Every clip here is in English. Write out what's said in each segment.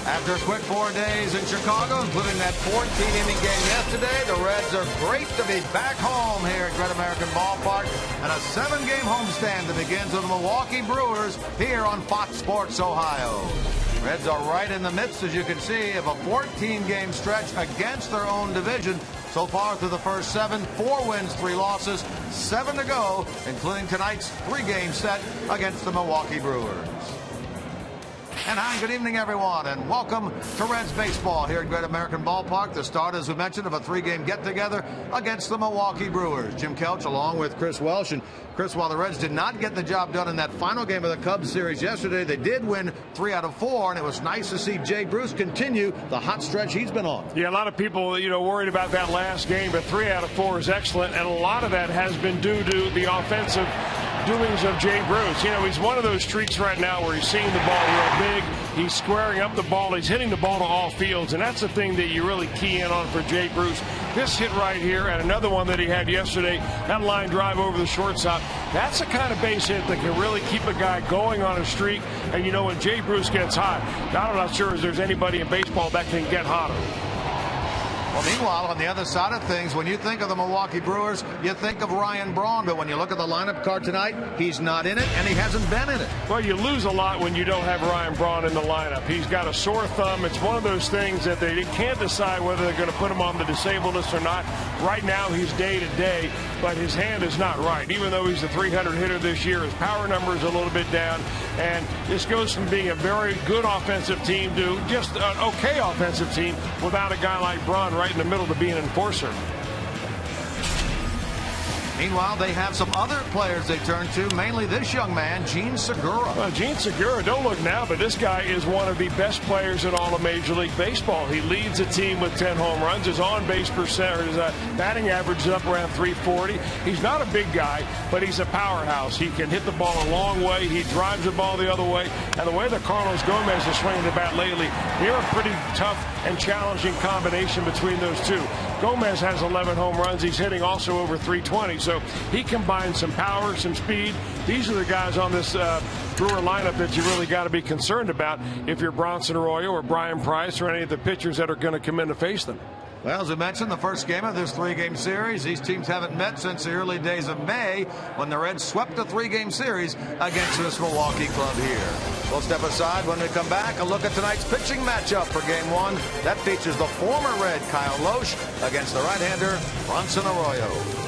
After a quick 4 days in Chicago, including that 14-inning game yesterday, the Reds are great to be back home here at Great American Ballpark, and a 7-game homestand that begins with the Milwaukee Brewers here on Fox Sports Ohio. Reds are right in the midst, as you can see, of a 14-game stretch against their own division. So far through the first 7, 4 wins, 3 losses, 7 to go, including tonight's 3-game set against the Milwaukee Brewers. And hi, good evening, everyone, and welcome to Reds baseball here at Great American Ballpark. The start, as we mentioned, of a 3-game get-together against the Milwaukee Brewers. Jim Kelch along with Chris Welsh. And Chris, while the Reds did not get the job done in that final game of the Cubs series yesterday, they did win 3 out of 4, and it was nice to see Jay Bruce continue the hot stretch he's been on. Yeah, a lot of people, worried about that last game, but 3 out of 4 is excellent, and a lot of that has been due to the offensive doings of Jay Bruce. He's one of those streaks right now where he's seeing the ball real big. He's squaring up the ball. He's hitting the ball to all fields, and that's the thing that you really key in on for Jay Bruce. This hit right here and another one that he had yesterday, that line drive over the shortstop, that's the kind of base hit that can really keep a guy going on a streak. And when Jay Bruce gets hot, I'm not sure if there's anybody in baseball that can get hotter. Well, meanwhile, on the other side of things, when you think of the Milwaukee Brewers, you think of Ryan Braun. But when you look at the lineup card tonight, he's not in it, and he hasn't been in it. Well, you lose a lot when you don't have Ryan Braun in the lineup. He's got a sore thumb. It's one of those things that they can't decide whether they're going to put him on the disabled list or not. Right now, he's day-to-day, but his hand is not right. Even though he's a 300 hitter this year, his power number is a little bit down. And this goes from being a very good offensive team to just an okay offensive team without a guy like Braun right in the middle to be an enforcer. Meanwhile, they have some other players they turn to, mainly this young man, Gene Segura. Well, Gene Segura, don't look now, but this guy is one of the best players in all of Major League Baseball. He leads the team with 10 home runs. His on-base percent, his batting average is up around 340. He's not a big guy, but he's a powerhouse. He can hit the ball a long way. He drives the ball the other way. And the way that Carlos Gomez is swinging the bat lately, they're a pretty tough and challenging combination between those two. Gomez has 11 home runs. He's hitting also over 320. So he combines some power, some speed. These are the guys on this Brewer lineup that you really got to be concerned about if you're Bronson Arroyo or Brian Price or any of the pitchers that are going to come in to face them. Well, as I mentioned, the first game of this 3-game series, these teams haven't met since the early days of May when the Reds swept a 3-game series against this Milwaukee club here. We'll step aside when we come back and look at tonight's pitching matchup for Game 1. That features the former Red Kyle Lohse against the right-hander Bronson Arroyo.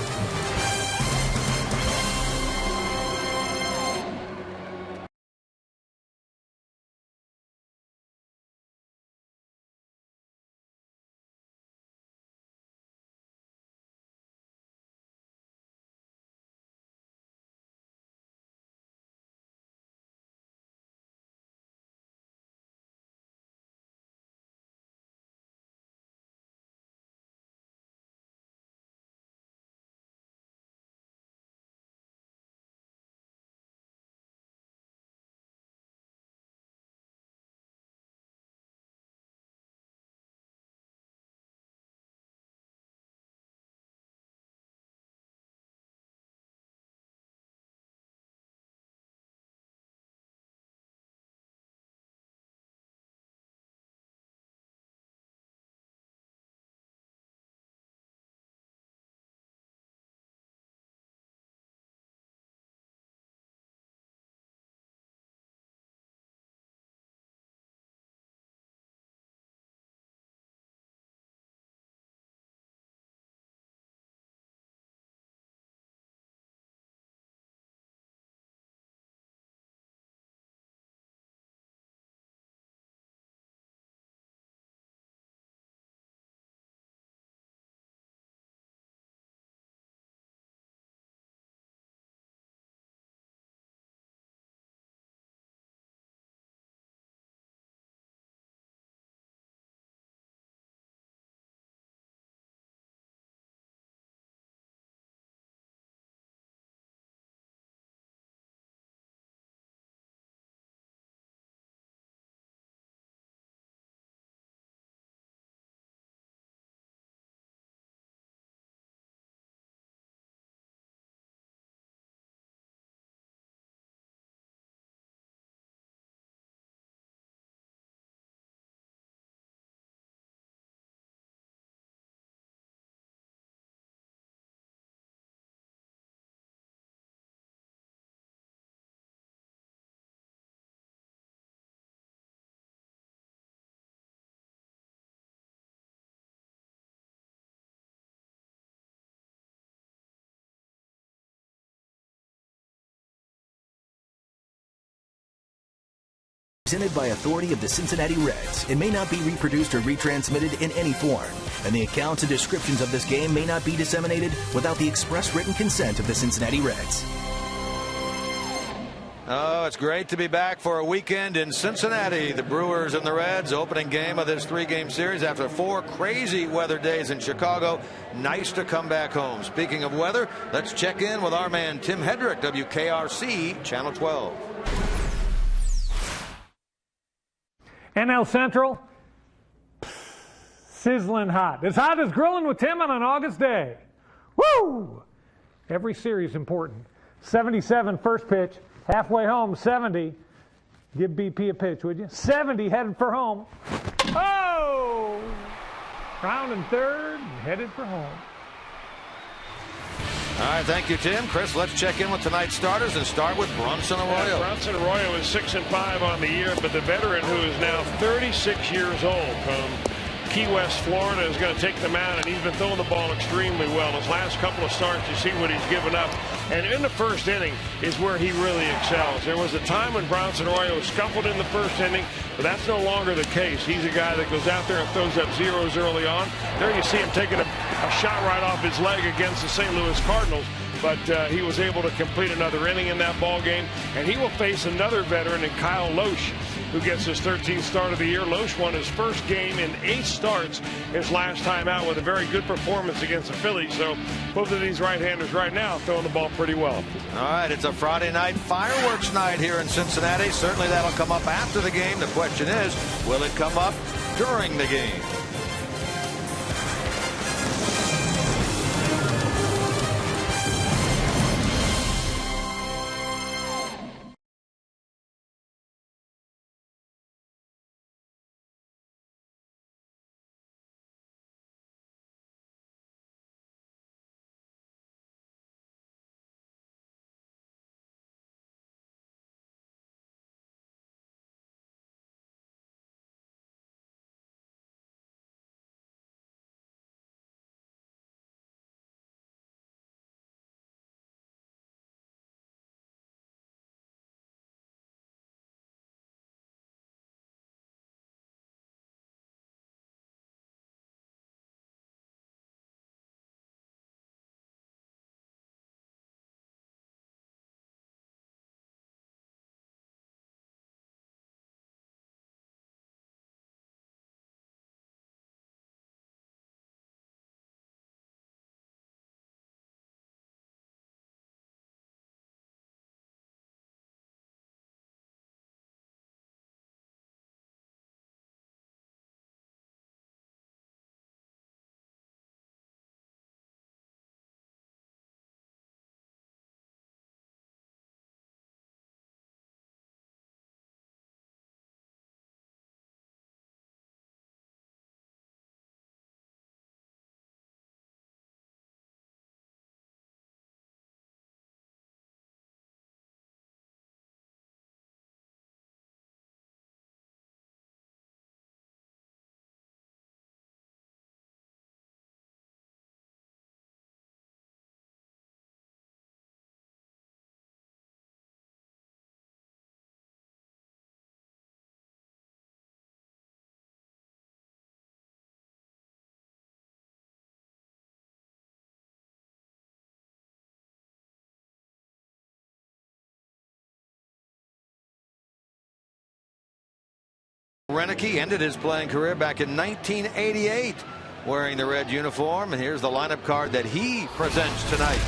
Presented by authority of the Cincinnati Reds. It may not be reproduced or retransmitted in any form, and the accounts and descriptions of this game may not be disseminated without the express written consent of the Cincinnati Reds. Oh, it's great to be back for a weekend in Cincinnati. The Brewers and the Reds, opening game of this 3-game series after 4 crazy weather days in Chicago. Nice to come back home. Speaking of weather, let's check in with our man Tim Hedrick, WKRC, Channel 12. NL Central, sizzling hot. As hot as grilling with Tim on an August day. Woo! Every series important. 77 first pitch. Halfway home, 70. Give BP a pitch, would you? 70 headed for home. Oh! Rounding third, headed for home. All right, thank you, Tim. Chris, let's check in with tonight's starters and start with Bronson Arroyo. Bronson Arroyo is 6-5 on the year, but the veteran, who is now 36 years old from Key West, Florida, is going to take them out, and he's been throwing the ball extremely well. His last couple of starts, you see what he's given up. And in the first inning is where he really excels. There was a time when Bronson Arroyo scuffled in the first inning, but that's no longer the case. He's a guy that goes out there and throws up zeros early on. There you see him taking a shot right off his leg against the St. Louis Cardinals. But he was able to complete another inning in that ball game, and he will face another veteran in Kyle Loesch, who gets his 13th start of the year. Loesch won his first game in 8 starts his last time out with a very good performance against the Phillies. So both of these right-handers right now throwing the ball pretty well. All right, it's a Friday night fireworks night here in Cincinnati. Certainly that'll come up after the game. The question is, will it come up during the game? Renicky ended his playing career back in 1988 wearing the red uniform, and here's the lineup card that he presents tonight.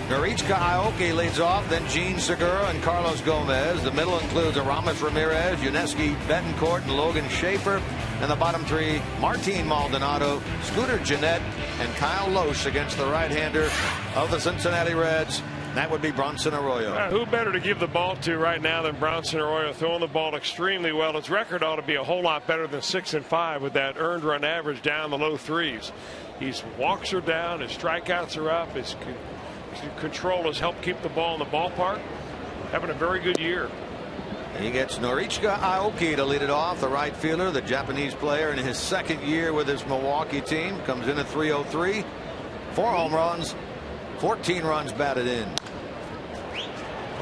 Norichka Aoki leads off, then Gene Segura and Carlos Gomez. The middle includes Aramis Ramirez, Yuniesky Betancourt, and Logan Schaefer. And the bottom three, Martin Maldonado, Scooter Gennett, and Kyle Loesch against the right-hander of the Cincinnati Reds. That would be Bronson Arroyo. Who better to give the ball to right now than Bronson Arroyo, throwing the ball extremely well. His record ought to be a whole lot better than 6-5 with that earned run average down the low threes. His walks are down, his strikeouts are up, his control has helped keep the ball in the ballpark. Having a very good year. He gets Norichka Aoki to lead it off, the right fielder, the Japanese player in his second year with his Milwaukee team. Comes in at 303, 4 home runs, 14 runs batted in.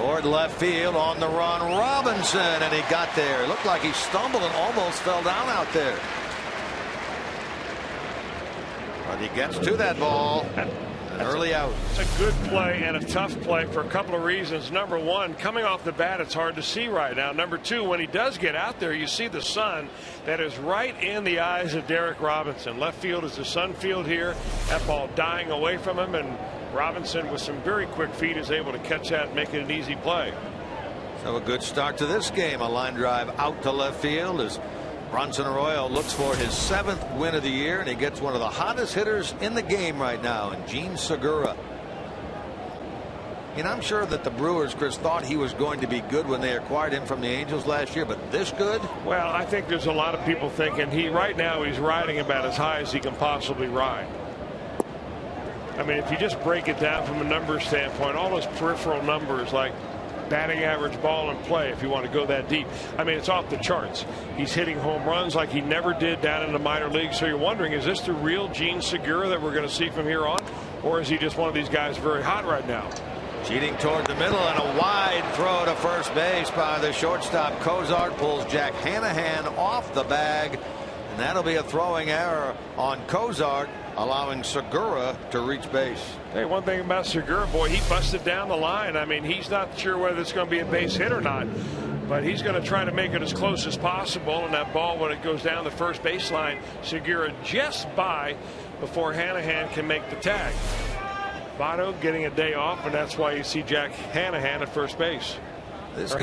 Toward left field on the run, Robinson, and he got there. It looked like he stumbled and almost fell down out there. But he gets to that ball. An early out. It's a good play and a tough play for a couple of reasons. Number one, coming off the bat, it's hard to see right now. Number two, when he does get out there, you see the sun that is right in the eyes of Derek Robinson. Left field is the sun field here. That ball dying away from him, and Robinson, with some very quick feet, is able to catch that and make it an easy play. So a good start to this game. A line drive out to left field as Bronson Arroyo looks for his 7th win of the year, and he gets one of the hottest hitters in the game right now, and Gene Segura. And I'm sure that the Brewers, Chris, thought he was going to be good when they acquired him from the Angels last year, but this good? Well, I think there's a lot of people thinking right now he's riding about as high as he can possibly ride. I mean, if you just break it down from a numbers standpoint, all those peripheral numbers like batting average, ball in play, if you want to go that deep, I mean, it's off the charts. He's hitting home runs like he never did down in the minor leagues. So you're wondering, is this the real Gene Segura that we're going to see from here on, or is he just one of these guys very hot right now? Cheating toward the middle, and a wide throw to first base by the shortstop. Cozart pulls Jack Hanahan off the bag, and that'll be a throwing error on Cozart, allowing Segura to reach base. Hey, one thing about Segura, boy, he busted down the line. I mean, he's not sure whether it's going to be a base hit or not, but he's going to try to make it as close as possible. And that ball, when it goes down the first baseline, Segura just by before Hanahan can make the tag. Votto getting a day off, and that's why you see Jack Hanahan at first base. This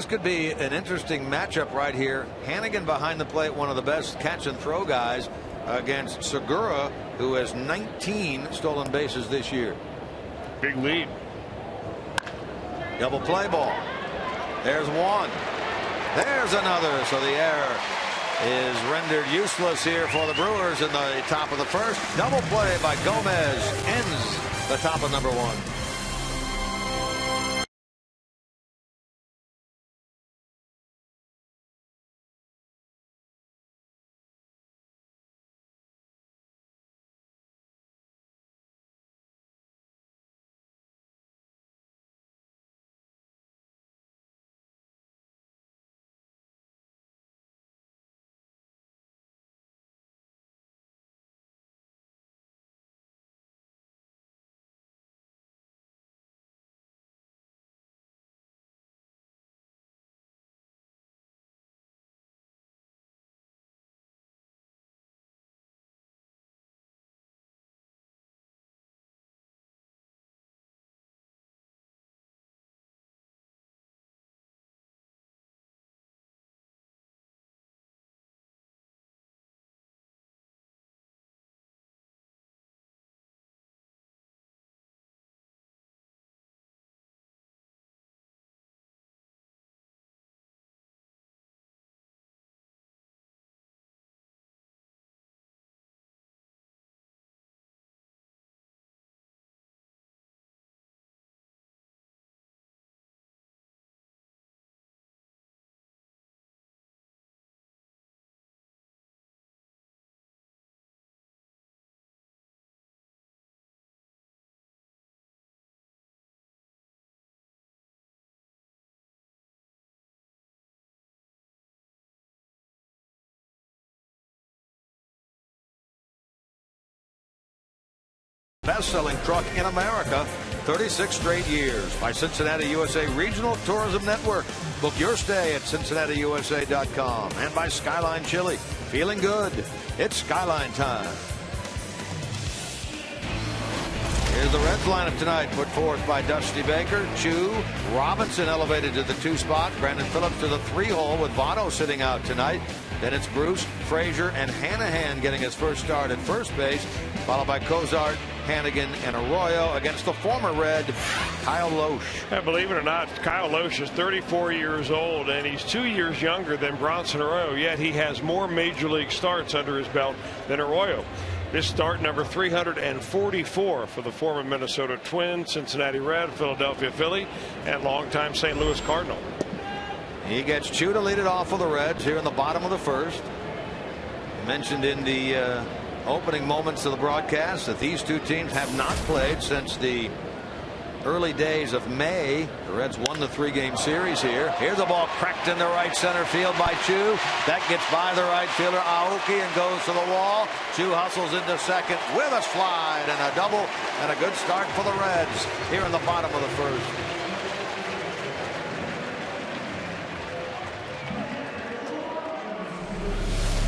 could be an interesting matchup right here. Hanigan behind the plate, one of the best catch and throw guys, against Segura, who has 19 stolen bases this year. Big lead. Double play ball. There's one. There's another. So the error is rendered useless here for the Brewers in the top of the first. Double play by Gomez ends the top of number 1. Best-selling truck in America, 36 straight years, by Cincinnati USA Regional Tourism Network. Book your stay at CincinnatiUSA.com. And by Skyline Chili. Feeling good. It's Skyline time. Here's the Reds lineup tonight, put forth by Dusty Baker. Chu, Robinson elevated to the 2 spot. Brandon Phillips to the 3-hole with Votto sitting out tonight. Then it's Bruce, Frazier, and Hanahan getting his first start at first base, followed by Cozart, Hanigan, and Arroyo against the former Red, Kyle Loesch. And believe it or not, Kyle Loesch is 34 years old, and he's 2 years younger than Bronson Arroyo, yet he has more major league starts under his belt than Arroyo. This start number 344 for the former Minnesota Twin, Cincinnati Red, Philadelphia Philly, and longtime St. Louis Cardinal. He gets Chu to lead it off for the Reds here in the bottom of the first. Mentioned in the opening moments of the broadcast that these two teams have not played since the early days of May. The Reds won the 3-game series here. Here's the ball cracked in the right center field by Chu. That gets by the right fielder Aoki and goes to the wall. Chu hustles into second with a slide and a double, and a good start for the Reds here in the bottom of the first.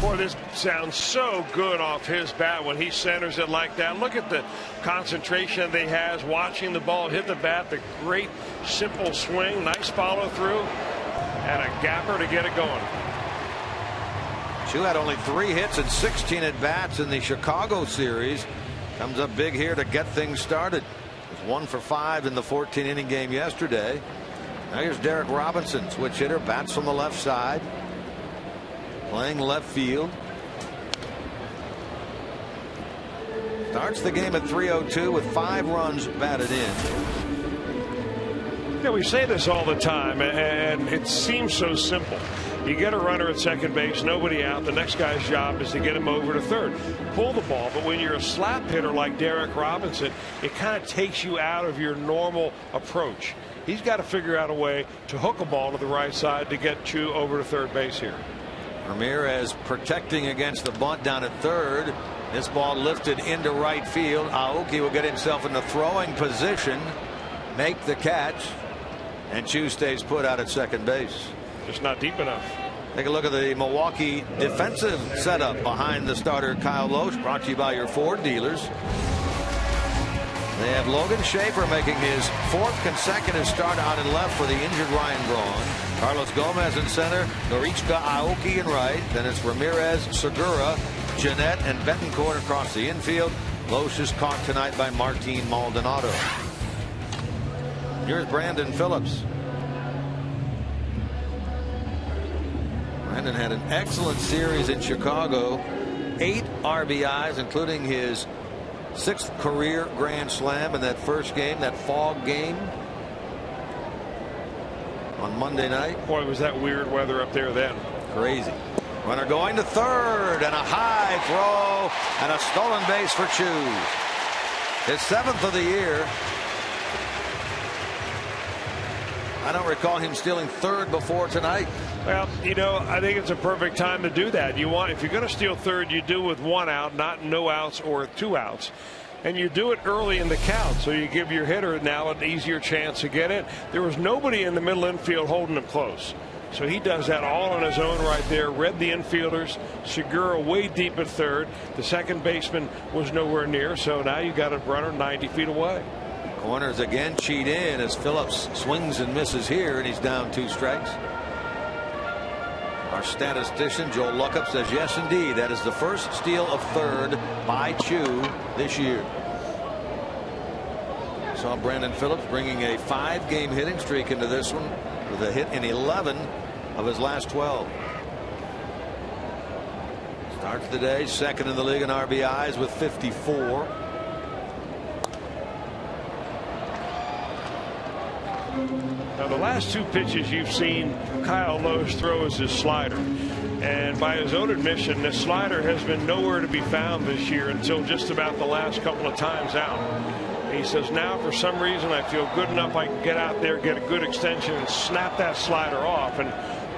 Boy, this sounds so good off his bat when he centers it like that. Look at the concentration that he has watching the ball hit the bat. The great simple swing, nice follow through, and a gapper to get it going. Chu had only 3 hits and 16 at bats in the Chicago series. Comes up big here to get things started. Was 1 for 5 in the 14-inning game yesterday. Now here's Derek Robinson, switch hitter, bats from the left side. Playing left field. Starts the game at 3:02 with 5 runs batted in. Yeah, we say this all the time, and it seems so simple. You get a runner at second base, nobody out. The next guy's job is to get him over to third, pull the ball. But when you're a slap hitter like Derek Robinson, it kind of takes you out of your normal approach. He's got to figure out a way to hook a ball to the right side to get Chu over to third base here. Ramirez protecting against the bunt down at third. This ball lifted into right field. Aoki will get himself in the throwing position, make the catch, and Chu stays put out at second base. Just not deep enough. Take a look at the Milwaukee defensive setup behind the starter Kyle Loesch, brought to you by your Ford dealers. They have Logan Schaefer making his 4th consecutive start out in left for the injured Ryan Braun. Carlos Gomez in center, Norichka Aoki in right. Then it's Ramirez, Segura, Jeanette, and Betancourt across the infield. Loesch is caught tonight by Martin Maldonado. Here's Brandon Phillips. Brandon had an excellent series in Chicago. 8 RBIs, including his 6th career grand slam in that first game, that fog game on Monday night. Boy, was that weird weather up there then. Crazy. Runner going to third, and a high throw and a stolen base for Chu. His 7th of the year. I don't recall him stealing third before tonight. Well, you know, I think it's a perfect time to do that. You want, if you're going to steal third, you do with 1 out, not no outs or 2 outs. And you do it early in the count, so you give your hitter now an easier chance to get it. There was nobody in the middle infield holding him close. So he does that all on his own right there. Read the infielders. Segura way deep at third. The second baseman was nowhere near. So now you got a runner 90 feet away. Corners again cheat in as Phillips swings and misses here, and he's down 2 strikes. Our statistician Joel Luckup says yes indeed, that is the first steal of third by Chu this year. Saw Brandon Phillips bringing a 5-game hitting streak into this one with a hit in 11 of his last 12. Starts the day 2nd in the league in RBIs with 54. Now, the last 2 pitches you've seen Kyle Loesch throw is his slider. And by his own admission, this slider has been nowhere to be found this year until just about the last couple of times out. And he says, now for some reason I feel good enough I can get out there, get a good extension, and snap that slider off. And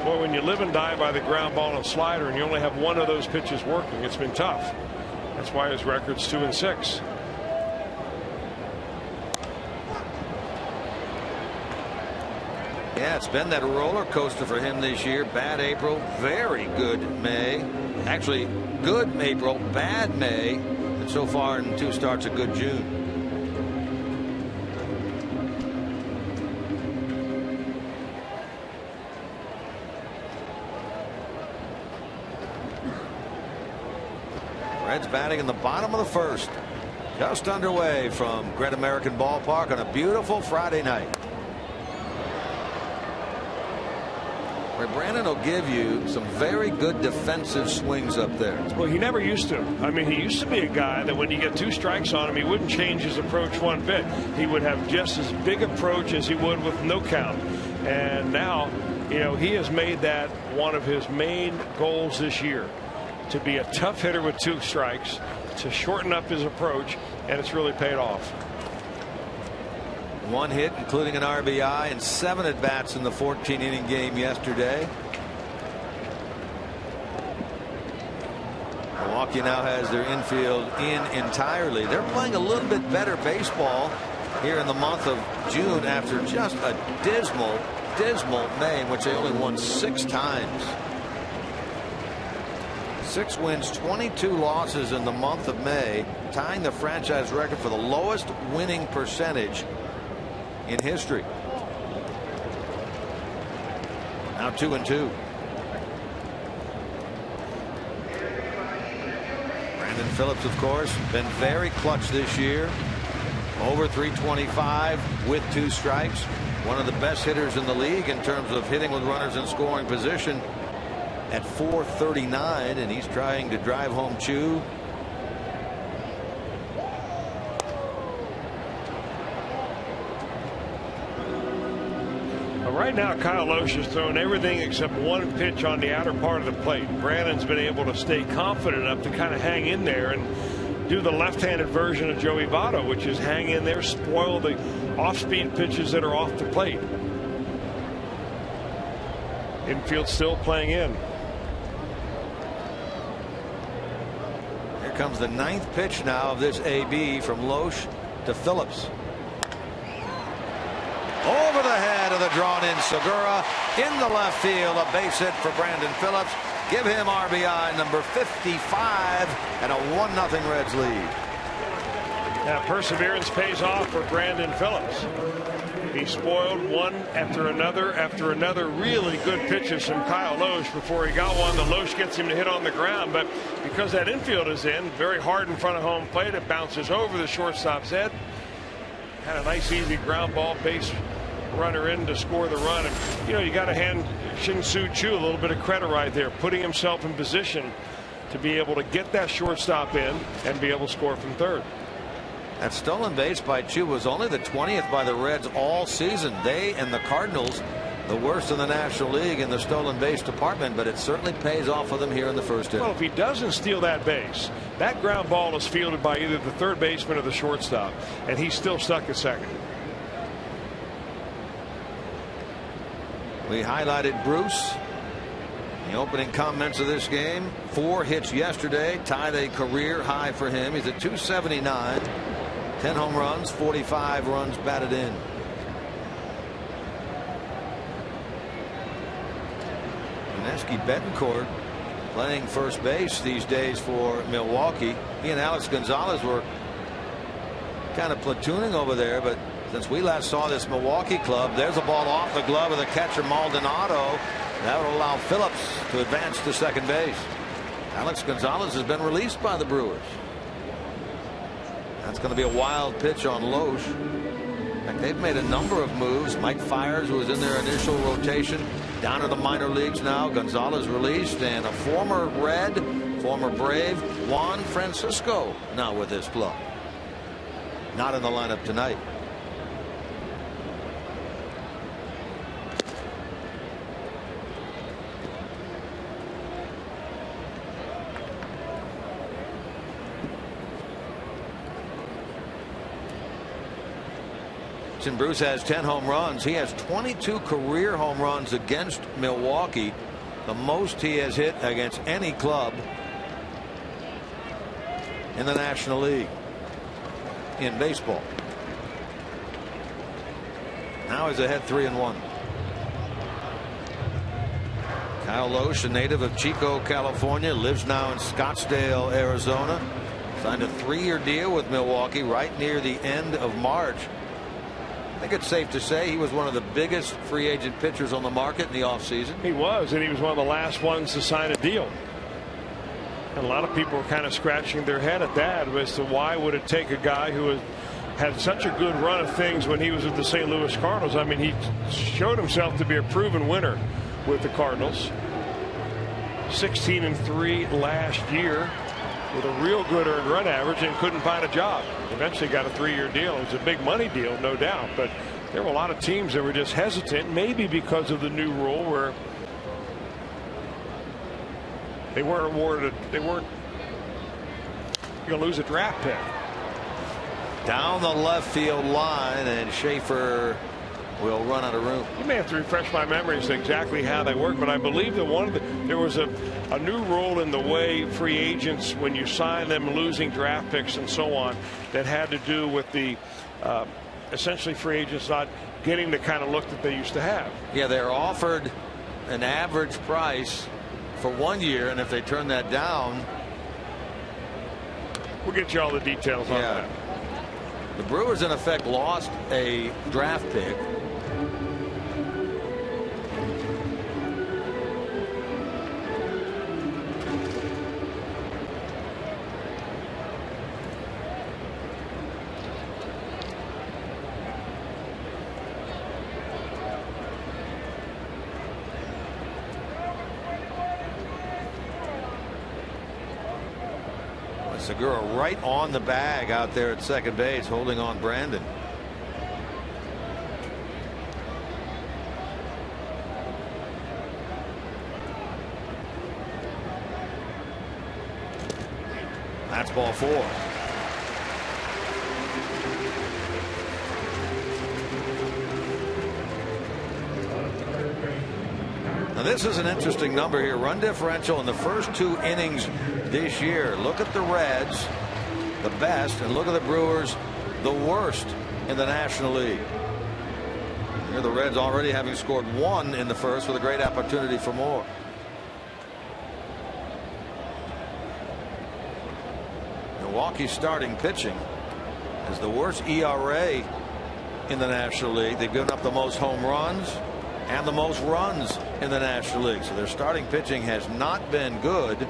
boy, when you live and die by the ground ball and slider and you only have 1 of those pitches working, it's been tough. That's why his record's 2-6. Yeah, it's been that roller coaster for him this year. Bad April, very good May. Actually, good April, bad May, and so far in 2 starts, a good June. Reds batting in the bottom of the first. Just underway from Great American Ballpark on a beautiful Friday night. Where Brandon will give you some very good defensive swings up there. Well, he never used to. I mean, he used to be a guy that when you get 2 strikes on him, he wouldn't change his approach 1 bit. He would have just as big approach as he would with no count. And now, you know, he has made that one of his main goals this year, to be a tough hitter with 2 strikes, to shorten up his approach, and it's really paid off. 1 hit, including an RBI, and 7 at bats in the 14-inning game yesterday. Milwaukee now has their infield in entirely. They're playing a little bit better baseball here in the month of June after just a dismal May in which they only won 6 times. 6 wins, 22 losses in the month of May, tying the franchise record for the lowest winning percentage in history. Now 2-2. Brandon Phillips, of course, been very clutch this year. Over 325 with 2 strikes. One of the best hitters in the league in terms of hitting with runners in scoring position at .439, and he's trying to drive home Chu. Right now, Kyle Loesch has thrown everything except 1 pitch on the outer part of the plate. Brandon's been able to stay confident enough to kind of hang in there and do the left-handed version of Joey Votto, which is hang in there, spoil the off-speed pitches that are off the plate. Infield still playing in. Here comes the 9th pitch now of this AB from Loesch to Phillips. Over the head of the drawn-in Segura in the left field. A base hit for Brandon Phillips. Give him RBI number 55 and a 1-0 Reds lead. Now perseverance pays off for Brandon Phillips. He spoiled one after another really good pitches from Kyle Loesch before he got one. The Loesch gets him to hit on the ground, but because that infield is in very hard in front of home plate, it bounces over the shortstop's head. Had a nice easy ground ball, base runner in to score the run. And you know, you got to hand Shin-Soo Choo a little bit of credit right there, putting himself in position to be able to get that shortstop in and be able to score from third. That stolen base by Choo was only the 20th by the Reds all season. They and the Cardinals the worst in the National League in the stolen base department, but it certainly pays off for them here in the first inning. Well, if he doesn't steal that base, that ground ball is fielded by either the third baseman or the shortstop, and he's still stuck at second. We highlighted Bruce in the opening comments of this game. 4 hits yesterday, tied a career high for him. He's at .279, 10 home runs, 45 runs batted in. Nesky Betancourt playing first base these days for Milwaukee. He and Alex Gonzalez were kind of platooning over there, but since we last saw this Milwaukee club, there's a ball off the glove of the catcher Maldonado. That would allow Phillips to advance to second base. Alex Gonzalez has been released by the Brewers. That's going to be a wild pitch on Loesch. In fact, they've made a number of moves. Mike Fiers, who was in their initial rotation, down to the minor leagues now. Gonzalez released, and a former Red, former Brave, Juan Francisco now with his club. Not in the lineup tonight. Bruce has 10 home runs. He has 22 career home runs against Milwaukee, the most he has hit against any club in the National League in baseball. Now he's ahead 3-1. Kyle Loesch, a native of Chico, California, lives now in Scottsdale, Arizona. Signed a 3-year deal with Milwaukee right near the end of March. I think it's safe to say he was one of the biggest free agent pitchers on the market in the offseason. He was, and he was one of the last ones to sign a deal. And a lot of people were kind of scratching their head at that as to why would it take a guy who had such a good run of things when he was with the St. Louis Cardinals. I mean, he showed himself to be a proven winner with the Cardinals. 16-3 last year with a real good earned run average and couldn't find a job. Eventually got a 3-year deal. It was a big money deal, no doubt, but there were a lot of teams that were just hesitant, maybe because of the new rule where they weren't awarded, they weren't going to lose a draft pick. down the left field line, and Schaefer will run out of room. You may have to refresh my memory as to exactly how they work, but I believe that there was a new rule in the way free agents, when you sign them, losing draft picks and so on, that had to do with the essentially free agents not getting the kind of look that they used to have. Yeah, they're offered an average price for 1 year, and if they turn that down, we'll get you all the details on that. The Brewers in effect lost a draft pick. Segura right on the bag out there at second base, holding on Brandon. That's ball 4. Now this is an interesting number here. Run differential in the first 2 innings this year. Look at the Reds, the best, and look at the Brewers, the worst in the National League. Here the Reds already having scored 1 in the first with a great opportunity for more. Milwaukee's starting pitching is the worst ERA in the National League. They've given up the most home runs and the most runs in the National League. So their starting pitching has not been good.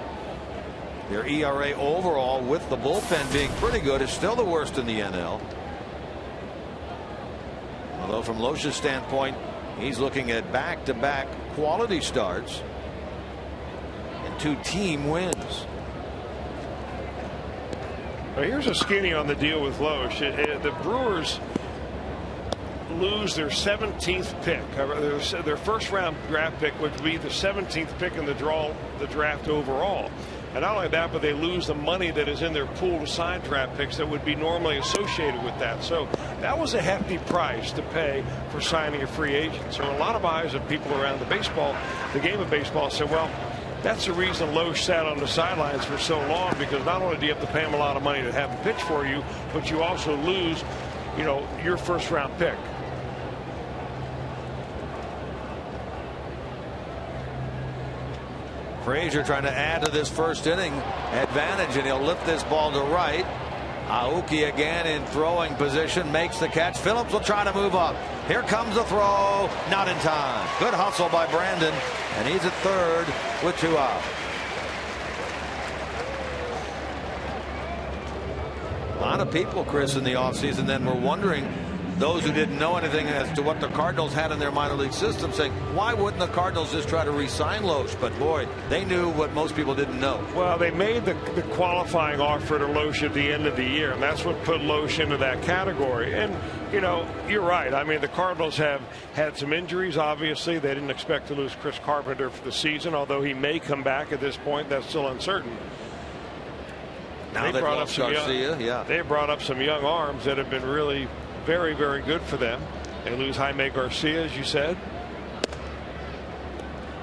Their ERA overall, with the bullpen being pretty good, is still the worst in the NL. Although from Loesch's standpoint, he's looking at back-to-back quality starts and 2 team wins. Well, here's a skinny on the deal with Loesch. The Brewers lose their 17th pick. Their first round draft pick would be the 17th pick in the draft overall. And not only that, but they lose the money that is in their pool to sign draft picks that would be normally associated with that. So that was a hefty price to pay for signing a free agent. So a lot of eyes of people around the game of baseball said, well, that's the reason Loesch sat on the sidelines for so long, because not only do you have to pay him a lot of money to have him pitch for you, but you also lose, your first round pick. Frazier trying to add to this first inning advantage, and he'll lift this ball to right. Aoki again in throwing position, makes the catch. Phillips will try to move up. Here comes the throw, not in time. Good hustle by Brandon, and he's at third with 2 out. A lot of people, Chris, in the offseason then were wondering, those who didn't know anything as to what the Cardinals had in their minor league system, saying, why wouldn't the Cardinals just try to re-sign Loesch? But boy, they knew what most people didn't know. Well, they made the qualifying offer to Loesch at the end of the year, and that's what put Loesch into that category. And, you're right. I mean, the Cardinals have had some injuries, obviously. They didn't expect to lose Chris Carpenter for the season, although he may come back at this point. That's still uncertain. Now they brought up Garcia. They brought up some young arms that have been really very, very good for them. They lose Jaime Garcia, as you said.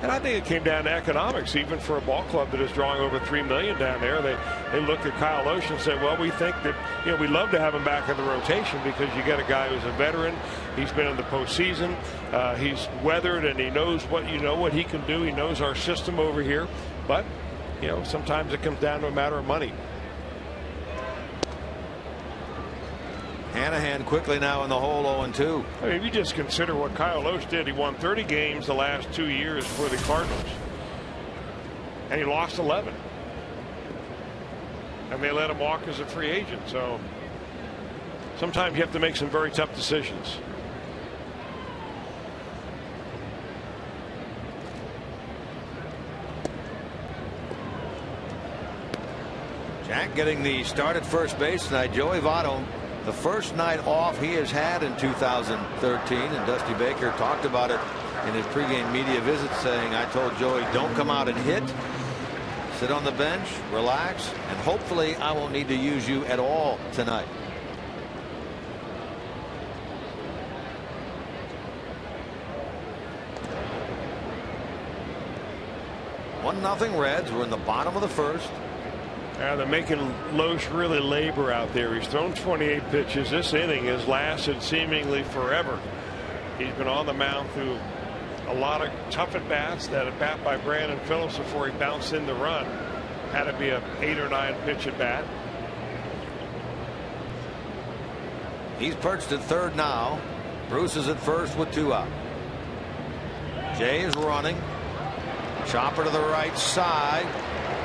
And I think it came down to economics, even for a ball club that is drawing over $3 million down there. They looked at Kyle Loesch and said, well, we think that, we'd love to have him back in the rotation, because you got a guy who's a veteran. He's been in the postseason. He's weathered, and he knows what he can do. He knows our system over here. But, sometimes it comes down to a matter of money. Hanahan quickly now in the hole, 0-2. I mean, if you just consider what Kyle Loesch did, he won 30 games the last 2 years for the Cardinals, and he lost 11. And they let him walk as a free agent. So sometimes you have to make some very tough decisions. Jack getting the start at first base tonight. Joey Votto, the first night off he has had in 2013, and Dusty Baker talked about it in his pregame media visit, saying, I told Joey, don't come out and hit, sit on the bench, relax, and hopefully I won't need to use you at all tonight. 1-0 Reds. We're in the bottom of the first. They're making Loesch really labor out there. He's thrown 28 pitches. This inning has lasted seemingly forever. He's been on the mound through a lot of tough at bats. That at bat by Brandon Phillips before he bounced in the run had to be a 8 or 9 pitch at bat. He's perched at third now. Bruce is at first with 2 out. Jay is running. Chopper to the right side.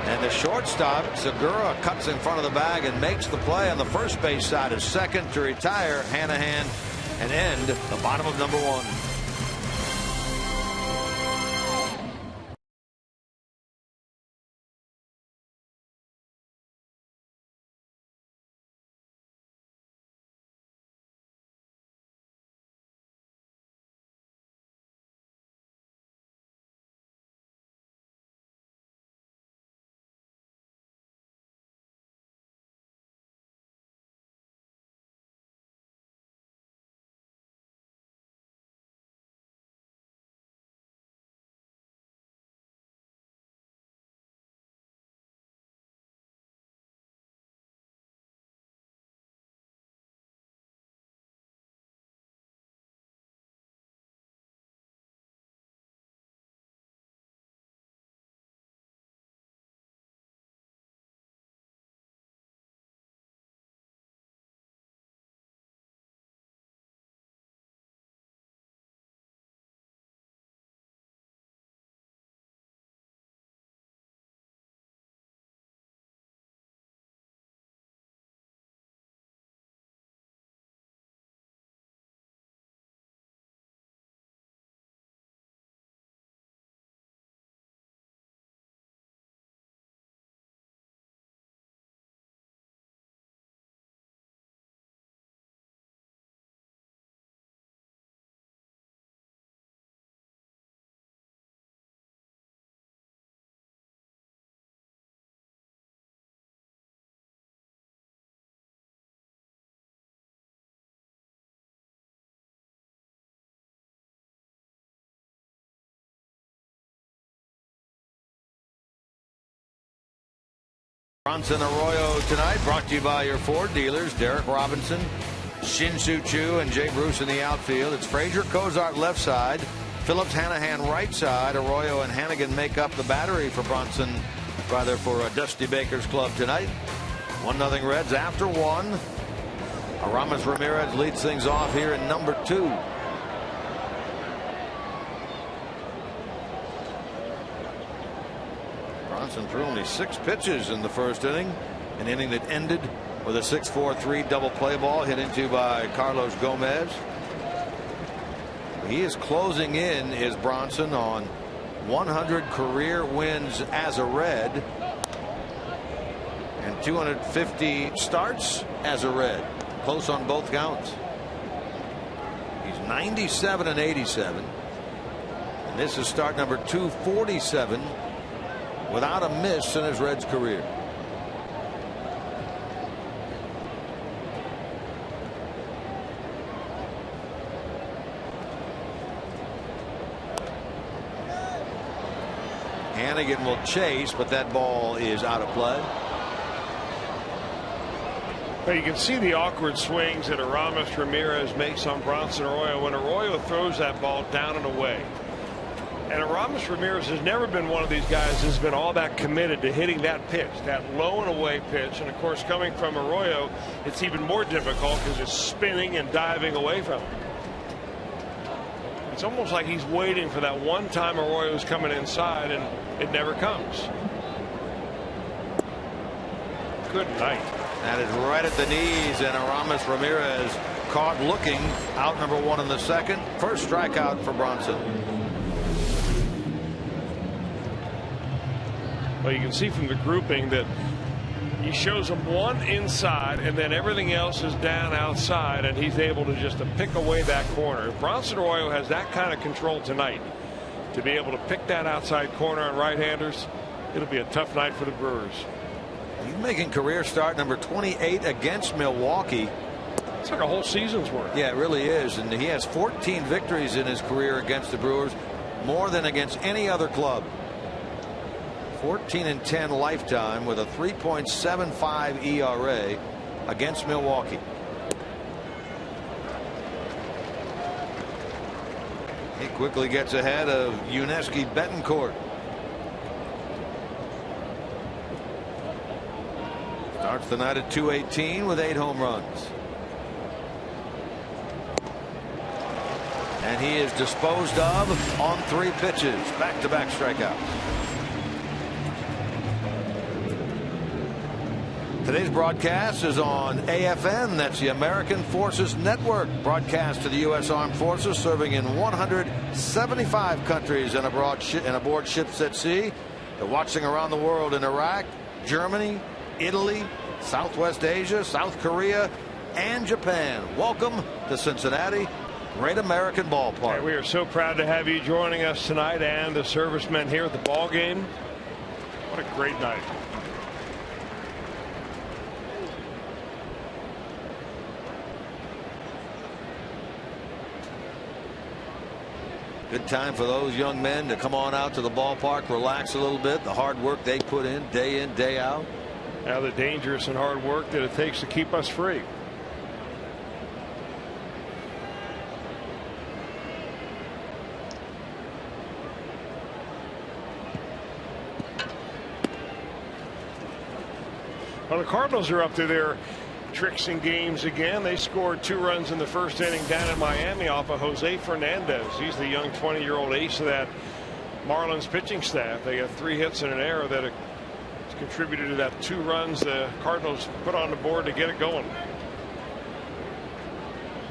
And the shortstop, Segura, cuts in front of the bag and makes the play on the first base side of second to retire Hanahan and end the bottom of number 1. Bronson Arroyo tonight, brought to you by your Ford dealers, Derek Robinson, Shin-Soo Choo, and Jay Bruce in the outfield. It's Frazier Cozart left side, Phillips Hanahan right side. Arroyo and Hannigan make up the battery for Bronson, rather for Dusty Baker's club tonight. 1-0 Reds after 1. Aramis Ramirez leads things off here in number 2. Bronson threw only 6 pitches in the first inning, an inning that ended with a 6-4-3 double play ball hit into by Carlos Gomez. He is closing in, is Bronson, on 100 career wins as a Red and 250 starts as a Red, close on both counts. He's 97 and 87, and this is start number 247 without a miss in his Reds career. Hannigan will chase, but that ball is out of play. Well, you can see the awkward swings that Aramis Ramirez makes on Bronson Arroyo when Arroyo throws that ball down and away. And Aramis Ramirez has never been one of these guys who's been all that committed to hitting that pitch, that low and away pitch. And of course, coming from Arroyo, it's even more difficult because it's spinning and diving away from him. It's almost like he's waiting for that one time Arroyo's coming inside, and it never comes. Good night. That is right at the knees, and Aramis Ramirez caught looking, out number 1 in the second. First strikeout for Bronson. Well, you can see from the grouping that he shows him one inside and then everything else is down outside, and he's able to just pick away that corner. If Bronson Arroyo has that kind of control tonight to be able to pick that outside corner on right-handers, it'll be a tough night for the Brewers. He's making career start number 28 against Milwaukee. It's like a whole season's worth. Yeah, it really is, and he has 14 victories in his career against the Brewers, more than against any other club. 14-10 lifetime with a 3.75 ERA against Milwaukee. He quickly gets ahead of Yuniesky Betancourt. Starts the night at 218 with 8 home runs. And he is disposed of on 3 pitches. Back-to-back strikeouts. Today's broadcast is on AFN. That's the American Forces Network. Broadcast to the U.S. Armed Forces, serving in 175 countries and aboard ships at sea. They're watching around the world in Iraq, Germany, Italy, Southwest Asia, South Korea, and Japan. Welcome to Cincinnati, Great American Ballpark. We are so proud to have you joining us tonight and the servicemen here at the ball game. What a great night. Good time for those young men to come on out to the ballpark, relax a little bit. The hard work they put in, day out. Now the dangerous and hard work that it takes to keep us free. Well, the Cardinals are up to their tricks and games again. They scored 2 runs in the first inning down in Miami off of Jose Fernandez. He's the young 20-year-old ace of that Marlins pitching staff. They got 3 hits and an error that contributed to that 2 runs the Cardinals put on the board to get it going.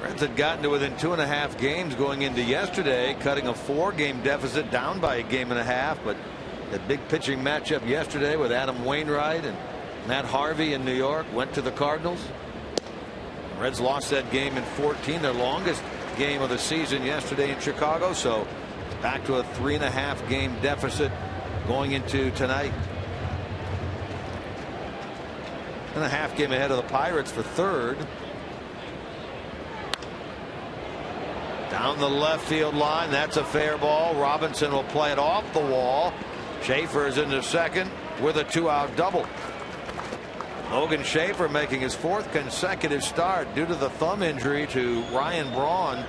Reds had gotten to within 2.5 games going into yesterday, cutting a 4-game deficit down by 1.5 games. But that big pitching matchup yesterday with Adam Wainwright and Matt Harvey in New York went to the Cardinals. Reds lost that game in 14, their longest game of the season yesterday in Chicago. So back to a 3.5 game deficit going into tonight. And a half game ahead of the Pirates for 3rd. Down the left field line. That's a fair ball. Robinson will play it off the wall. Schaefer is into second with a 2-out double. Logan Schaefer making his 4th consecutive start due to the thumb injury to Ryan Braun.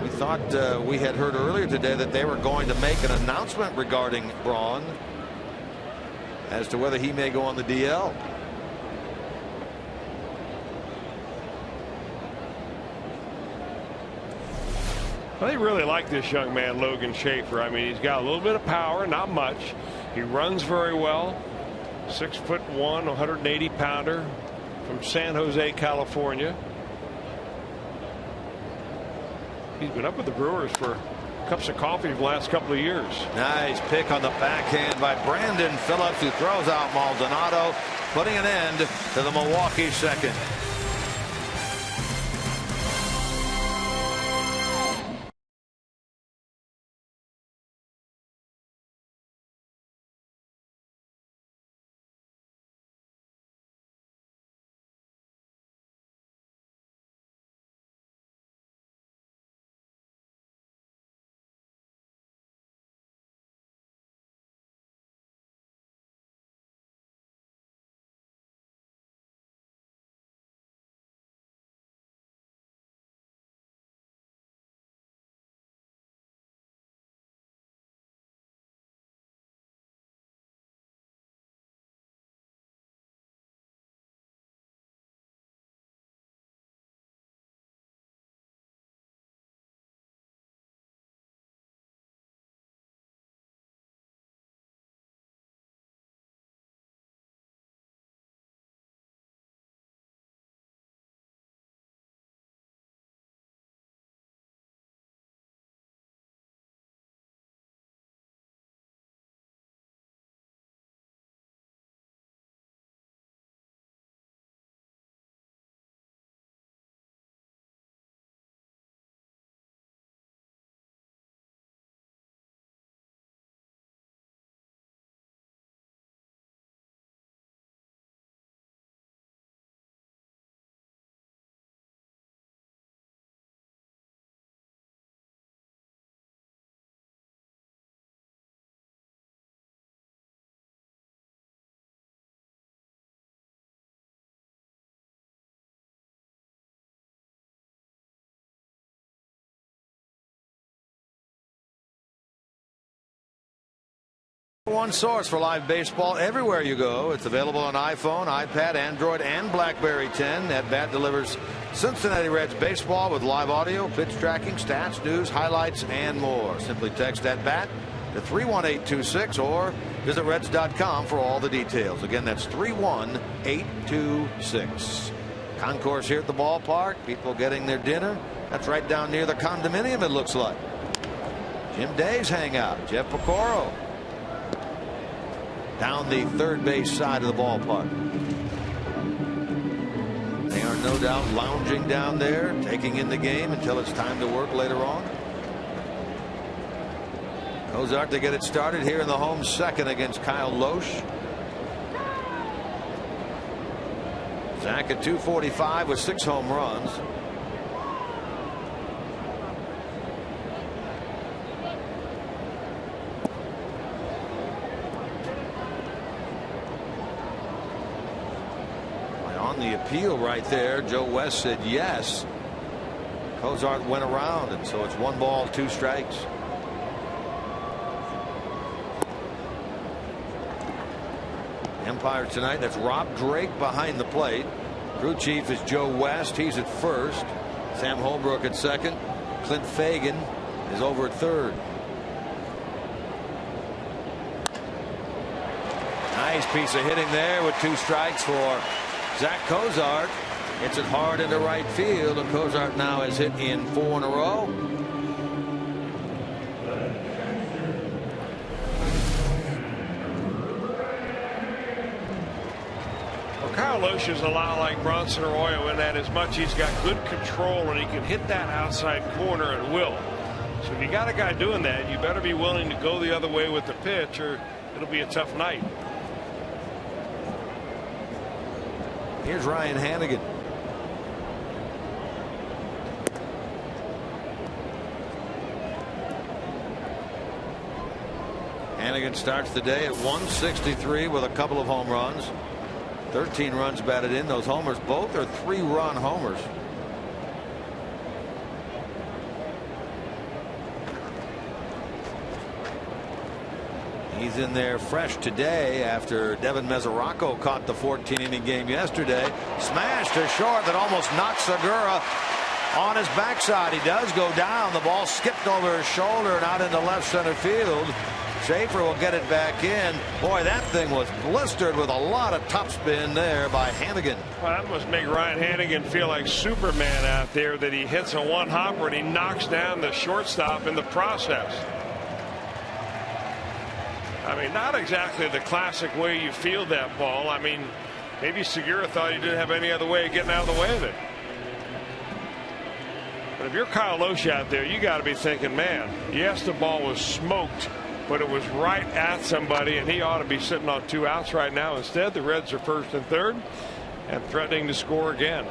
We thought we had heard earlier today that they were going to make an announcement regarding Braun as to whether he may go on the DL. Well, they really like this young man, Logan Schaefer. I mean, he's got a little bit of power, not much. He runs very well. 6'1", 180-pounder from San Jose, California. He's been up with the Brewers for cups of coffee the last couple of years. Nice pick on the backhand by Brandon Phillips, who throws out Maldonado, putting an end to the Milwaukee second. One source for live baseball everywhere you go. It's available on iPhone, iPad, Android, and BlackBerry 10. At Bat delivers Cincinnati Reds baseball with live audio, pitch tracking, stats, news, highlights, and more. Simply text at Bat to 31826 or visit Reds.com for all the details. Again, that's 31826. Concourse here at the ballpark. People getting their dinner. That's right down near the condominium, it looks like. Jim Day's hangout. Jeff Pecoro down the third base side of the ballpark. They are no doubt lounging down there, taking in the game until it's time to work later on. Cozart to get it started here in the home second against Kyle Loesch. Zach at 245 with 6 home runs. On the appeal right there, Joe West said yes. Cozart went around, and so it's 1 ball, 2 strikes. Empire tonight, that's Rob Drake behind the plate. Crew chief is Joe West. He's at first. Sam Holbrook at second. Clint Fagan is over at third. Nice piece of hitting there with 2 strikes for Zach Cozart. Hits it hard into right field, and Cozart now has hit in 4 in a row. Well, Kyle Loesch is a lot like Bronson Arroyo in that as much he's got good control and he can hit that outside corner at will. So if you got a guy doing that, you better be willing to go the other way with the pitch, or it'll be a tough night. Here's Ryan Hannigan. Hannigan starts the day at 163 with a couple of home runs. 13 runs batted in. Those homers, both are 3-run homers. He's in there fresh today after Devin Mesoraco caught the 14-inning game yesterday. Smashed to short that almost knocked Segura on his backside. He does go down. The ball skipped over his shoulder and out into left center field. Schaefer will get it back in. Boy, that thing was blistered with a lot of topspin there by Hannigan. Well, that must make Ryan Hannigan feel like Superman out there, that he hits a one-hopper and he knocks down the shortstop in the process. I mean, not exactly the classic way you field that ball. I mean, maybe Segura thought he didn't have any other way of getting out of the way of it. But if you're Kyle Loesch out there, you got to be thinking, man, yes, the ball was smoked, but it was right at somebody, and he ought to be sitting on 2 outs right now. Instead, the Reds are first and third and threatening to score again.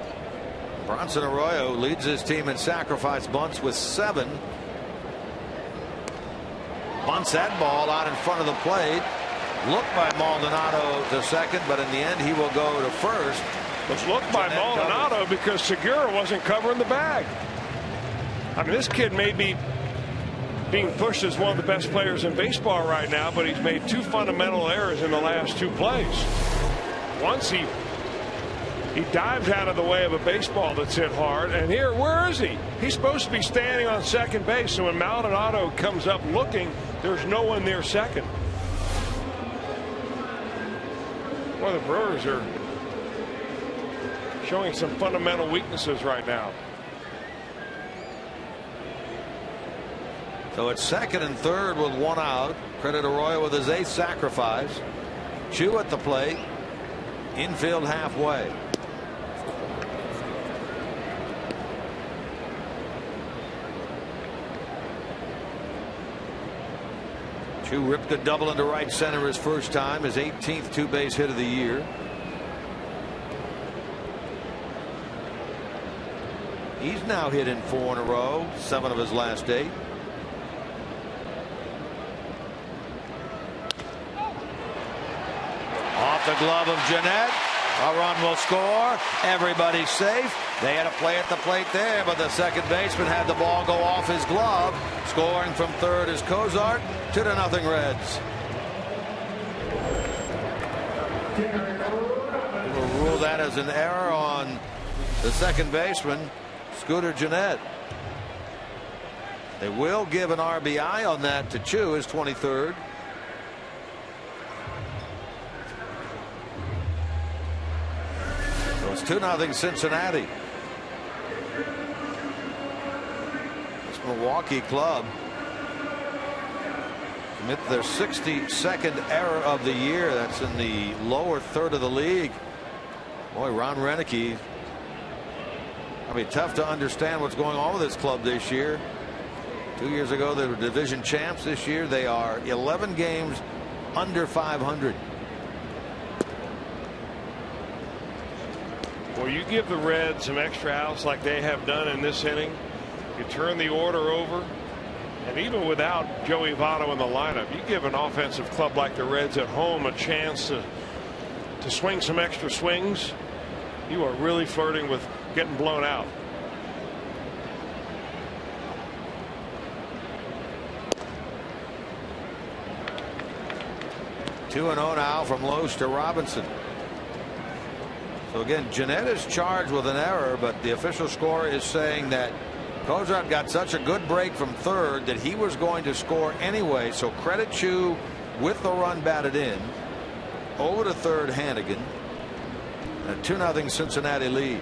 Bronson Arroyo leads his team in sacrifice bunts with 7. Bunts that ball out in front of the plate. Looked by Maldonado to second, but in the end he will go to first. It's looked by Maldonado because Segura wasn't covering the bag. I mean, this kid may be being pushed as one of the best players in baseball right now, but he's made 2 fundamental errors in the last 2 plays. Once he dives out of the way of a baseball that's hit hard, and here, where is he? He's supposed to be standing on second base, so when Maldonado comes up looking, there's no one near second. Well, the Brewers are showing some fundamental weaknesses right now. So it's second and third with 1 out. Credit Arroyo with his 8th sacrifice. Chu at the plate. Infield halfway. Chu ripped a double into right center his first time, his 18th 2-base hit of the year. He's now hit in 4 in a row, 7 of his last 8. Off the glove of Jeanette. A run will score. Everybody's safe. They had a play at the plate there, but the second baseman had the ball go off his glove. Scoring from third is Cozart. 2-0 Reds. We'll rule that as an error on the second baseman, Scooter Gennett. They will give an RBI on that to Chu, his 23rd. So it's 2-0 Cincinnati. This Milwaukee club commit their 62nd error of the year. That's in the lower third of the league. Boy, Ron Renicky. I mean, tough to understand what's going on with this club this year. 2 years ago, they were division champs. This year, they are 11 games under 500. Well, you give the Reds some extra outs like they have done in this inning. You turn the order over. And even without Joey Votto in the lineup, you give an offensive club like the Reds at home a chance to swing some extra swings. You are really flirting with getting blown out. Two and 0 now from Loesch to Robinson. So again, Gennett is charged with an error, but the official score is saying that Cozart got such a good break from third that he was going to score anyway. So credit Chu with the run batted in. Over to third, Hannigan. A 2-0 Cincinnati lead.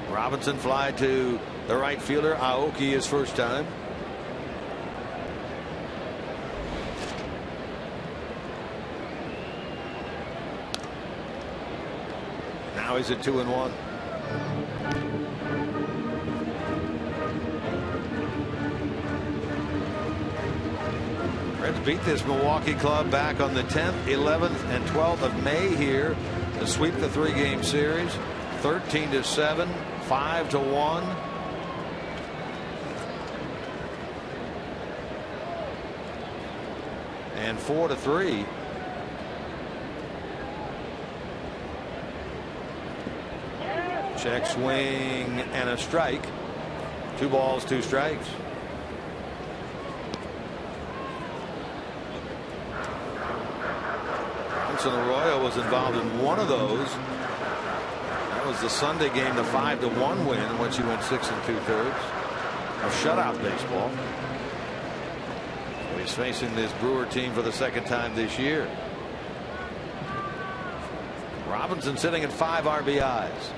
Robinson fly to the right fielder. Aoki his first time. Now he's at 2-1. Reds beat this Milwaukee club back on the 10th, 11th, and 12th of May here to sweep the 3-game series. 13-7, 5-1. And 4-3. Check swing and a strike. 2 balls, 2 strikes. Bronson Arroyo was involved in one of those. That was the Sunday game, the 5-1 win, in which he went 6 2/3 of shutout baseball. So he's facing this Brewer team for the second time this year. Robinson sitting at 5 RBIs.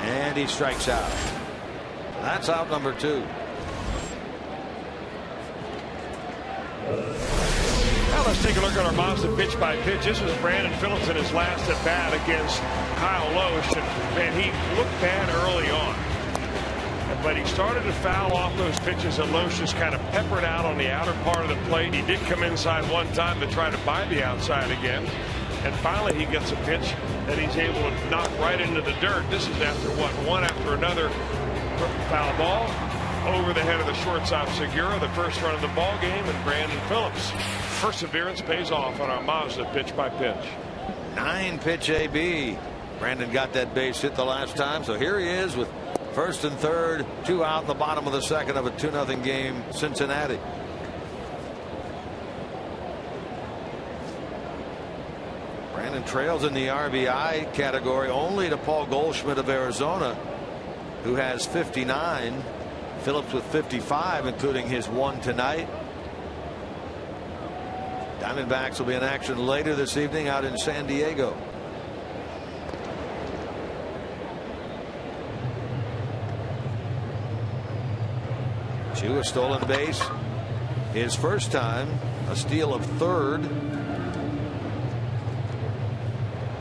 And he strikes out. That's out number 2. Now let's take a look at our Mazda pitch by pitch. This was Brandon Phillips in his last at bat against Kyle Loesch, and he looked bad early on. But he started to foul off those pitches, and Loesch just kind of peppered out on the outer part of the plate. He did come inside one time to try to buy the outside again. And finally he gets a pitch that he's able to knock right into the dirt. This is after what, one after another foul ball over the head of the shortstop Segura, the first run of the ball game, and Brandon Phillips' perseverance pays off on our Mazda pitch by pitch. 9-pitch AB. Brandon got that base hit the last time, so here he is with first and third, 2 out in the bottom of the second of a 2-0 game, Cincinnati. Brandon trails in the RBI category only to Paul Goldschmidt of Arizona, who has 59. Phillips with 55, including his 1 tonight. Diamondbacks will be in action later this evening out in San Diego. Chu, a stolen base his first time, a steal of third.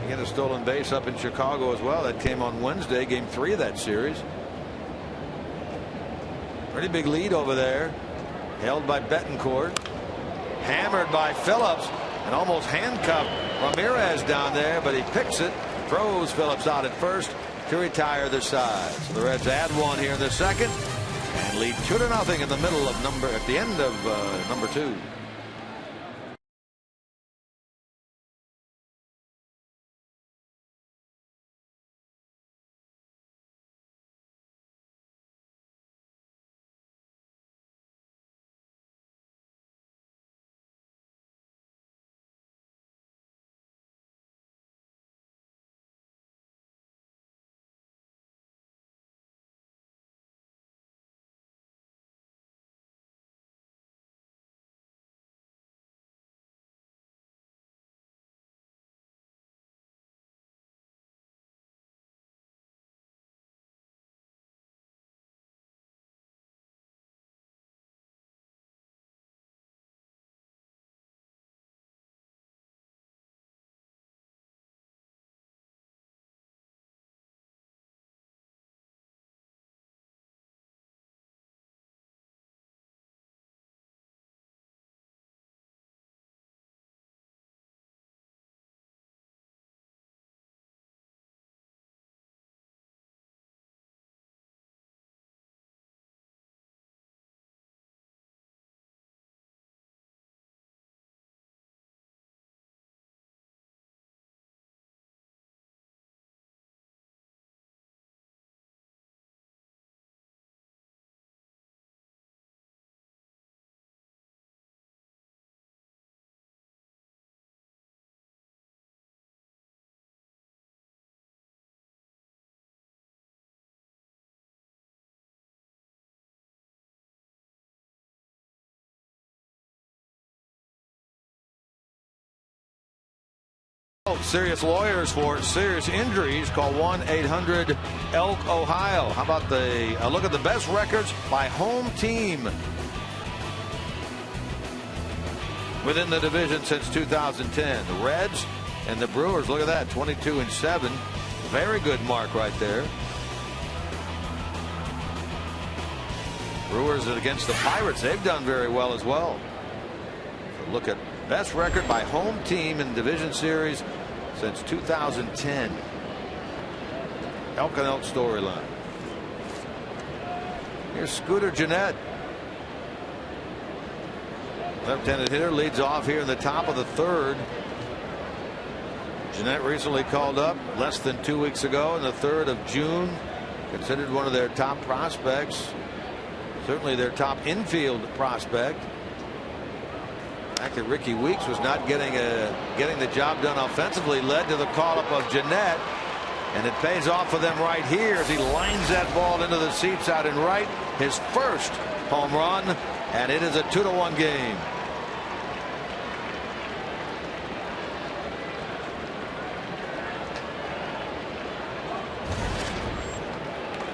He had a stolen base up in Chicago as well. That came on Wednesday, game 3 of that series. Pretty big lead over there, held by Betancourt, hammered by Phillips, and almost handcuffed Ramirez down there, but he picks it, throws Phillips out at first to retire the side. So the Reds add 1 here in the second and lead 2-0 in the middle of at the end of number 2. Serious lawyers for serious injuries. Call 1-800-ELK-OHIO. How about a look at the best records by home team within the division since 2010. The Reds and the Brewers, look at that, 22-7. Very good mark right there. Brewers against the Pirates, they've done very well as well. So look at best record by home team in division series since 2010. Elk and Elk storyline. Here's Scooter Gennett. Left-handed hitter leads off here in the top of the third. Gennett recently called up less than 2 weeks ago in the 3rd of June. Considered one of their top prospects. Certainly their top infield prospect. The fact that Ricky Weeks was not getting the job done offensively led to the call-up of Gennett. And it pays off for them right here as he lines that ball into the seats out in right. His first home run, and it is a 2-1 game.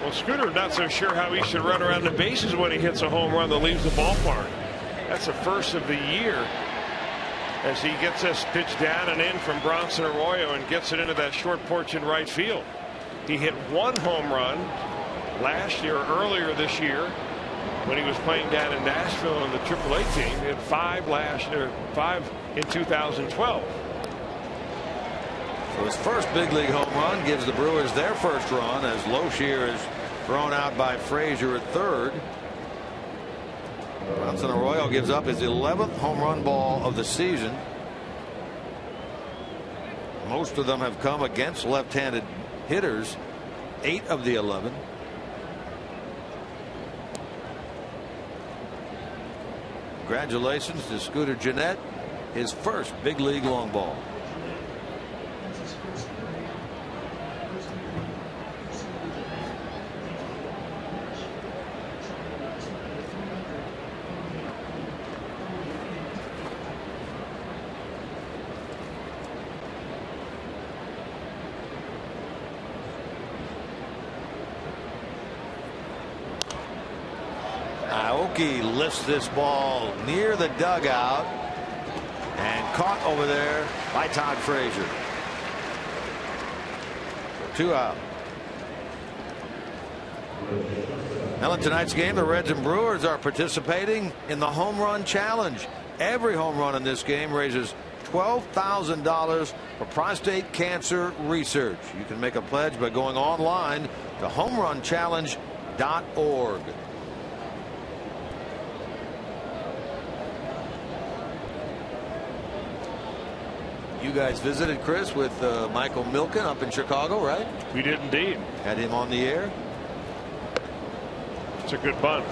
Well, Scooter not so sure how he should run around the bases when he hits a home run that leaves the ballpark. That's the first of the year as he gets this pitch down and in from Bronson Arroyo and gets it into that short porch in right field. He hit 1 home run last year, earlier this year, when he was playing down in Nashville in the AAA team. He had 5 in 2012. So his first big league home run gives the Brewers their first run as Lozier is thrown out by Frazier at third. Bronson Arroyo gives up his 11th home run ball of the season. Most of them have come against left-handed hitters. 8 of the 11. Congratulations to Scooter Gennett, his first big league long ball. Aoki lifts this ball near the dugout and caught over there by Todd Frazier. 2 out. Now in tonight's game, the Reds and Brewers are participating in the home run challenge. Every home run in this game raises $12,000 for prostate cancer research. You can make a pledge by going online to homerunchallenge.org. You guys visited, Chris, with Michael Milken up in Chicago, right? We did indeed. Had him on the air. It's a good bunt.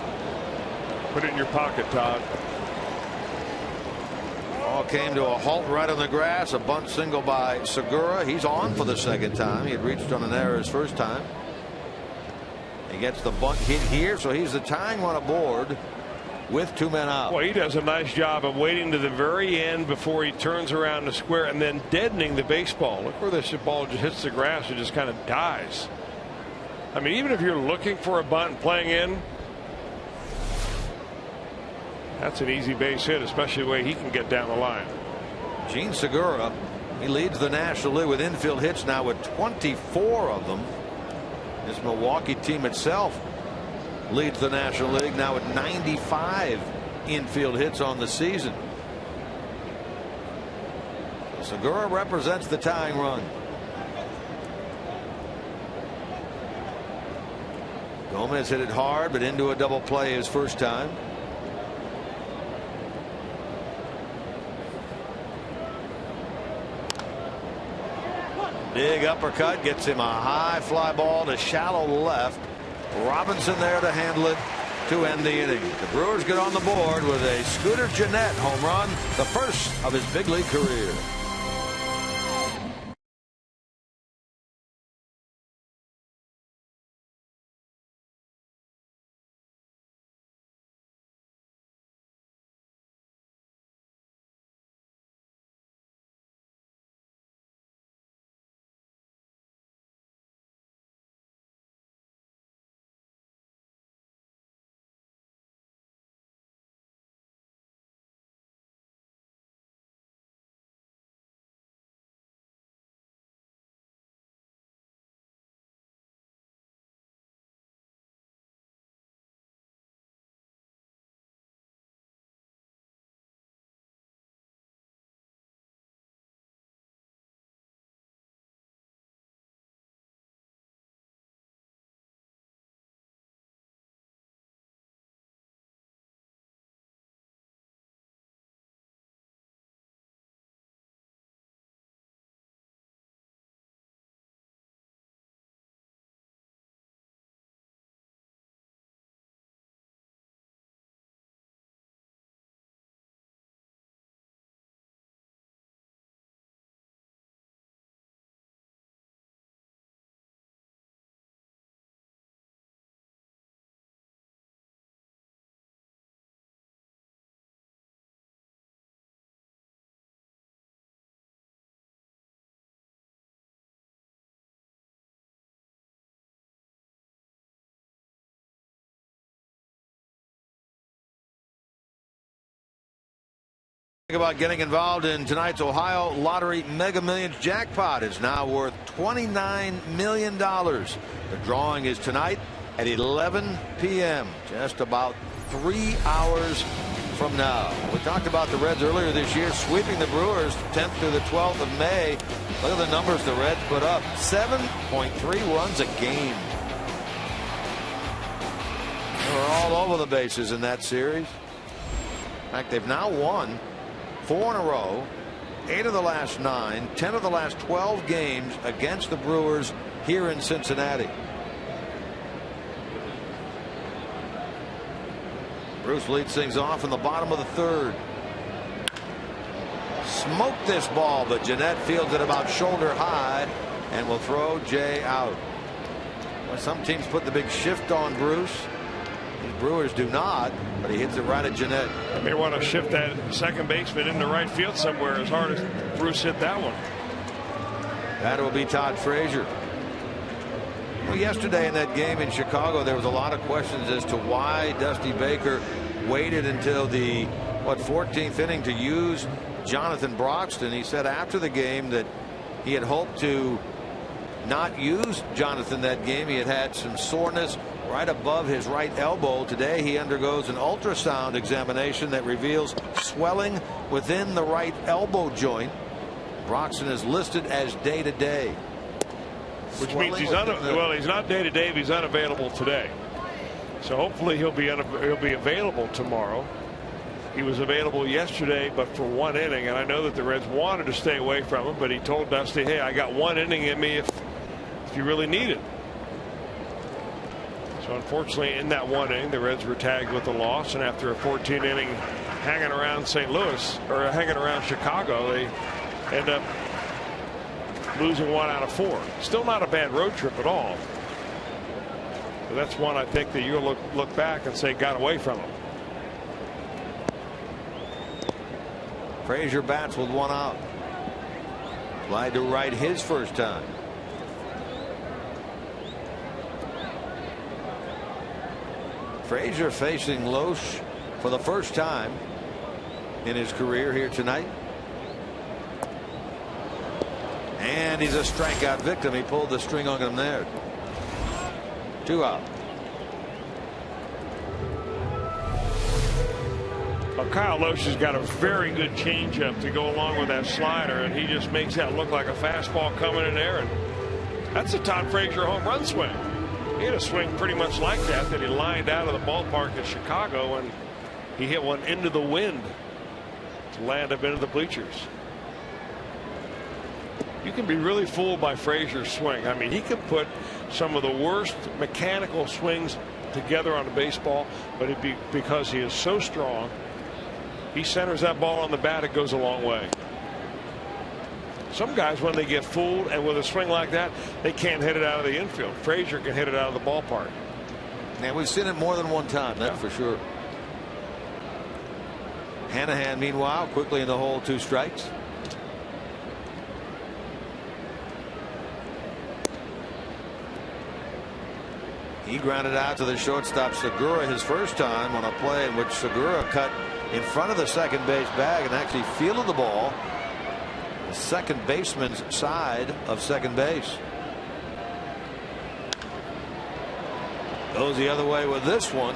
Put it in your pocket, Todd. All came to a halt right on the grass. A bunt single by Segura. He's on for the second time. He had reached on an error his first time. He gets the bunt hit here, so he's the tying run aboard with 2 men out. Well, he does a nice job of waiting to the very end before he turns around the square and then deadening the baseball. Look where this ball just hits the grass and just kind of dies. I mean, even if you're looking for a bunt and playing in, that's an easy base hit, especially the way he can get down the line. Gene Segura, he leads the National League with infield hits now with 24 of them. This Milwaukee team itself leads the National League now with 95 infield hits on the season. Segura represents the tying run. Gomez hit it hard, but into a double play his first time. Big uppercut gets him a high fly ball to shallow left. Robinson there to handle it to end the inning. The Brewers get on the board with a Scooter Gennett home run, the first of his big league career. Think about getting involved in tonight's Ohio Lottery Mega Millions jackpot. Is now worth $29 million. The drawing is tonight at 11 p.m. just about 3 hours from now. We talked about the Reds earlier this year sweeping the Brewers 10th through the 12th of May. Look at the numbers the Reds put up. 7.3 runs a game. They were all over the bases in that series. In fact, they've now won 4 in a row, 8 of the last 9, 10 of the last 12 games against the Brewers here in Cincinnati. Bruce leads things off in the bottom of the 3rd. Smoked this ball, but Jeanette fields it about shoulder high and will throw Jay out. Well, some teams put the big shift on Bruce. The Brewers do not, but he hits it right at Jeanette. They may want to shift that second baseman into right field somewhere as hard as Bruce hit that one. That will be Todd Frazier. Well, yesterday in that game in Chicago, there was a lot of questions as to why Dusty Baker waited until the 14th inning to use Jonathan Broxton. He said after the game that he had hoped to not use Jonathan that game. He had had some soreness right above his right elbow. Today he undergoes an ultrasound examination that reveals swelling within the right elbow joint. Broxton is listed as day-to-day. Which means he's not day-to-day, but he's unavailable today. So hopefully he'll be available tomorrow. He was available yesterday, but for 1 inning, and I know that the Reds wanted to stay away from him, but he told Dusty, hey, I got 1 inning in me if you really need it. So unfortunately in that 1 inning the Reds were tagged with a loss, and after a 14 inning hanging around St. Louis or hanging around Chicago, they end up losing 1 out of 4. Still not a bad road trip at all. But that's one I think that you'll look back and say got away from him. Frazier bats with 1 out. Glad to right his first time. Frazier facing Loesch for the first time in his career here tonight. And he's a strikeout victim. He pulled the string on him there. 2 out. Well, Kyle Loesch has got a very good changeup to go along with that slider, and he just makes that look like a fastball coming in there. And that's a Todd Frazier home run swing. He had a swing pretty much like that he lined out of the ballpark in Chicago, and he hit one into the wind to land up into the bleachers. You can be really fooled by Frazier's swing. I mean, he can put some of the worst mechanical swings together on a baseball, but because he is so strong, he centers that ball on the bat, it goes a long way. Some guys, when they get fooled and with a swing like that, they can't hit it out of the infield. Frazier can hit it out of the ballpark. And we've seen it more than one time, that's for sure. Hanahan, meanwhile, quickly in the hole, 2 strikes. He grounded out to the shortstop Segura his first time on a play in which Segura cut in front of the second base bag and actually fielded the ball the second baseman's side of second base. Goes the other way with this one.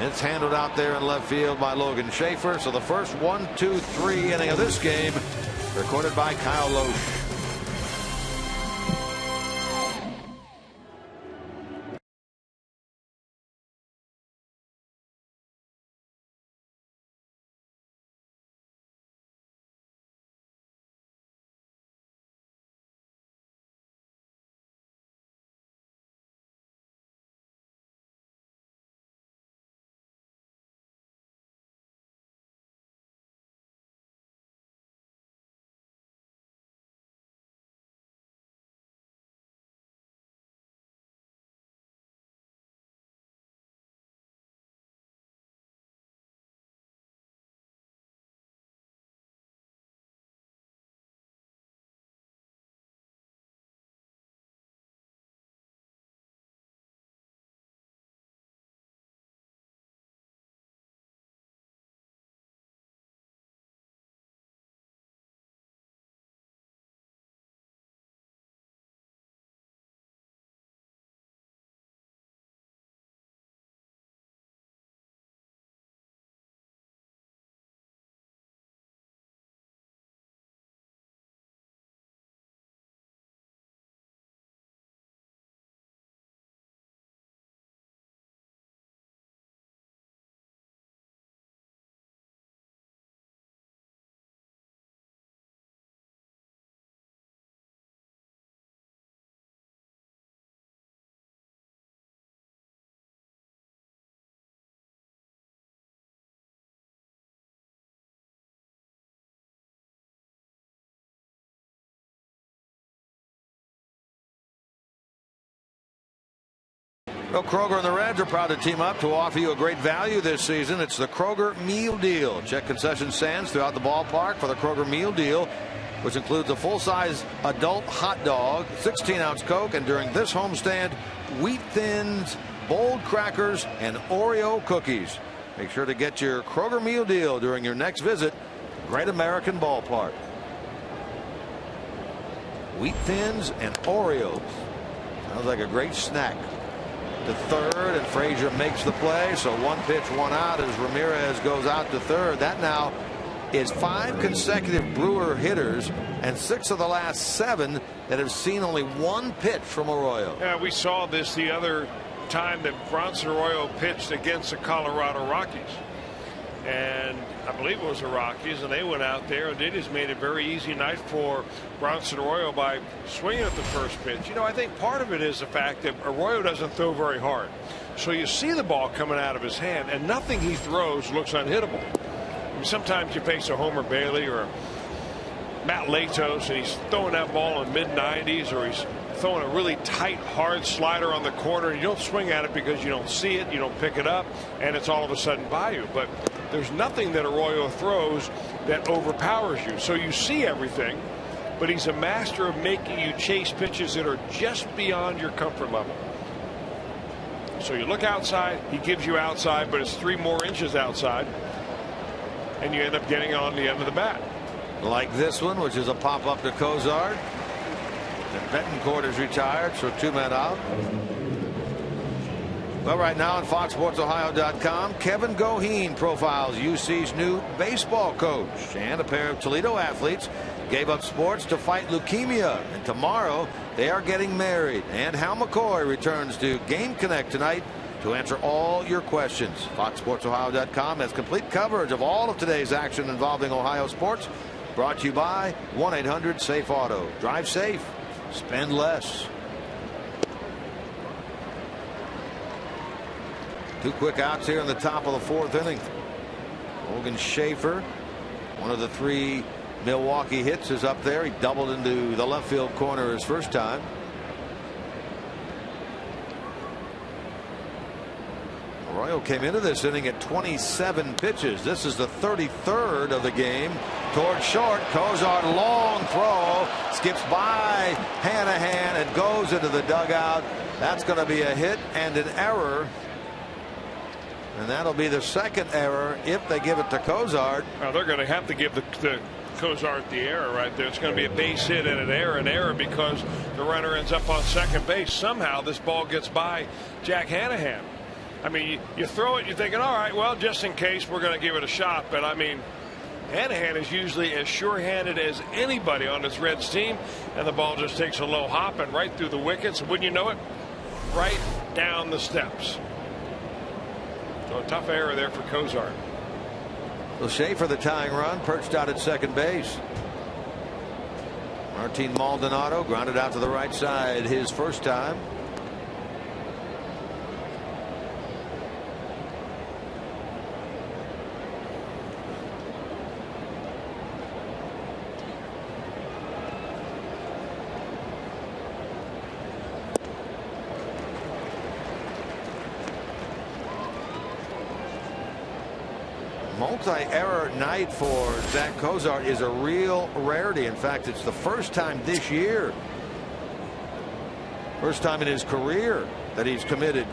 It's handled out there in left field by Logan Schaefer. So the first 1, 2, 3 inning of this game recorded by Kyle Loesch. Well, Kroger and the Reds are proud to team up to offer you a great value this season. It's the Kroger Meal Deal. Check concession stands throughout the ballpark for the Kroger Meal Deal, which includes a full-size adult hot dog, 16-ounce Coke, and during this homestand, Wheat Thins, bold crackers, and Oreo cookies. Make sure to get your Kroger Meal Deal during your next visit to Great American Ballpark. Wheat Thins and Oreos. Sounds like a great snack. To third, and Frazier makes the play. So 1 pitch, 1 out as Ramirez goes out to third. That now is 5 consecutive Brewer hitters and 6 of the last 7 that have seen only 1 pitch from Arroyo. Yeah, we saw this the other time that Bronson Arroyo pitched against the Colorado Rockies. And I believe it was the Rockies, and they went out there and they just made a very easy night for Bronson Arroyo by swinging at the first pitch. You know, I think part of it is the fact that Arroyo doesn't throw very hard. So you see the ball coming out of his hand, and nothing he throws looks unhittable. I mean, sometimes you face a Homer Bailey or a Matt Latos, and he's throwing that ball in mid-90s, or he's throwing a really tight, hard slider on the corner, and you don't swing at it because you don't see it, you don't pick it up, and it's all of a sudden by you. But there's nothing that Arroyo throws that overpowers you. So you see everything, but he's a master of making you chase pitches that are just beyond your comfort level. So you look outside, he gives you outside, but it's 3 more inches outside, and you end up getting on the end of the bat. Like this one, which is a pop-up to Cozart. And Betancourt is retired, so 2 men out. Well, right now on FoxSportsOhio.com, Kevin Goheen profiles UC's new baseball coach, and a pair of Toledo athletes gave up sports to fight leukemia, and tomorrow they are getting married. And Hal McCoy returns to Game Connect tonight to answer all your questions. FoxSportsOhio.com has complete coverage of all of today's action involving Ohio sports. Brought to you by 1-800-SAFE-AUTO. Drive safe, spend less. 2 quick outs here in the top of the 4th inning. Logan Schaefer, one of the 3 Milwaukee hits, is up there. He doubled into the left field corner his first time. Arroyo came into this inning at 27 pitches. This is the 33rd of the game. Towards short, Cozart, long throw, skips by Hanahan and goes into the dugout. That's going to be a hit and an error. And that'll be the 2nd error if they give it to Cozart. Well, they're going to have to give the Cozart the error right there. It's going to be a base hit and an error because the runner ends up on second base. Somehow this ball gets by Jack Hanahan. I mean, you throw it, you're thinking, all right, well, just in case, we're going to give it a shot. But, I mean, Hanahan is usually as sure-handed as anybody on this Reds team, and the ball just takes a low hop and right through the wickets. Wouldn't you know it? Right down the steps. So a tough error there for Cozart. Well, Schaefer, the tying run, perched out at second base. Martin Maldonado grounded out to the right side his first time. Multi-error night for Zach Cozart is a real rarity. In fact, it's the first time this year, first time in his career, that he's committed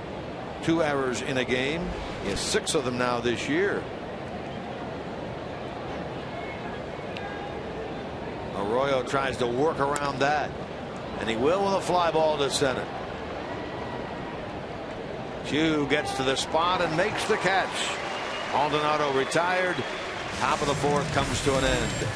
2 errors in a game. He has 6 of them now this year. Arroyo tries to work around that, and he will with a fly ball to center. Hugh gets to the spot and makes the catch. Maldonado retired. Top of the 4th comes to an end.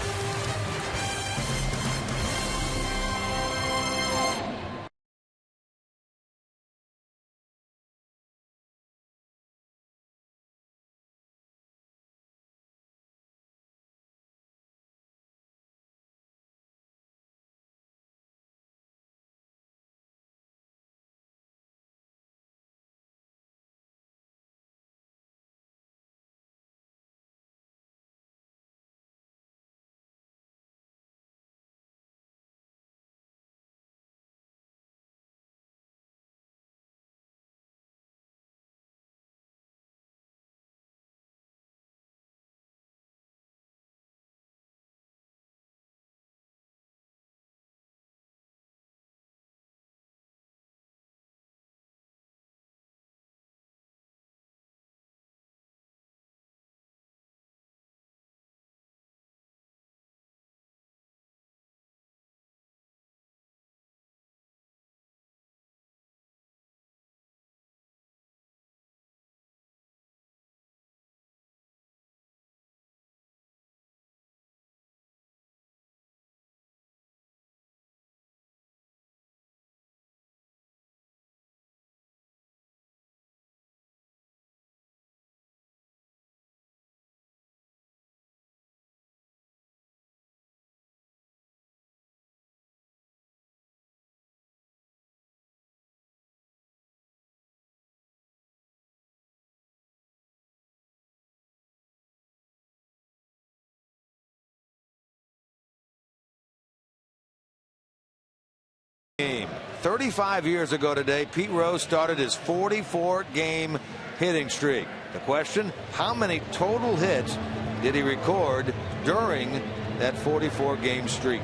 game. 35 years ago today, Pete Rose started his 44-game hitting streak. The question, how many total hits did he record during that 44-game streak?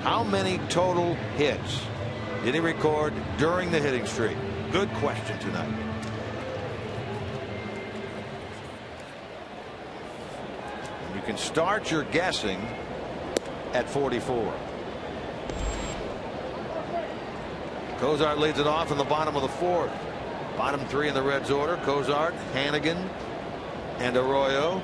How many total hits did he record during the hitting streak? Good question tonight. You can start your guessing at 44. Cozart leads it off in the bottom of the fourth. Bottom three in the Reds order: Cozart, Hannigan, and Arroyo.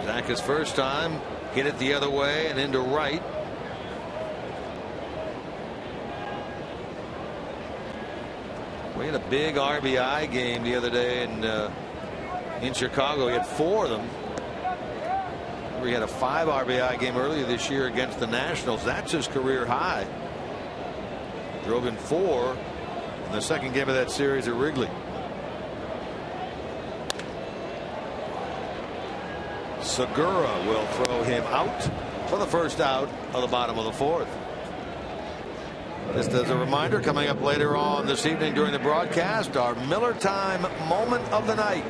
Zach, his first time, hit it the other way and into right. We had a big RBI game the other day in Chicago. He had 4 of them. We had a 5 RBI game earlier this year against the Nationals. That's his career high. Drove in 4 in the second game of that series at Wrigley. Segura will throw him out for the first out of the bottom of the fourth. Just as a reminder, coming up later on this evening during the broadcast, our Miller Time moment of the night,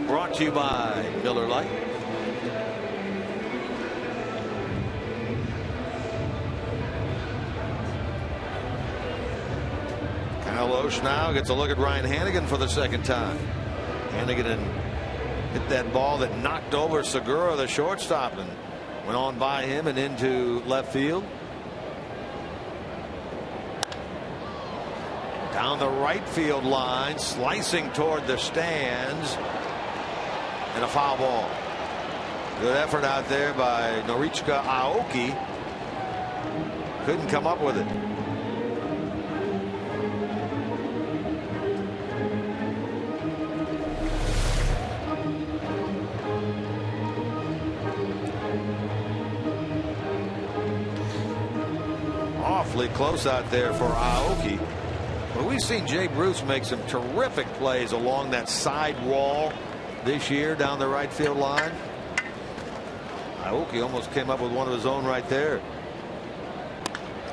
brought to you by Miller Lite. Kyle Lohse now gets a look at Ryan Hannigan for the second time. Hannigan hit that ball that knocked over Segura, the shortstop, and went on by him and into left field. Down the right field line, slicing toward the stands, and a foul ball. Good effort out there by Norichika Aoki. Couldn't come up with it. Awfully close out there for Aoki. Well, we've seen Jay Bruce make some terrific plays along that side wall this year down the right field line. Aoki almost came up with one of his own right there.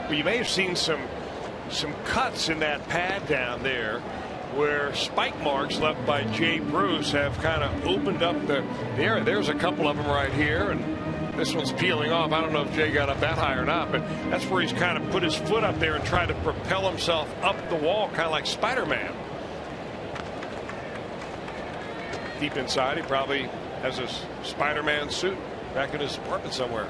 Well, you may have seen some cuts in that pad down there where spike marks left by Jay Bruce have kind of opened up the area. There's a couple of them right here, and this one's peeling off. I don't know if Jay got up that high or not, but that's where he's kind of put his foot up there and tried to propel himself up the wall, kind of like Spider-Man. Deep inside, he probably has a Spider-Man suit back in his apartment somewhere.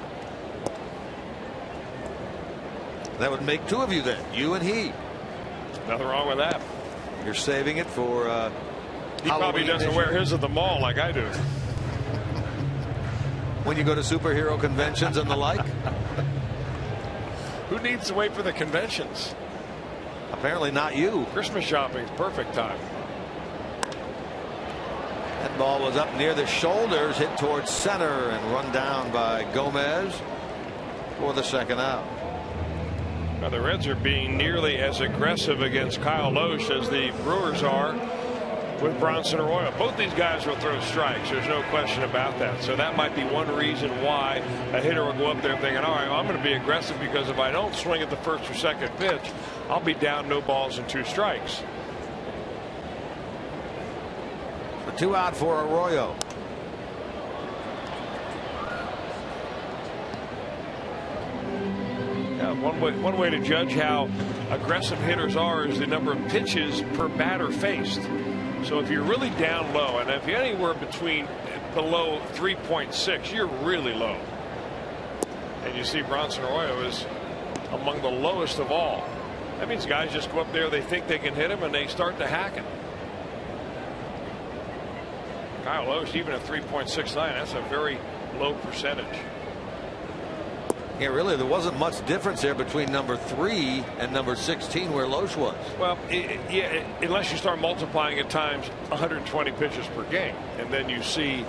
That would make 2 of you then, you and he. Nothing wrong with that. You're saving it for he probably doesn't wear his at the mall like I do. When you go to superhero conventions and the like. Who needs to wait for the conventions? Apparently not you. Christmas shopping's perfect time. That ball was up near the shoulders, hit towards center, and run down by Gomez for the second out. Now the Reds are being nearly as aggressive against Kyle Lohse as the Brewers are with Bronson Arroyo. Both these guys will throw strikes. There's no question about that. So that might be one reason why a hitter will go up there thinking, all right, I'm going to be aggressive, because if I don't swing at the first or second pitch, I'll be down no balls and 2 strikes. The 2 out for Arroyo. Yeah, one way to judge how aggressive hitters are is the number of pitches per batter faced. So if you're really down low, and if you're anywhere between below 3.6, you're really low. And you see Bronson Arroyo is among the lowest of all. That means guys just go up there, they think they can hit him, and they start to hack it. Kyle Lohse, even at 3.69, that's a very low percentage. Yeah, really, there wasn't much difference there between number 3 and number 16 where Lohse was. Well, yeah, unless you start multiplying at times 120 pitches per game, and then you see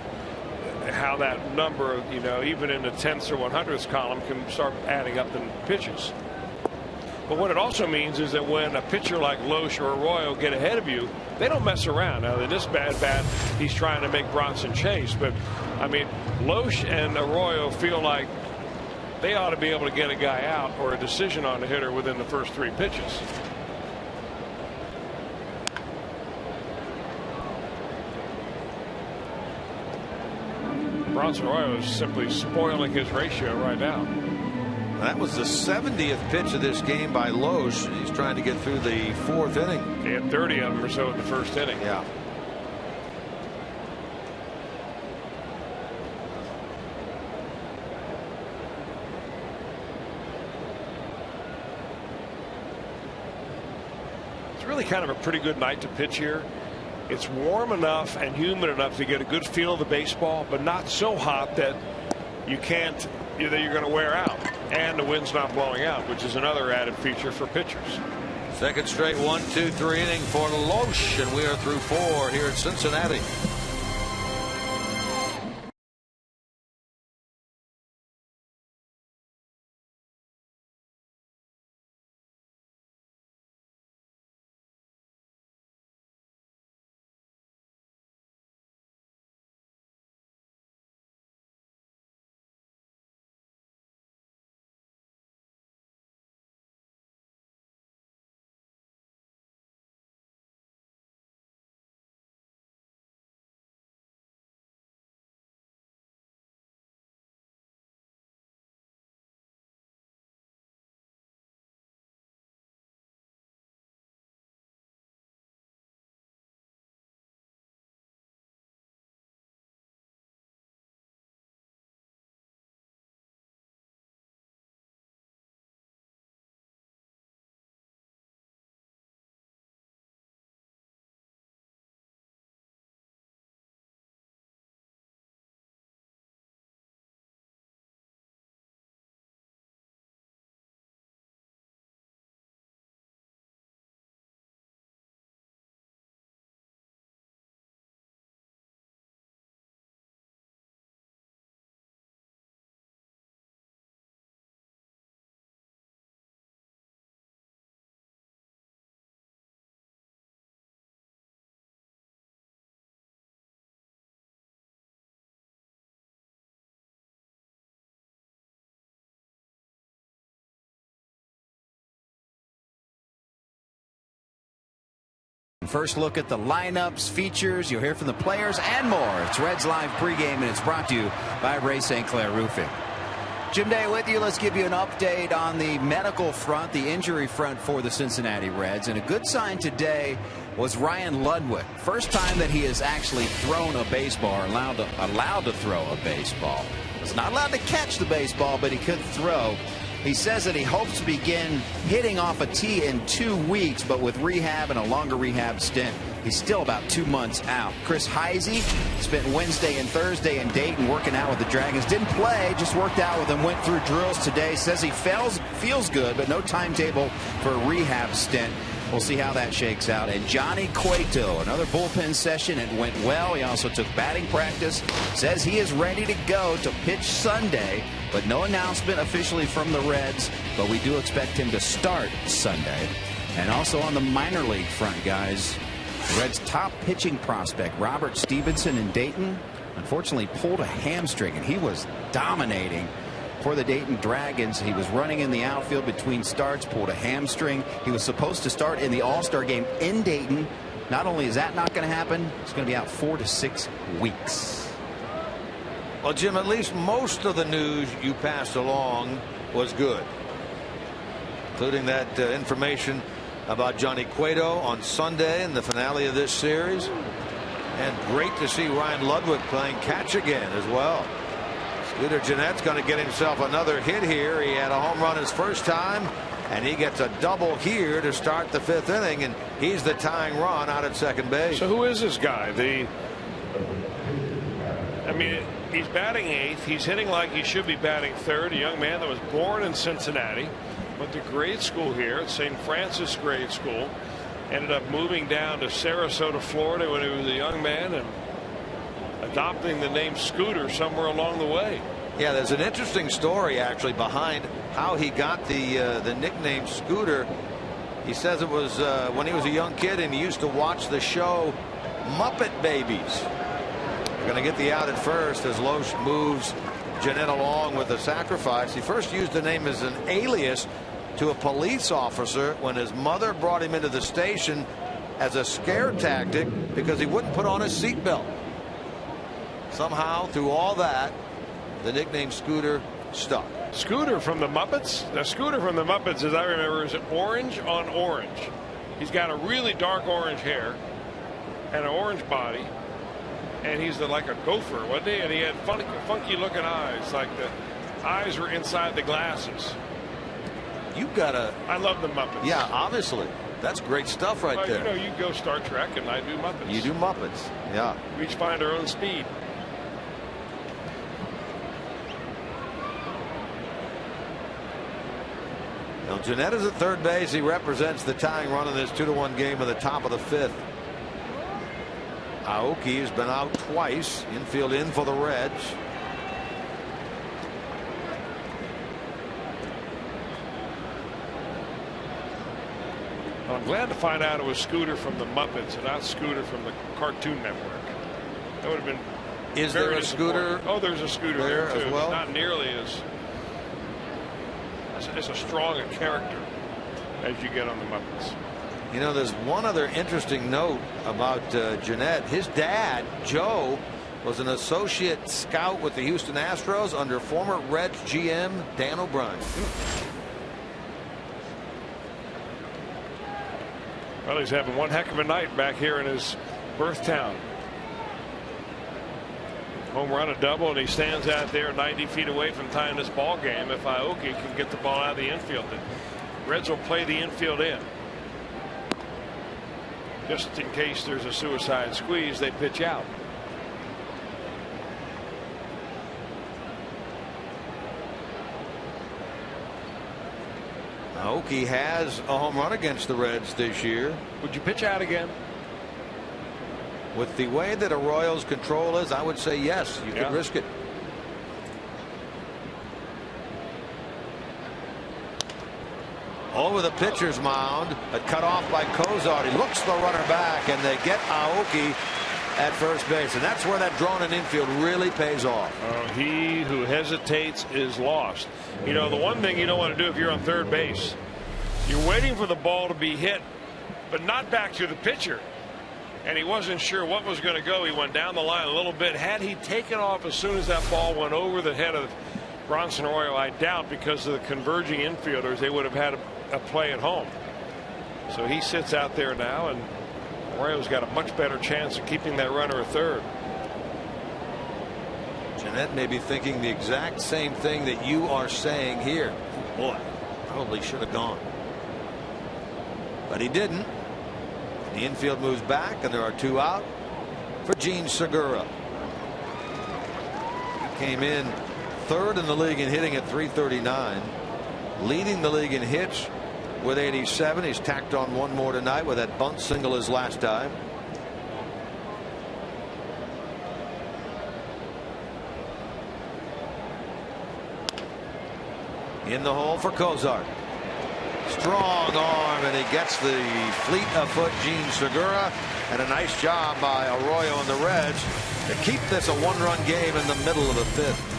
how that number, even in the tenths or 100ths column, can start adding up in pitches. But what it also means is that when a pitcher like Loesch or Arroyo get ahead of you, they don't mess around. Now, in this bat, he's trying to make Bronson chase. But, I mean, Loesch and Arroyo feel like they ought to be able to get a guy out or a decision on the hitter within the first 3 pitches. Bronson Arroyo is simply spoiling his ratio right now. That was the 70th pitch of this game by Loesch. He's trying to get through the 4th inning. He had 30 of them or so in the first inning. Yeah. It's really kind of a pretty good night to pitch here. It's warm enough and humid enough to get a good feel of the baseball, but not so hot that you can't, that you're going to wear out. And the wind's not blowing out, which is another added feature for pitchers. Second straight 1-2-3 inning for Loesch, and we are through 4 here at Cincinnati. First look at the lineups, features, you'll hear from the players and more. It's Reds Live pregame, and it's brought to you by Ray St. Clair Roofing. Jim Day with you. Let's give you an update on the medical front, the injury front for the Cincinnati Reds. And a good sign today was Ryan Ludwig. First time that he has actually thrown a baseball, or allowed to throw a baseball. Was not allowed to catch the baseball, but he could throw. He says that he hopes to begin hitting off a tee in 2 weeks, but with rehab and a longer rehab stint, he's still about 2 months out. Chris Heisey spent Wednesday and Thursday in Dayton working out with the Dragons. Didn't play, just worked out with them, went through drills today. Says he feels good, but no timetable for a rehab stint. We'll see how that shakes out. And Johnny Cueto, another bullpen session. It went well. He also took batting practice. Says he is ready to go to pitch Sunday, but no announcement officially from the Reds. But we do expect him to start Sunday. And also on the minor league front, guys, the Reds' top pitching prospect, Robert Stevenson in Dayton, unfortunately pulled a hamstring, and he was dominating for the Dayton Dragons. He was running in the outfield between starts, pulled a hamstring. He was supposed to start in the All-Star game in Dayton. Not only is that not going to happen, he's going to be out 4 to 6 weeks. Well, Jim, at least most of the news you passed along was good, including that information about Johnny Cueto on Sunday in the finale of this series. And great to see Ryan Ludwig playing catch again as well. Scooter Gennett's going to get himself another hit here. He had a home run his first time, and he gets a double here to start the 5th inning, and he's the tying run out at second base. So who is this guy? I mean, he's batting 8th. He's hitting like he should be batting 3rd. A young man that was born in Cincinnati, went to grade school here at St. Francis Grade School, ended up moving down to Sarasota, Florida when he was a young man, and adopting the name Scooter somewhere along the way. Yeah, there's an interesting story actually behind how he got the nickname Scooter. He says it was when he was a young kid and he used to watch the show Muppet Babies. They're going to get the out at first as Loesch moves Jeanette along with the sacrifice. He first used the name as an alias to a police officer when his mother brought him into the station as a scare tactic because he wouldn't put on his seatbelt. Somehow, through all that, the nickname Scooter stuck. Scooter from the Muppets? The Scooter from the Muppets, as I remember, is orange on orange. He's got a really dark orange hair and an orange body. And he's like a gopher, wasn't he? And he had funky looking eyes, like the eyes were inside the glasses. You've got a. I love the Muppets. Yeah, obviously. That's great stuff right there. You know, you go Star Trek and I do Muppets. You do Muppets. Yeah. We each find our own speed. Now, Jeanette is at third base. He represents the tying run in this 2-1 game in the top of the fifth. Aoki has been out twice. Infield in for the Reds. Well, I'm glad to find out it was Scooter from the Muppets and not Scooter from the Cartoon Network. That would have been. Is there a Scooter? Oh, there's a Scooter there too, as well. Not nearly as. It's a strong a character as you get on the Muppets. You know, there's one other interesting note about Jeanette. His dad, Joe, was an associate scout with the Houston Astros under former Reds GM Dan O'Brien. Well, he's having one heck of a night back here in his birth town. Home run, a double, and he stands out there 90 feet away from tying this ball game. If Aoki can get the ball out of the infield, the Reds will play the infield in. Just in case there's a suicide squeeze, they pitch out. Aoki has a home run against the Reds this year. Would you pitch out again? With the way that Arroyo's control is, I would say yes. You could risk it. Over the pitcher's mound, but cut off by Cozart. He looks the runner back, and they get Aoki at first base, and that's where that drawn in infield really pays off. He who hesitates is lost. You know, the one thing you don't want to do if you're on third base, you're waiting for the ball to be hit, but not back to the pitcher. And he wasn't sure what was going to go. He went down the line a little bit. Had he taken off as soon as that ball went over the head of Bronson Arroyo, I doubt, because of the converging infielders, they would have had a play at home. So he sits out there now, and Arroyo's got a much better chance of keeping that runner at third. Jeanette may be thinking the exact same thing that you are saying here. Boy, probably should have gone. But he didn't. The infield moves back, and there are two out for Gene Segura. He came in third in the league in hitting at .339, leading the league in hits with 87. He's tacked on one more tonight with that bunt single his last time. In the hole for Cozart. Strong arm, and he gets the fleet of foot Gene Segura, and a nice job by Arroyo and the Reds to keep this a one-run game in the middle of the fifth.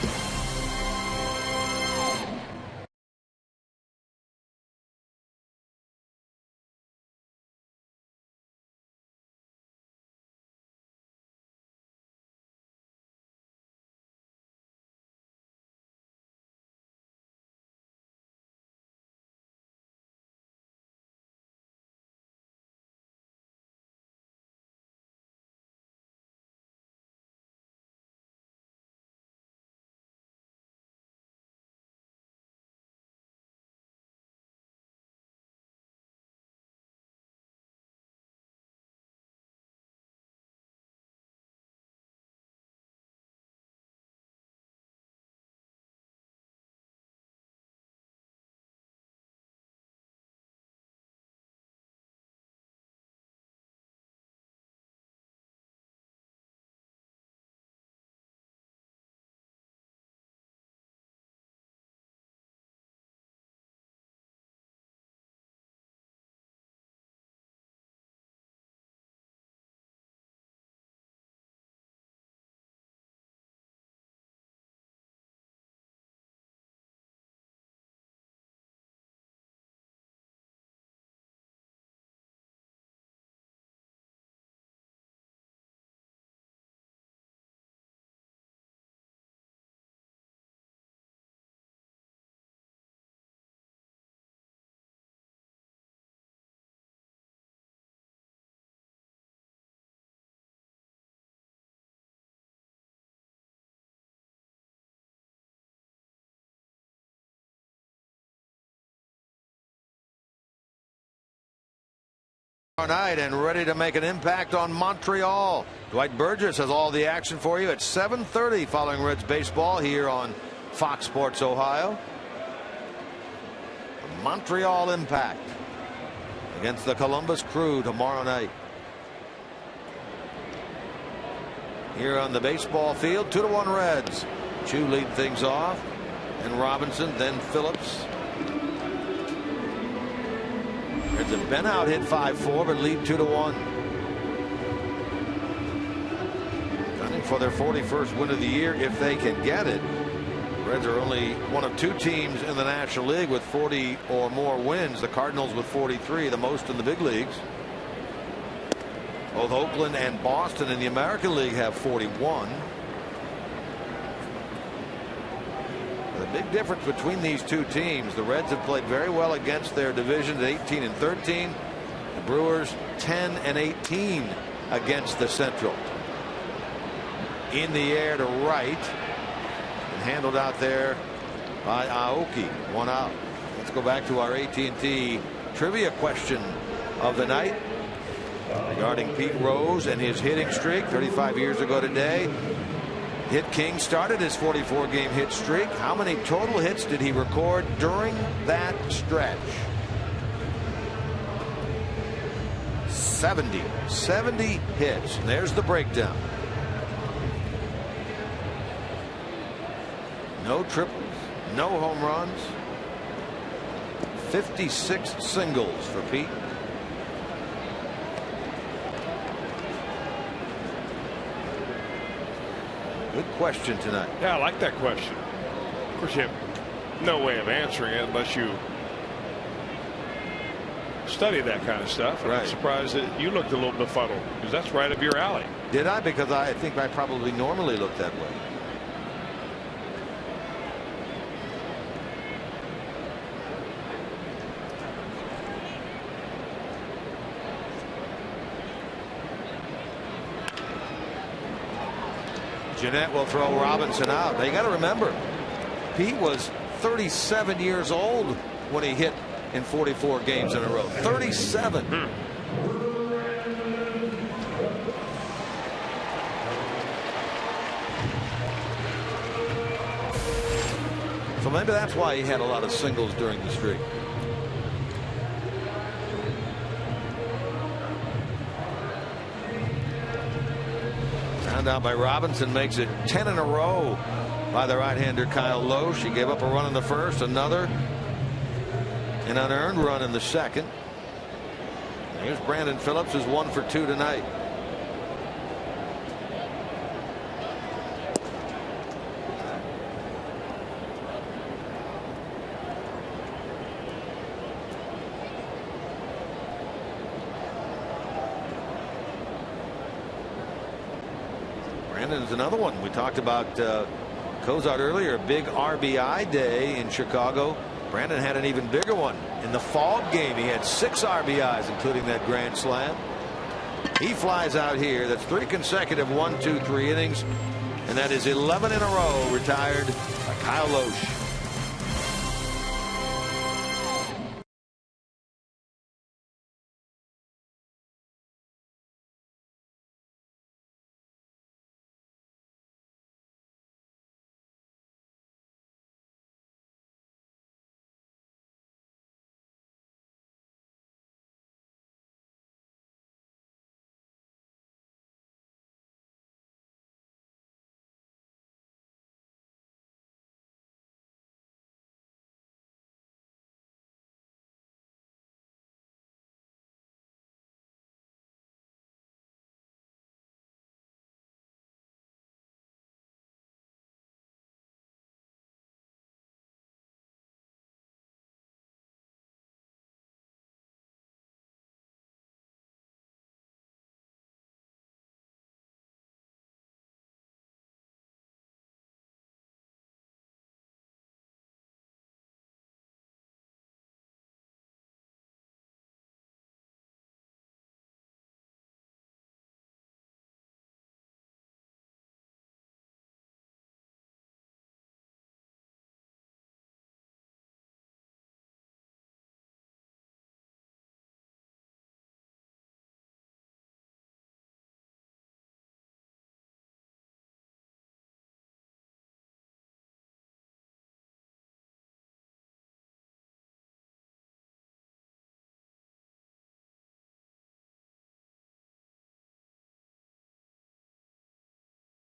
Night and ready to make an impact on Montreal. Dwight Burgess has all the action for you at 7:30 following Reds baseball here on Fox Sports Ohio. The Montreal Impact against the Columbus Crew tomorrow night. Here on the baseball field, 2-1 Reds. Chu lead things off, and Robinson, then Phillips. Reds have been out, hit 5-4, but lead 2-1. Gunning for their 41st win of the year if they can get it. The Reds are only one of 2 teams in the National League with 40 or more wins. The Cardinals with 43, the most in the big leagues. Both Oakland and Boston in the American League have 41. The big difference between these 2 teams, the Reds have played very well against their divisions at 18 and 13. The Brewers 10 and 18 against the Central. In the air to right and handled out there by Aoki. 1 out. Let's go back to our AT&T trivia question of the night regarding Pete Rose and his hitting streak 35 years ago today. Hit King started his 44-game hit streak. How many total hits did he record during that stretch? 70 hits. And there's the breakdown. No triples, no home runs, 56 singles for Pete. Good question tonight. Yeah, I like that question. Of course, you have no way of answering it unless you study that kind of stuff. Right. I'm surprised that you looked a little befuddled, because that's right up your alley. Did I? Because I think I probably normally look that way. Jeanette will throw Robinson out. Now you got to remember, Pete was 37 years old when he hit in 44 games in a row. 37. So maybe that's why he had a lot of singles during the streak. Found out by Robinson, makes it 10 in a row by the right-hander Kyle Loesch. He gave up a run in the first, another, an unearned run in the second. Here's Brandon Phillips, who's 1 for 2 tonight. Brandon's another one. We talked about Cozart earlier. Big RBI day in Chicago. Brandon had an even bigger one in the fall game. He had 6 RBIs, including that grand slam. He flies out here. That's 3 consecutive 1, 2, 3 innings, and that is 11 in a row retired by Kyle Loesch.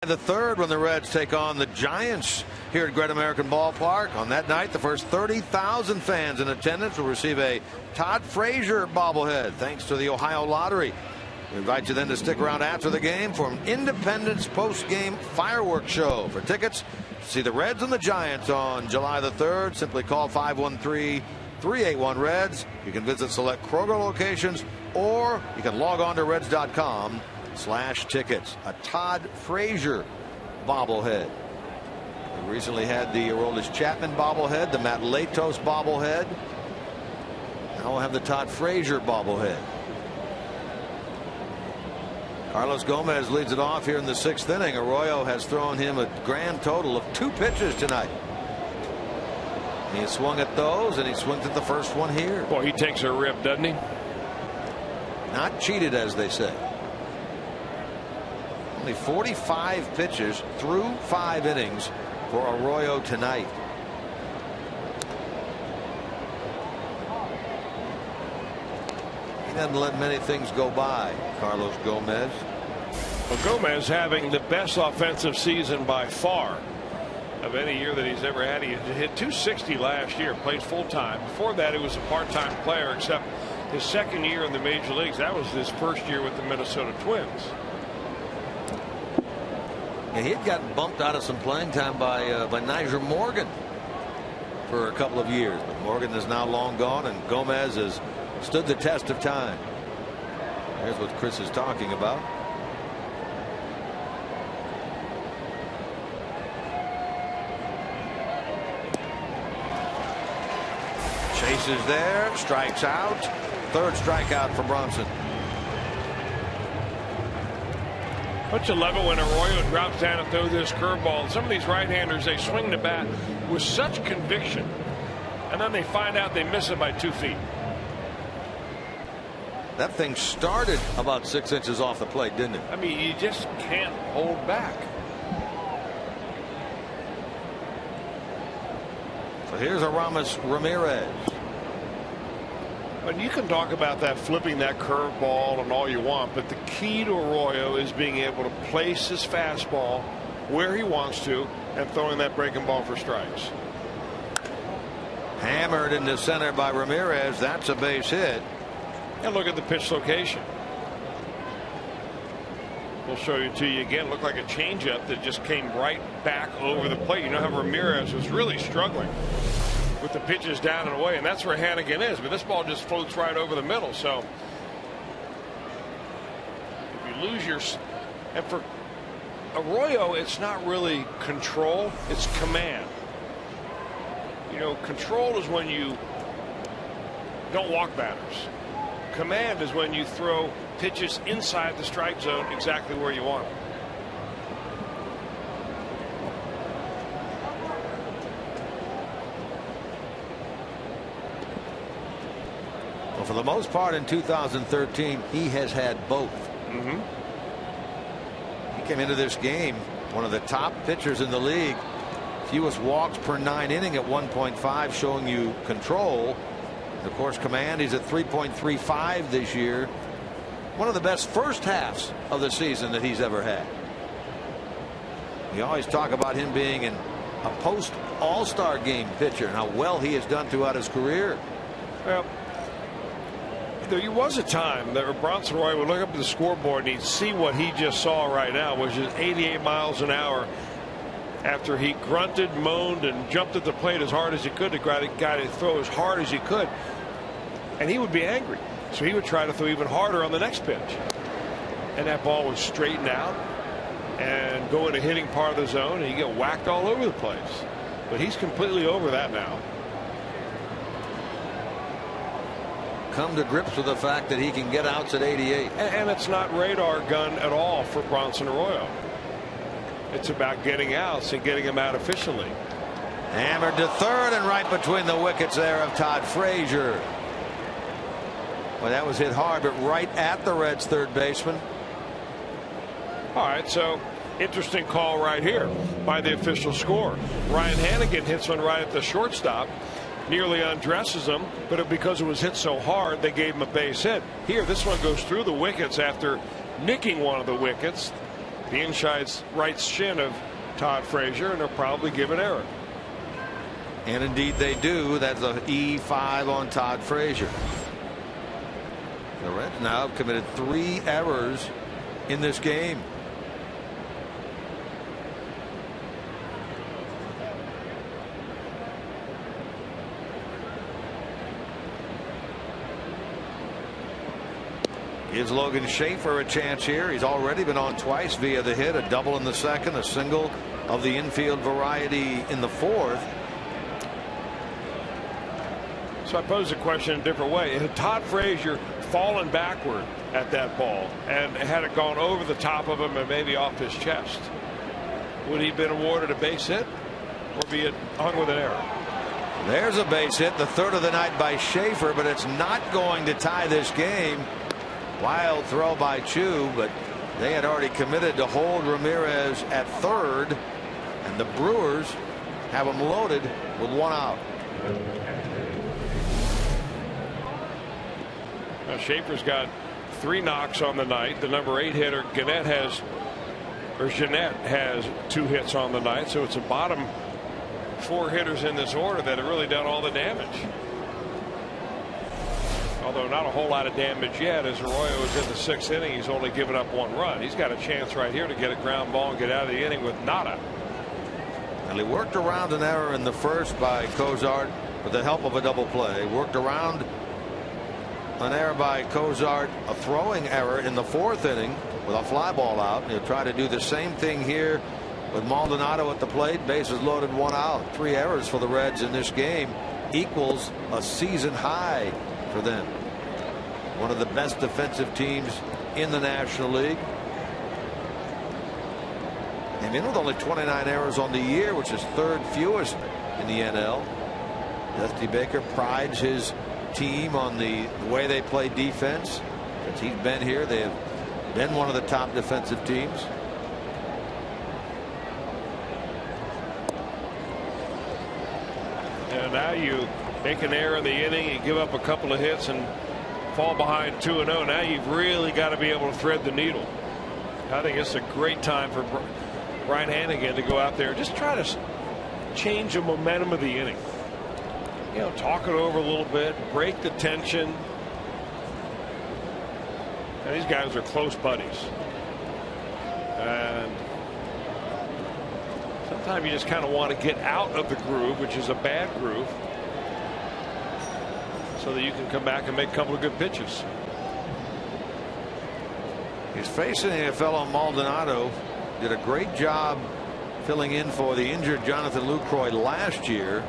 the 3rd when the Reds take on the Giants here at Great American Ballpark. On that night, the first 30,000 fans in attendance will receive a Todd Frazier bobblehead thanks to the Ohio Lottery. We invite you then to stick around after the game for an Independence post-game fireworks show. For tickets, see the Reds and the Giants on July the 3rd. Simply call 513-381-REDS. You can visit select Kroger locations, or you can log on to Reds.com/tickets. A Todd Frazier bobblehead. We recently had the Aroldis Chapman bobblehead, the Matt Latos bobblehead. Now we'll have the Todd Frazier bobblehead. Carlos Gomez leads it off here in the 6th inning. Arroyo has thrown him a grand total of 2 pitches tonight. He swung at those, and he swings at the first one here. Boy, he takes a rip, doesn't he? Not cheated, as they say. Only 45 pitches through 5 innings for Arroyo tonight. He doesn't let many things go by, Carlos Gomez. Well, Gomez having the best offensive season by far of any year that he's ever had. He hit 260 last year, played full time. Before that, he was a part-time player, except his 2nd year in the major leagues. That was his 1st year with the Minnesota Twins. And he had gotten bumped out of some playing time by Nyjer Morgan for a couple of years, but Morgan is now long gone, and Gomez has stood the test of time. Here's what Chris is talking about. Chases there, strikes out. 3rd strikeout for Bronson. Don't you love it when Arroyo drops down and throws this curveball? Some of these right-handers, they swing the bat with such conviction, and then they find out they miss it by 2 feet. That thing started about 6 inches off the plate, didn't it? I mean, you just can't hold back. So here's Aramis Ramirez. And you can talk about that, flipping that curveball and all you want, but the key to Arroyo is being able to place his fastball where he wants to and throwing that breaking ball for strikes. Hammered into center by Ramirez. That's a base hit. And look at the pitch location. We'll show you to you again. Looked like a changeup that just came right back over the plate. You know how Ramirez was really struggling with the pitches down and away, and that's where Hannigan is, but this ball just floats right over the middle. So if you lose your, and for Arroyo, it's not really control, it's command. You know, control is when you don't walk batters. Command is when you throw pitches inside the strike zone exactly where you want them. Well, for the most part in 2013, he has had both. He came into this game one of the top pitchers in the league. Fewest walks per 9 inning at 1.5, showing you control. Of course, command, he's at 3.35 this year. One of the best first halves of the season that he's ever had. You always talk about him being a post All-Star game pitcher and how well he has done throughout his career. Well, there was a time that Bronson Arroyo would look up at the scoreboard and he'd see what he just saw right now, which is 88 miles an hour, after he grunted, moaned, and jumped at the plate as hard as he could to try to throw as hard as he could. And he would be angry. So he would try to throw even harder on the next pitch. And that ball would straighten out and go into hitting part of the zone, and he'd get whacked all over the place. But he's completely over that now. Come to grips with the fact that he can get outs at 88. And it's not radar gun at all for Bronson Arroyo. It's about getting outs and getting them out efficiently. Hammered to 3rd and right between the wickets there of Todd Frazier. Well, that was hit hard, but right at the Reds' 3rd baseman. All right, so interesting call right here by the official score. Ryan Hannigan hits one right at the shortstop, nearly undresses him, but because it was hit so hard, they gave him a base hit. Here, this one goes through the wickets after nicking one of the wickets. the inside right shin of Todd Frazier, and they'll probably give an error. And indeed they do. That's a E5 on Todd Frazier. The Reds now have committed 3 errors in this game. Gives Logan Schaefer a chance here. He's already been on twice via the hit, a double in the second, a single of the infield variety in the fourth. So I pose the question in a different way. Had Todd Frazier fallen backward at that ball and had it gone over the top of him and maybe off his chest, would he have been awarded a base hit or be it hung with an error? There's a base hit, the third of the night by Schaefer, but it's not going to tie this game. Wild throw by Chu, but they had already committed to hold Ramirez at third, and the Brewers have him loaded with 1 out. Now Schaefer's got 3 knocks on the night. The number 8 hitter Jeanette has 2 hits on the night, so it's a bottom 4 hitters in this order that have really done all the damage. Although not a whole lot of damage yet, as Arroyo is in the 6th inning. He's only given up 1 run. He's got a chance right here to get a ground ball and get out of the inning with nada. And he worked around an error in the first by Cozart with the help of a double play. Worked around an error by Cozart, a throwing error in the 4th inning with a fly ball out. And he'll try to do the same thing here with Maldonado at the plate. Bases loaded, 1 out. 3 errors for the Reds in this game equals a season high for them. One of the best defensive teams in the National League. And in with only 29 errors on the year, which is 3rd fewest in the NL. Dusty Baker prides his team on the way they play defense. Since he's been here, they have been one of the top defensive teams. And now you make an error in the inning, you give up a couple of hits and fall behind 2-0. Now you've really got to be able to thread the needle. I think it's a great time for Brian Hannigan to go out there and just try to change the momentum of the inning. You know, talk it over a little bit, break the tension. And these guys are close buddies. And sometimes you just kind of want to get out of the groove, which is a bad groove, so that you can come back and make a couple of good pitches. He's facing a fellow Maldonado. Did a great job filling in for the injured Jonathan Lucroy last year.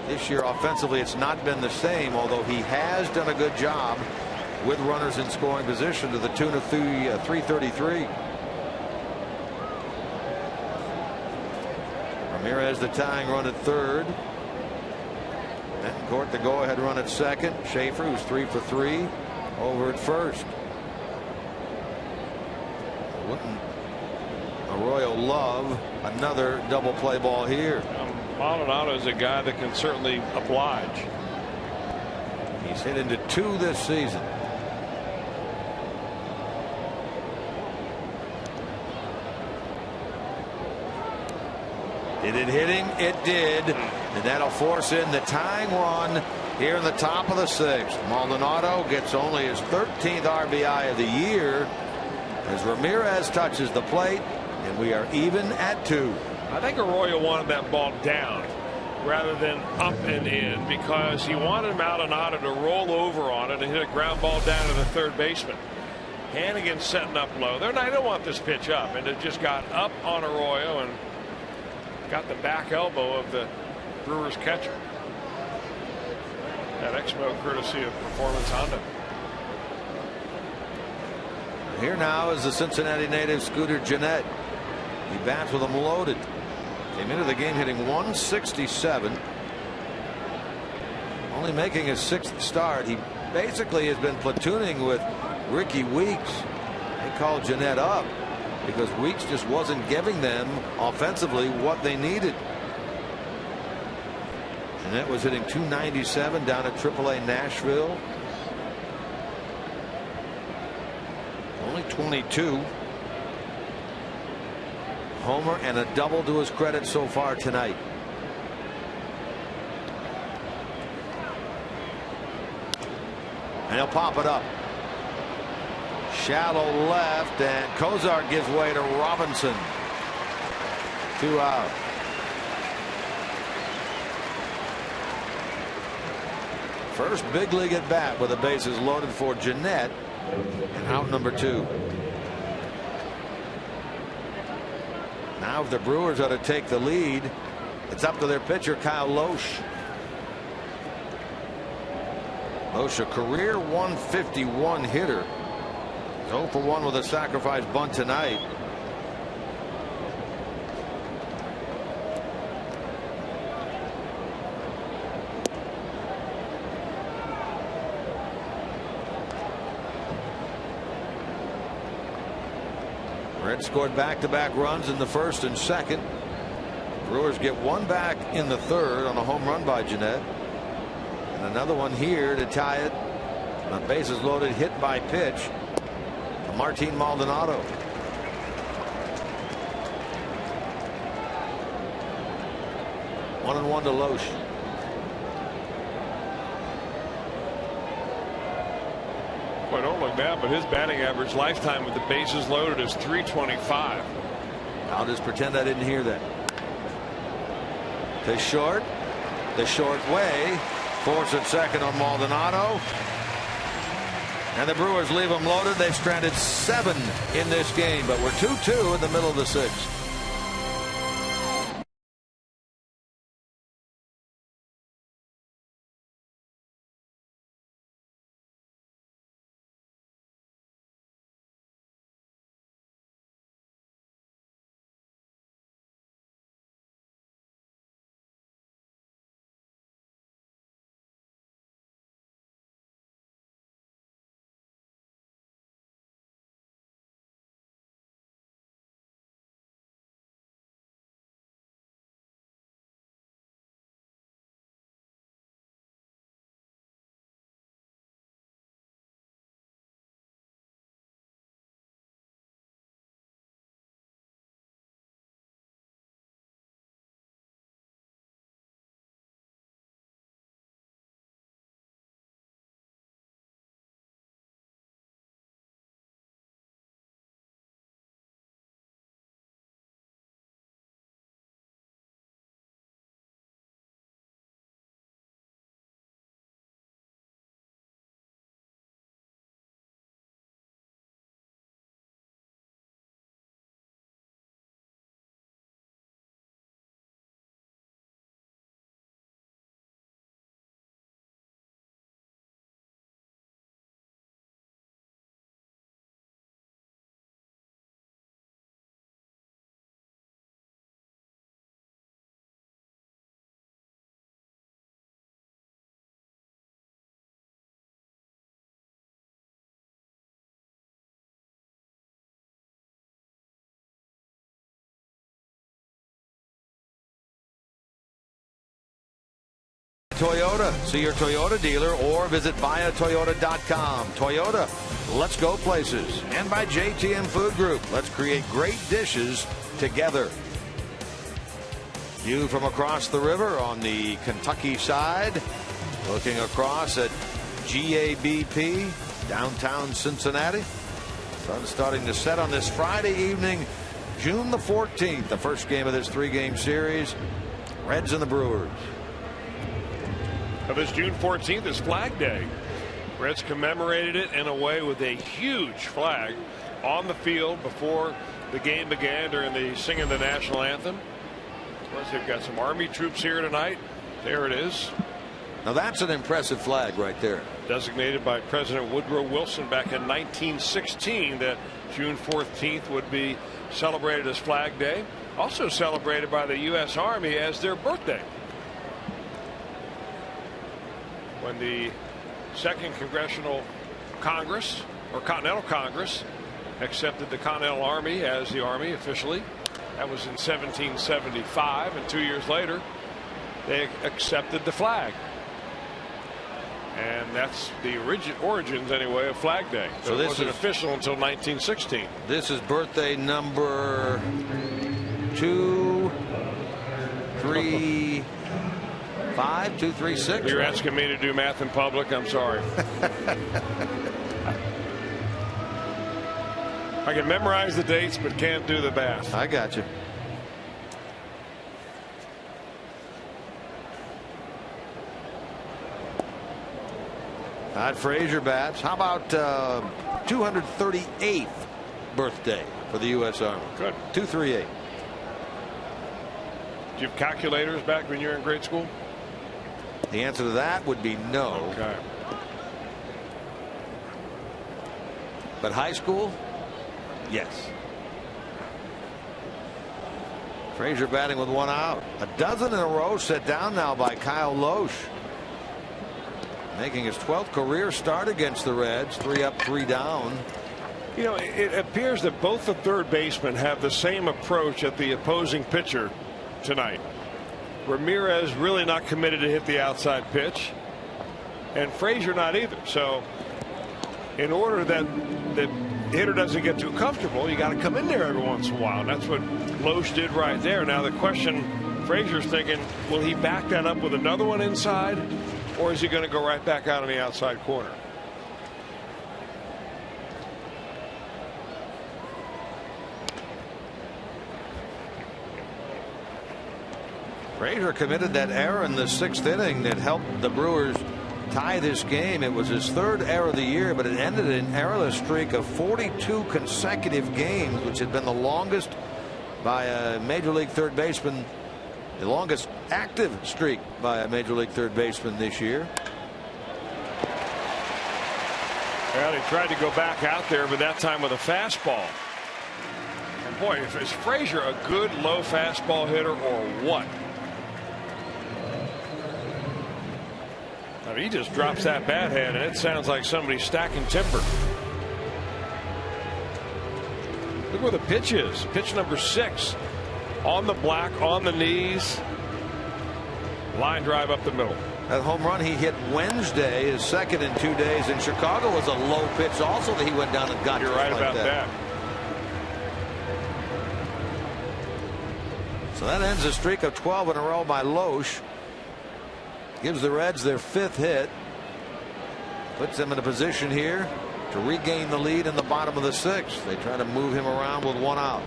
This year offensively it's not been the same, although he has done a good job with runners in scoring position to the tune of 333. Ramirez the tying run at third. Betancourt the go-ahead run at second. Schaefer, who's 3 for 3, over at first. Wouldn't Arroyo love another double play ball here? Maldonado is a guy that can certainly oblige. He's hit into 2 this season. Did it hit him? It did. And that'll force in the tying run here in the top of the 6th. Maldonado gets only his 13th RBI of the year as Ramirez touches the plate, and we are even at 2. I think Arroyo wanted that ball down rather than up and in, because he wanted Maldonado to roll over on it and hit a ground ball down to the third baseman. Hannigan setting up low. They don't want this pitch up, and it just got up on Arroyo and got the back elbow of the Brewers catcher. That Exmo courtesy of Performance Honda. Here now is the Cincinnati native Scooter Gennett. He bats with them loaded. Came into the game hitting 167. Only making his 6th start. He basically has been platooning with Ricky Weeks. They called Gennett up because Weeks just wasn't giving them offensively what they needed. And that was hitting 297 down at AAA Nashville. Only 22. Homer and a double to his credit so far tonight. And he'll pop it up. Shallow left, and Kozar gives way to Robinson. 2 out. First big league at bat with the bases loaded for Jeanette, and out number 2. Now if the Brewers are to take the lead, it's up to their pitcher Kyle Loesch. Loesch, a career 151 hitter. 0 for 1 with a sacrifice bunt tonight. Reds scored back-to-back runs in the first and second. Brewers get one back in the third on a home run by Jeanette. And another one here to tie it. A bases loaded hit by pitch. Martin Maldonado. 1-1 to Loesch. Well, don't look bad, but his batting average lifetime with the bases loaded is .325. I'll just pretend I didn't hear that. To short. The short way. Force at second on Maldonado. And the Brewers leave them loaded. They've stranded 7 in this game, but we're 2-2 in the middle of the 6th. Toyota. See your Toyota dealer or visit buyatoyota.com. Toyota, let's go places. And by JTM Food Group, let's create great dishes together. View from across the river on the Kentucky side, looking across at GABP, downtown Cincinnati. Sun starting to set on this Friday evening, June the 14th, the first game of this 3-game series. Reds and the Brewers. Now, this June 14th is Flag Day. Reds commemorated it in a way with a huge flag on the field before the game began during the singing the national anthem. Plus, they've got some Army troops here tonight. There it is. Now that's an impressive flag right there. Designated by President Woodrow Wilson back in 1916 that June 14th would be celebrated as Flag Day. Also celebrated by the U.S. Army as their birthday. When the Second Congressional Congress, or Continental Congress, accepted the Continental Army as the Army officially. That was in 1775, and 2 years later they accepted the flag. And that's the origins anyway of Flag Day. So this wasn't official until 1916. This is birthday number 2, 3, 5, 2, 3, 6. You're asking me to do math in public. I'm sorry. I can memorize the dates, but can't do the math. I got you. Todd Frazier bats. How about 238th birthday for the U.S. Army? Good. 238. Did you have calculators back when you were in grade school? The answer to that would be no. Okay. But high school? Yes. Frazier batting with 1 out. A dozen in a row set down now by Kyle Loesch. Making his 12th career start against the Reds. 3 up, 3 down. You know, it appears that both the third basemen have the same approach at the opposing pitcher tonight. Ramirez really not committed to hit the outside pitch, and Frazier not either. So in order that the hitter doesn't get too comfortable, you got to come in there every once in a while, and that's what Loesch did right there. Now the question Frazier's thinking, will he back that up with another one inside, or is he going to go right back out on the outside corner? Frazier committed that error in the 6th inning that helped the Brewers tie this game. It was his 3rd error of the year, but it ended an errorless streak of 42 consecutive games, which had been the longest by a major league third baseman, the longest active streak by a major league third baseman this year. Well, he tried to go back out there, but that time with a fastball. And boy, is Frazier a good low fastball hitter or what? I mean, he just drops that bat hand, and it sounds like somebody stacking timber. Look where the pitch is. Pitch number 6. On the black, on the knees. Line drive up the middle. That home run he hit Wednesday, his 2nd in 2 days in Chicago, was a low pitch also that he went down and got. You're right about that. So that ends a streak of 12 in a row by Loesch. Gives the Reds their 5th hit. Puts them in a position here to regain the lead in the bottom of the 6th. They try to move him around with 1 out.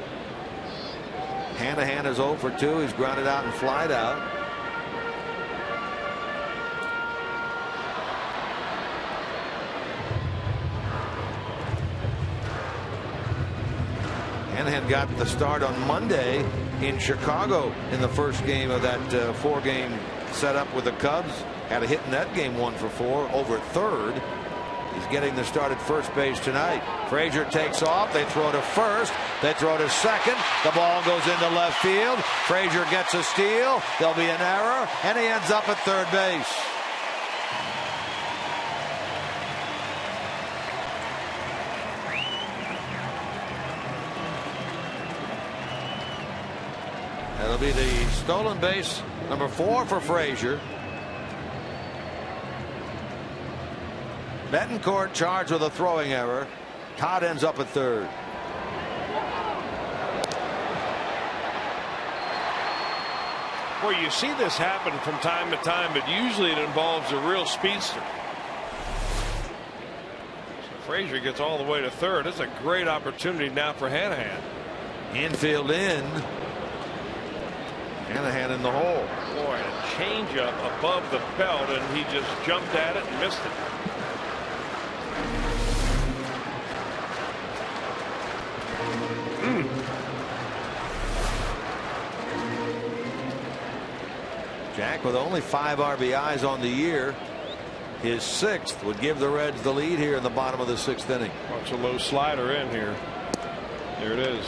Hanahan is 0 for 2. He's grounded out and flied out. Hanahan got the start on Monday in Chicago in the first game of that 4-game setup with the Cubs. Had a hit in that game, 1 for 4 over at third. He's getting the start at first base tonight. Frazier takes off. They throw to first. They throw to second. The ball goes into left field. Frazier gets a steal. There'll be an error, and he ends up at third base. That'll be the stolen base number 4 for Frazier. Betancourt charged with a throwing error. Todd ends up at third. Well, you see this happen from time to time, but usually it involves a real speedster. So Frazier gets all the way to third. It's a great opportunity now for Hanahan. Infield in. Hanahan in the hole. Boy, a changeup above the belt, and he just jumped at it and missed it. Jack with only 5 RBIs on the year. His 6th would give the Reds the lead here in the bottom of the 6th inning. Watch a low slider in here. There it is.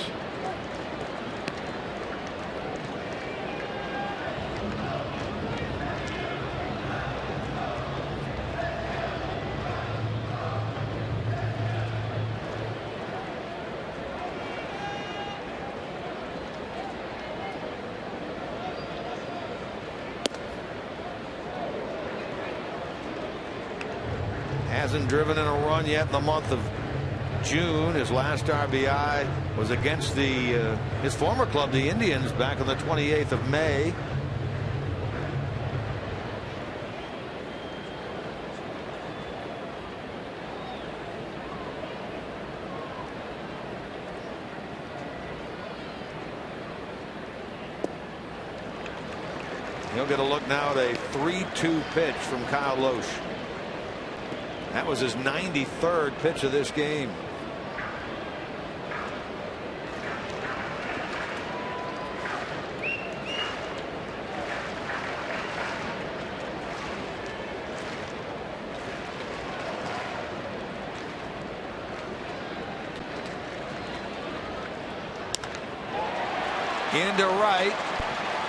Hasn't driven in a run yet in the month of June. His last RBI was against his former club, the Indians, back on the 28th of May. He'll get a look now at a 3-2 pitch from Kyle Loesch. That was his 93rd pitch of this game. Into right.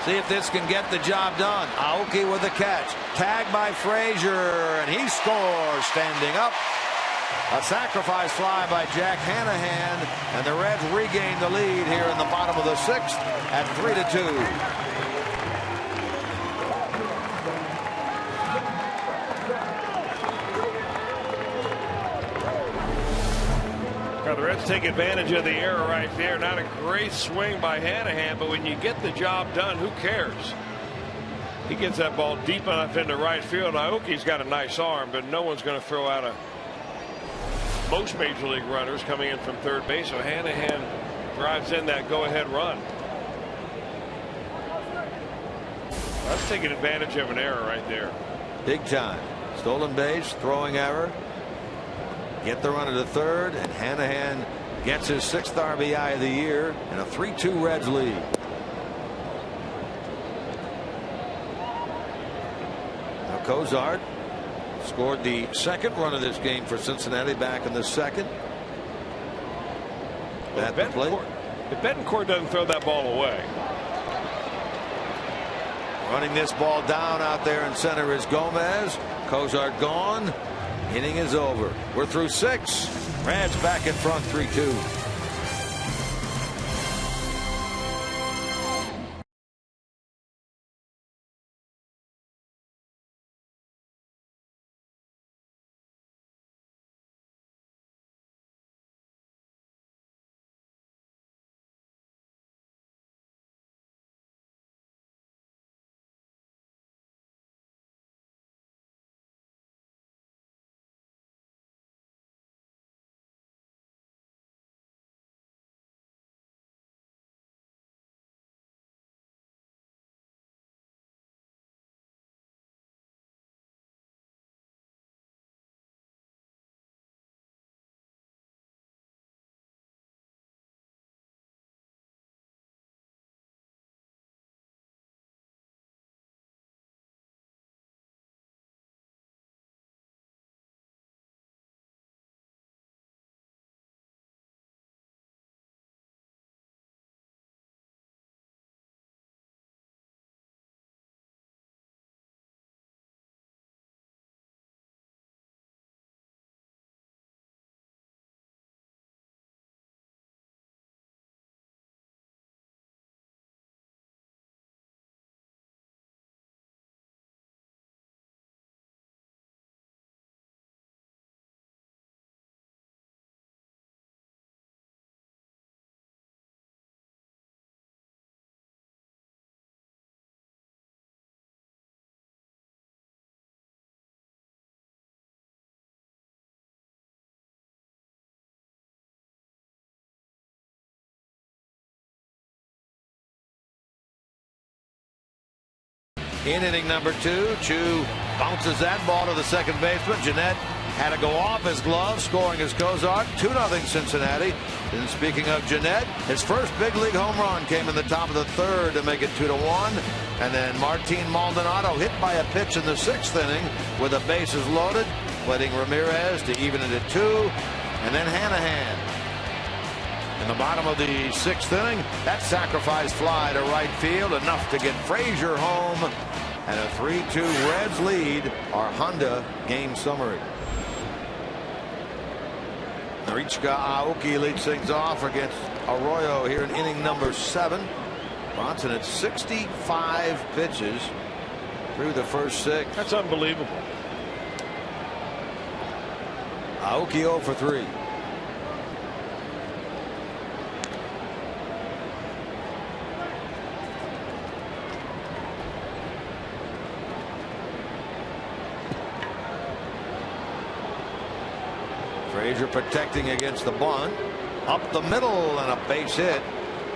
See if this can get the job done. Aoki with the catch. Tagged by Frazier, and he scores standing up. A sacrifice fly by Jack Hanahan, and the Reds regain the lead here in the bottom of the 6th at 3-2. The Reds take advantage of the error right there. Not a great swing by Hanahan, but when you get the job done, who cares? He gets that ball deep enough into right field. Aoki's got a nice arm, but no one's going to throw out most major league runners coming in from third base. So Hanahan drives in that go-ahead run. That's taking advantage of an error right there. Big time. Stolen base, throwing error. Get the runner to third, and Hanahan gets his 6th RBI of the year and a 3-2 Reds lead. Now Cozart scored the 2nd run of this game for Cincinnati back in the 2nd. At the plate. If Betancourt doesn't throw that ball away. Running this ball down out there in center is Gomez. Cozart gone. Inning is over. We're through 6. Reds back in front 3-2. In inning number 2, Chu bounces that ball to the second baseman. Jeanette had to go off his glove, scoring his Cozart. 2-0 Cincinnati. And speaking of Jeanette, his first big league home run came in the top of the 3rd to make it 2-1. And then Martin Maldonado hit by a pitch in the 6th inning with the bases loaded, letting Ramirez to even it at 2. And then Hanahan in the bottom of the 6th inning, that sacrifice fly to right field, enough to get Frazier home, and a 3-2 Reds lead. Our Honda game summary. Marichka Aoki leads things off against Arroyo here in inning number 7. Bronson at 65 pitches through the first 6. That's unbelievable. Aoki 0 for 3. Frazier protecting against the bunt. Up the middle and a base hit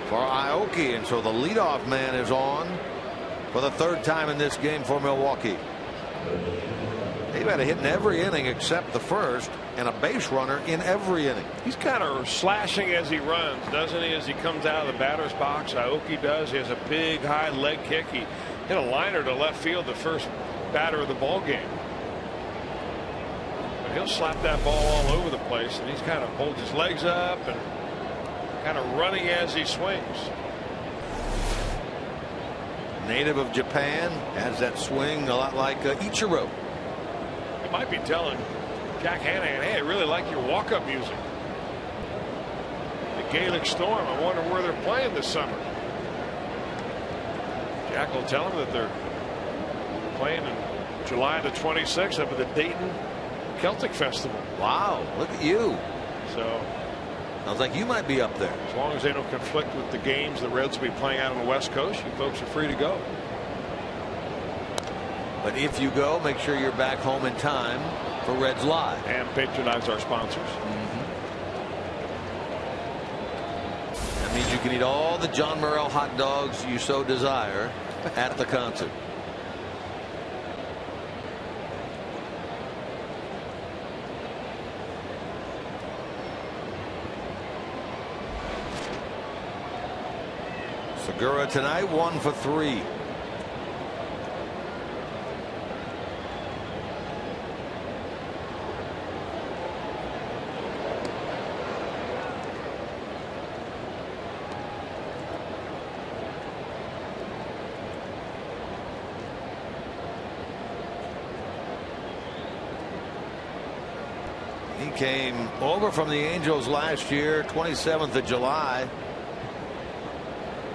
for Aoki. And so the leadoff man is on for the third time in this game for Milwaukee. They've had a hit in every inning except the first, and a base runner in every inning. He's kind of slashing as he runs, doesn't he, as he comes out of the batter's box? Aoki does. He has a big high leg kick. He hit a liner to left field the first batter of the ball game. But he'll slap that ball all over the place, and he's kind of holds his legs up and kind of running as he swings. Native of Japan, has that swing a lot like Ichiro. You might be telling Jack Hanahan, hey, I really like your walk-up music. The Gaelic Storm, I wonder where they're playing this summer. Jack will tell him that they're playing in July the 26th up at the Dayton Celtic Festival. Wow, look at you. So sounds like you might be up there. As long as they don't conflict with the games the Reds will be playing out on the West Coast, you folks are free to go. But if you go, make sure you're back home in time for Reds Live. And patronize our sponsors. That means you can eat all the John Morrell hot dogs you so desire at the concert. Segura tonight 1 for 3. He came over from the Angels last year, 27th of July.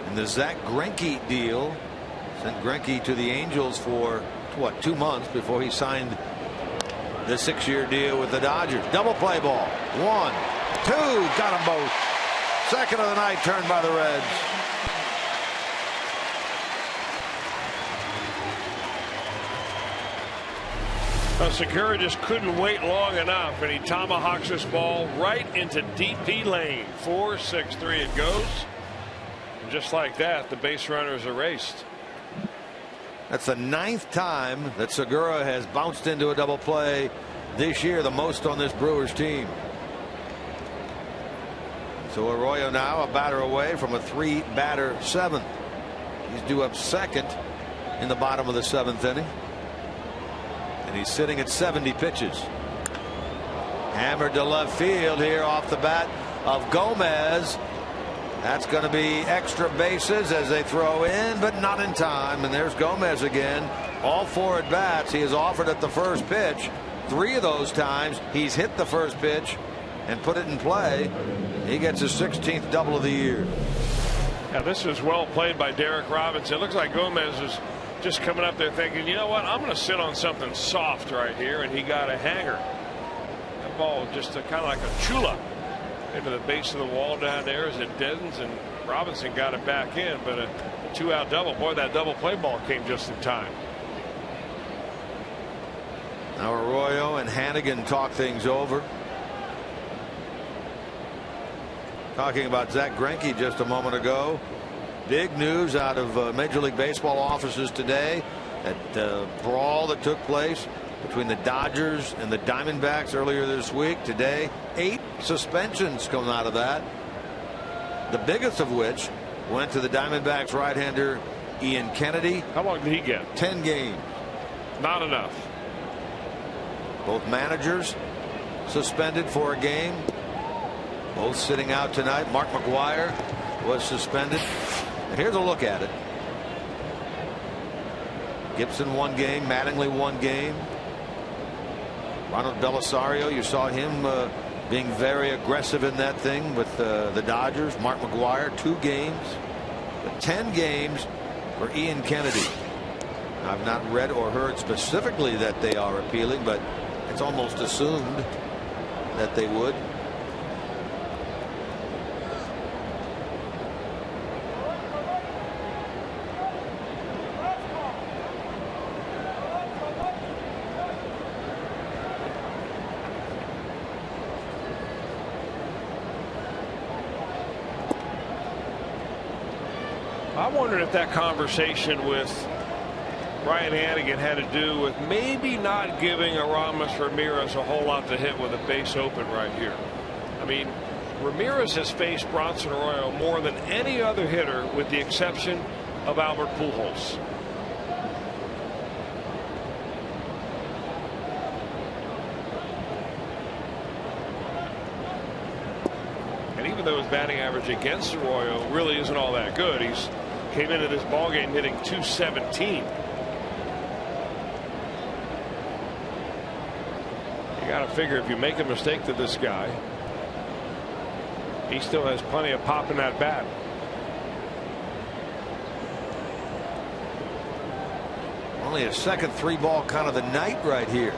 And the Zach Greinke deal sent Greinke to the Angels for what, 2 months before he signed the 6-year deal with the Dodgers. Double play ball. 1, 2, got them both. Second of the night turned by the Reds. Segura just couldn't wait long enough, and he tomahawks this ball right into DP lane. 4-6-3 it goes. And just like that, the base runner is erased. That's the 9th time that Segura has bounced into a double play this year, the most on this Brewers team. So Arroyo now a batter away from a 3-batter 7th. He's due up second in the bottom of the 7th inning. And he's sitting at 70 pitches. Hammered to left field here off the bat of Gomez. That's going to be extra bases as they throw in, but not in time. And there's Gomez again. All 4 at bats. He is offered at the first pitch. 3 of those times he's hit the first pitch and put it in play. He gets his 16th double of the year. Now this is well played by Derek Robinson. It looks like Gomez is just coming up there thinking, you know what, I'm going to sit on something soft right here, and he got a hanger. That ball just kind of like a chula into the base of the wall down there as it deadens, and Robinson got it back in, but a 2-out double. Boy, that double play ball came just in time. Now Arroyo and Hannigan talk things over. Talking about Zach Greinke just a moment ago. Big news out of Major League Baseball offices today. That brawl that took place between the Dodgers and the Diamondbacks earlier this week. Today, 8 suspensions come out of that. The biggest of which went to the Diamondbacks right-hander Ian Kennedy. How long did he get? 10 games. Not enough. Both managers suspended for a game. Both sitting out tonight. Mark McGwire was suspended. And here's a look at it. Gibson 1 game. Mattingly 1 game. Ronald Belisario, you saw him being very aggressive in that thing with the Dodgers. Mark McGwire 2 games. But 10 games for Ian Kennedy. I've not read or heard specifically that they are appealing, but it's almost assumed that they would. I wondered if that conversation with Brian Hannigan had to do with maybe not giving Aramis Ramirez a whole lot to hit with a base open right here. I mean, Ramirez has faced Bronson Arroyo more than any other hitter with the exception of Albert Pujols. And even though his batting average against Arroyo really isn't all that good, he's came into this ballgame hitting .217. You got to figure if you make a mistake to this guy, he still has plenty of pop in that bat. Only a second 3-ball count of the night right here.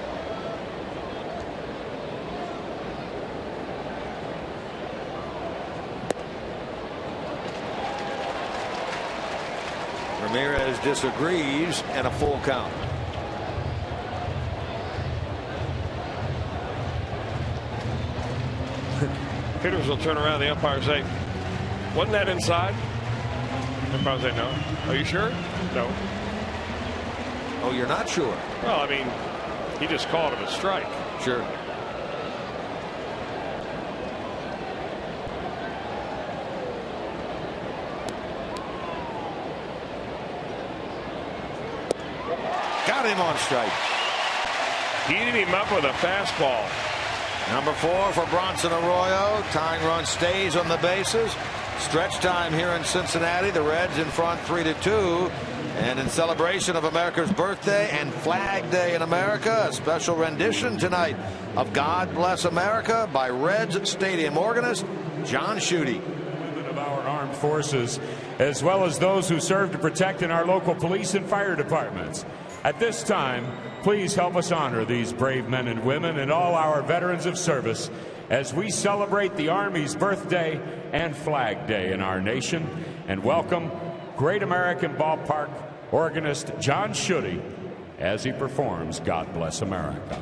Ramirez disagrees and a full count. Hitters will turn around, the umpire say, wasn't that inside? The umpire say no. Are you sure? No. Oh, you're not sure? Well, I mean, he just called him a strike. Sure. Got him on strike. Heated him up with a fastball. Number 4 for Bronson Arroyo. Tying run stays on the bases. Stretch time here in Cincinnati. The Reds in front 3-2. And in celebration of America's birthday and Flag Day in America, a special rendition tonight of God Bless America by Reds Stadium organist John Schutte. Of our armed forces, as well as those who serve to protect in our local police and fire departments. At this time, please help us honor these brave men and women and all our veterans of service as we celebrate the Army's birthday and Flag Day in our nation, and welcome Great American Ballpark organist John Schutte as he performs God Bless America.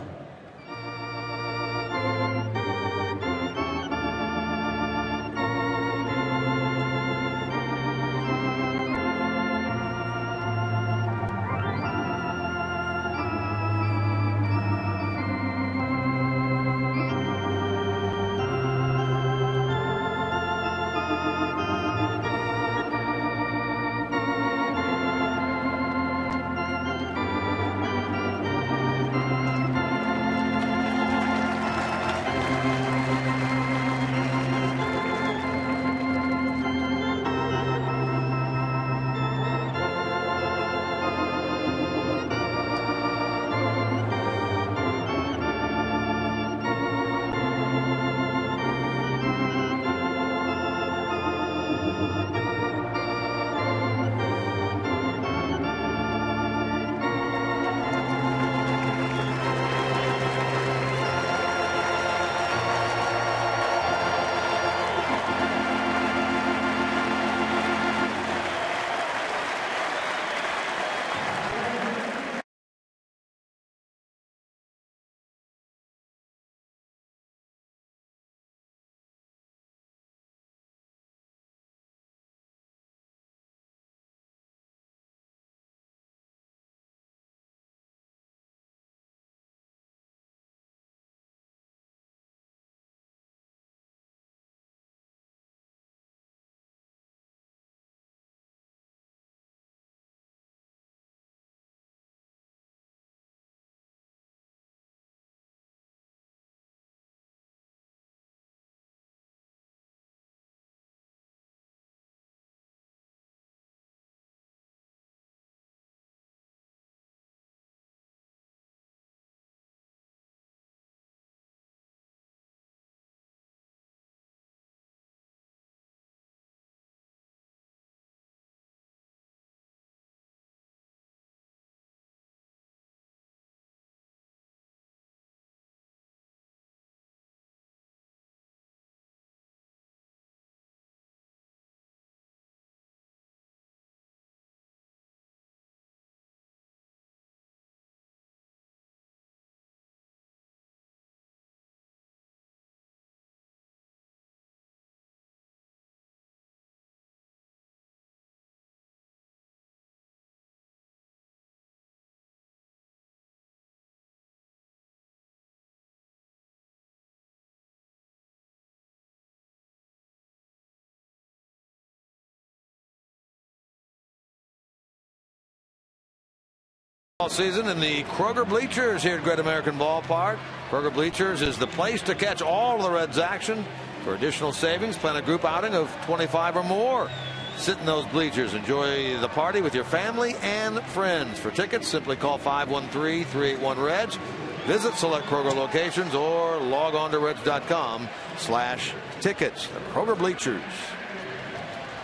All season in the Kroger Bleachers here at Great American Ballpark. Kroger Bleachers is the place to catch all of the Reds action. For additional savings, plan a group outing of 25 or more. Sit in those bleachers. Enjoy the party with your family and friends. For tickets, simply call 513-381-REDS. Visit select Kroger locations or log on to Reds.com/tickets. The Kroger Bleachers.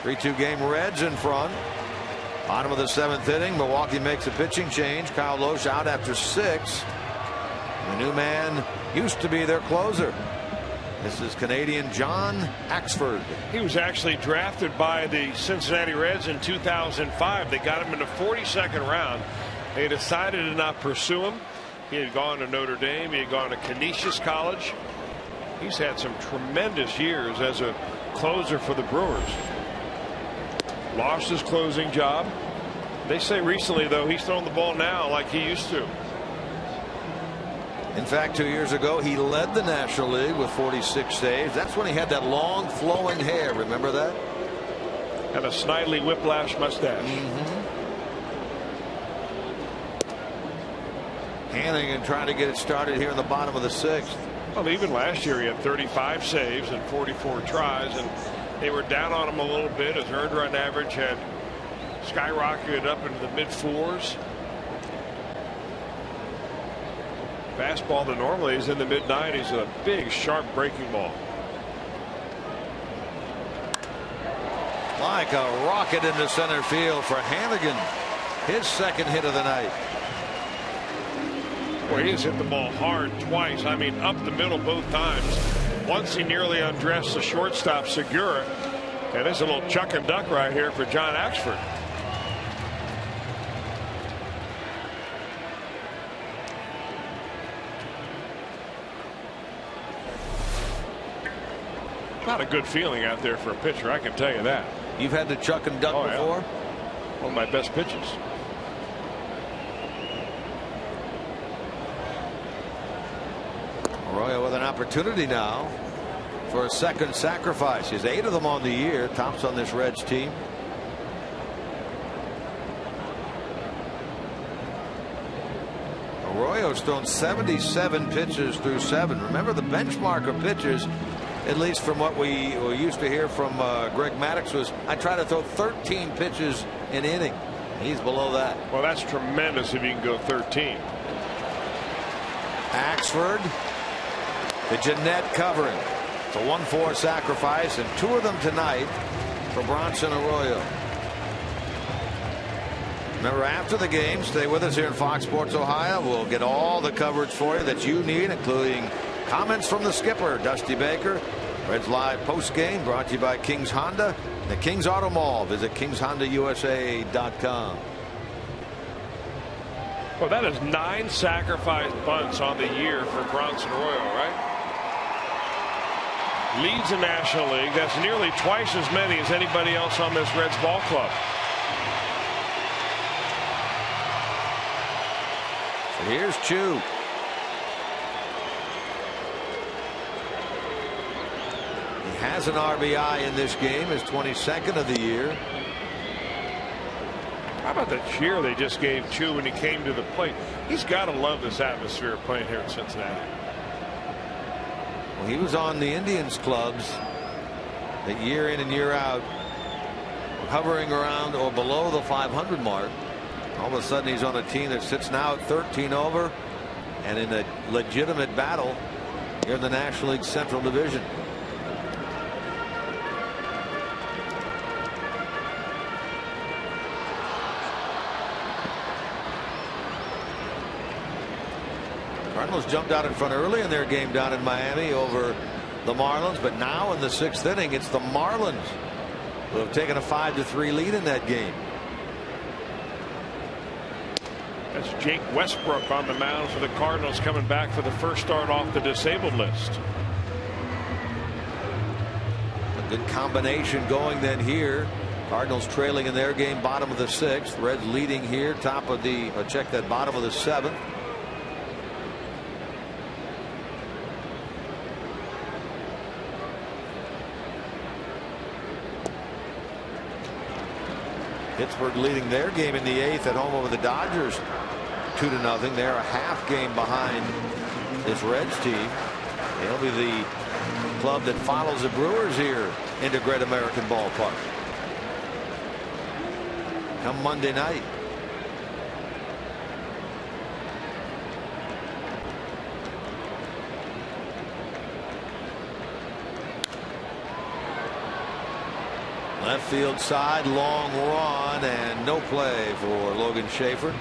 3-2 game, Reds in front. Bottom of the 7th inning. Milwaukee makes a pitching change. Kyle Loesch out after 6. The new man used to be their closer. This is Canadian John Axford. He was actually drafted by the Cincinnati Reds in 2005. They got him in the 42nd round. They decided to not pursue him. He had gone to Notre Dame. He had gone to Canisius College. He's had some tremendous years as a closer for the Brewers. Lost his closing job. They say recently, though, he's throwing the ball now like he used to. In fact, 2 years ago, he led the National League with 46 saves. That's when he had that long flowing hair. Remember that? And a Snidely Whiplash mustache. Hannigan trying to get it started here in the bottom of the 6th. Well, even last year he had 35 saves and 44 tries, and they were down on him a little bit. His earned run average had skyrocketed up into the mid-4s. Fastball that normally is in the mid-90s, a big, sharp breaking ball. Like a rocket into center field for Hannigan. His second hit of the night. Boy, he has hit the ball hard twice. I mean, up the middle both times. Once he nearly undressed the shortstop Segura. And there's a little chuck and duck right here for John Axford. Not a good feeling out there for a pitcher, I can tell you that. You've had the chuck and duck before? Yeah. One of my best pitches. Arroyo with an opportunity now for a second sacrifice. He has 8 of them on the year. Tops on this Reds team. Arroyo's thrown 77 pitches through 7. Remember, the benchmark of pitchers, at least from what we used to hear from Greg Maddux, was I try to throw 13 pitches an inning. He's below that. Well, that's tremendous if you can go 13. Axford, the Jeanette covering. It's a 1-4 sacrifice, and 2 of them tonight for Bronson Arroyo. Remember, after the game, stay with us here in Fox Sports Ohio. We'll get all the coverage for you that you need, including comments from the skipper, Dusty Baker. Reds Live post-game brought to you by King's Honda, the King's Auto Mall. Visit KingsHondaUSA.com. Well, that is 9 sacrifice bunts on the year for Bronson Arroyo, right? Leads the National League. That's nearly twice as many as anybody else on this Reds ball club. So here's Chu. He has an RBI in this game, his 22nd of the year. How about the cheer they just gave Chu when he came to the plate? He's got to love this atmosphere of playing here in Cincinnati. Well, he was on the Indians clubs that year in and year out, hovering around or below the 500 mark. All of a sudden he's on a team that sits now at 13 over and in a legitimate battle here in the National League Central Division. Cardinals jumped out in front early in their game down in Miami over the Marlins, but now in the 6th inning it's the Marlins who have taken a 5-3 lead in that game. That's Jake Westbrook on the mound for the Cardinals, coming back for the first start off the disabled list. A good combination going then here. Cardinals trailing in their game, bottom of the 6th. Reds leading here, top of the check that bottom of the 7th. Pittsburgh leading their game in the 8th at home over the Dodgers 2-0. They're a half game behind this Reds team. They'll be the club that follows the Brewers here into Great American Ballpark come Monday night. Left field side, long run, and no play for Logan Schaefer.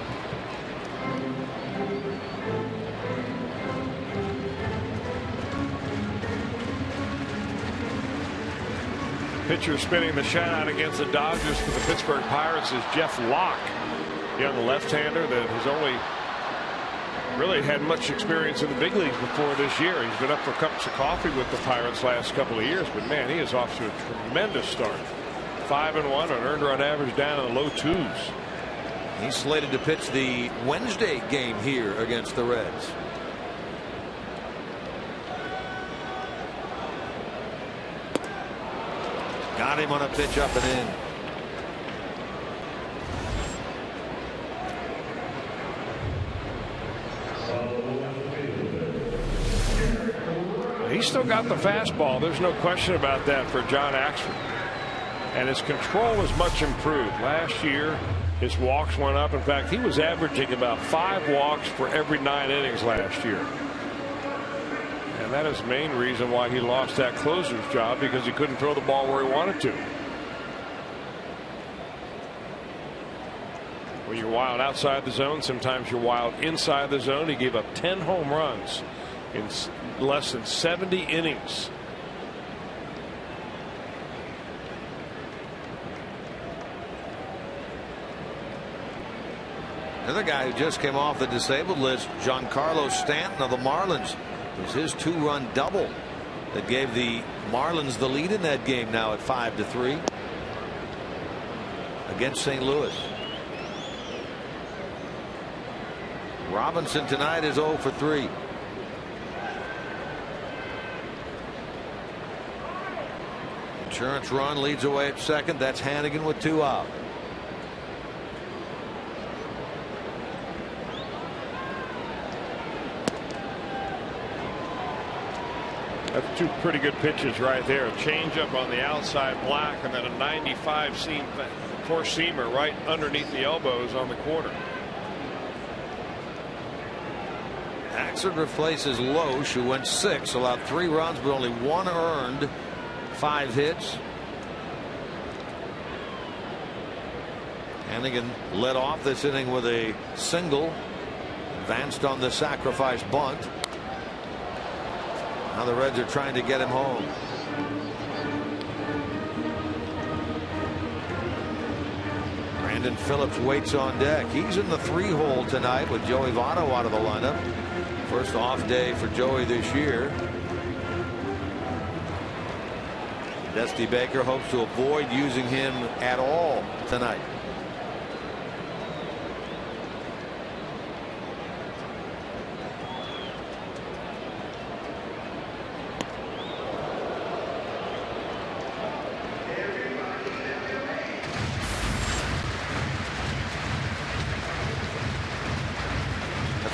Pitcher spinning the shutout against the Dodgers for the Pittsburgh Pirates is Jeff Locke, young left-hander that has only really had much experience in the big leagues before this year. He's been up for cups of coffee with the Pirates last couple of years, but man, he is off to a tremendous start. 5-1, an earned run average down in the low 2s. He's slated to pitch the Wednesday game here against the Reds. Got him on a pitch up and in. He's still got the fastball. There's no question about that for John Axford. And his control is much improved. Last year, his walks went up. In fact, he was averaging about 5 walks for every 9 innings last year. And that is the main reason why he lost that closer's job, because he couldn't throw the ball where he wanted to. When you're wild outside the zone, sometimes you're wild inside the zone. He gave up 10 home runs in less than 70 innings. Another guy who just came off the disabled list, Giancarlo Stanton of the Marlins. It was his 2-run double that gave the Marlins the lead in that game, now at 5-3 against St. Louis. Robinson tonight is 0 for 3. Insurance run leads away at second. That's Hannigan with 2 out. That's 2 pretty good pitches right there. A changeup on the outside black, and then a 95-seam four-seamer right underneath the elbows on the corner. Axford replaces Loesch, who went 6, allowed 3 runs, but only 1 earned, 5 hits. Hannigan led off this inning with a single, advanced on the sacrifice bunt. Now the Reds are trying to get him home. Brandon Phillips waits on deck. He's in the 3-hole tonight with Joey Votto out of the lineup. First off day for Joey this year. Dusty Baker hopes to avoid using him at all tonight.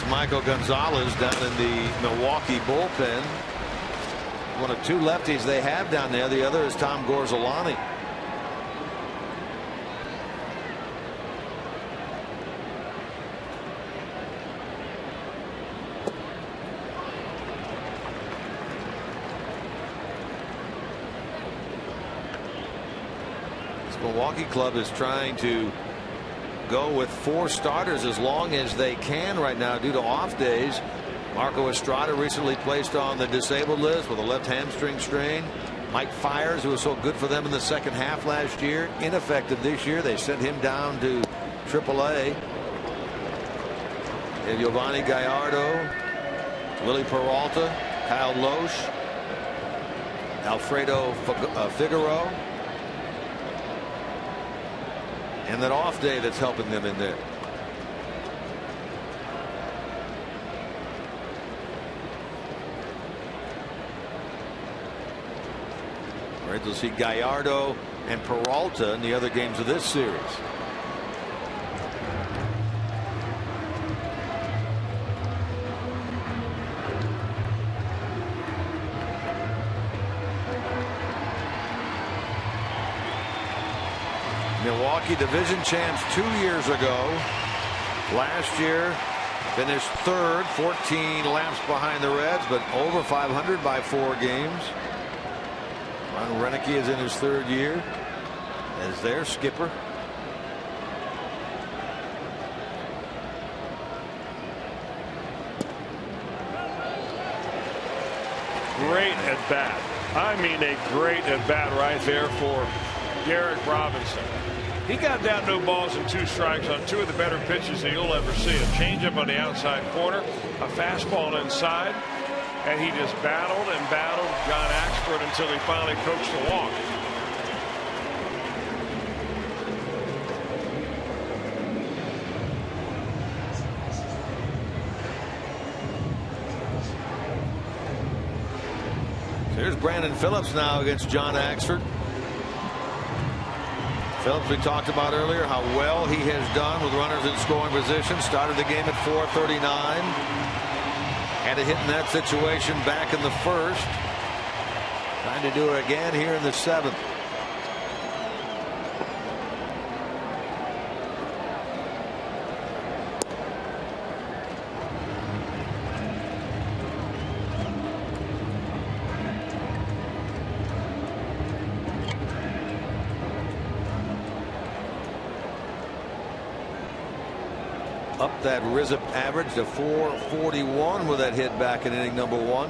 Michael Gonzalez down in the Milwaukee bullpen. One of 2 lefties they have down there. The other is Tom Gorzolani. This Milwaukee club is trying to go with 4 starters as long as they can right now due to off days. Marco Estrada recently placed on the disabled list with a left hamstring strain. Mike Fiers, who was so good for them in the second half last year, ineffective this year. They sent him down to AAA. And Giovanni Gallardo, Willie Peralta, Kyle Loesch, Alfredo Figueroa. And that off day that's helping them in there. Reds will see Gallardo and Peralta in the other games of this series. Milwaukee division champs 2 years ago. Last year finished third, 14 laps behind the Reds, but over 500 by 4 games. Ron Renicky is in his 3rd year as their skipper. Great at bat. I mean, a great at bat right there for Garrett Robinson. He got down no balls and 2 strikes on 2 of the better pitches that you'll ever see. A changeup on the outside corner, a fastball inside, and he just battled and battled John Axford until he finally coaxed a walk. Here's Brandon Phillips now against John Axford. Phillips, we talked about earlier how well he has done with runners in scoring position. Started the game at 439. Had a hit in that situation back in the 1st. Trying to do it again here in the 7th. Up that RZIP average to 441 with that hit back in inning number 1.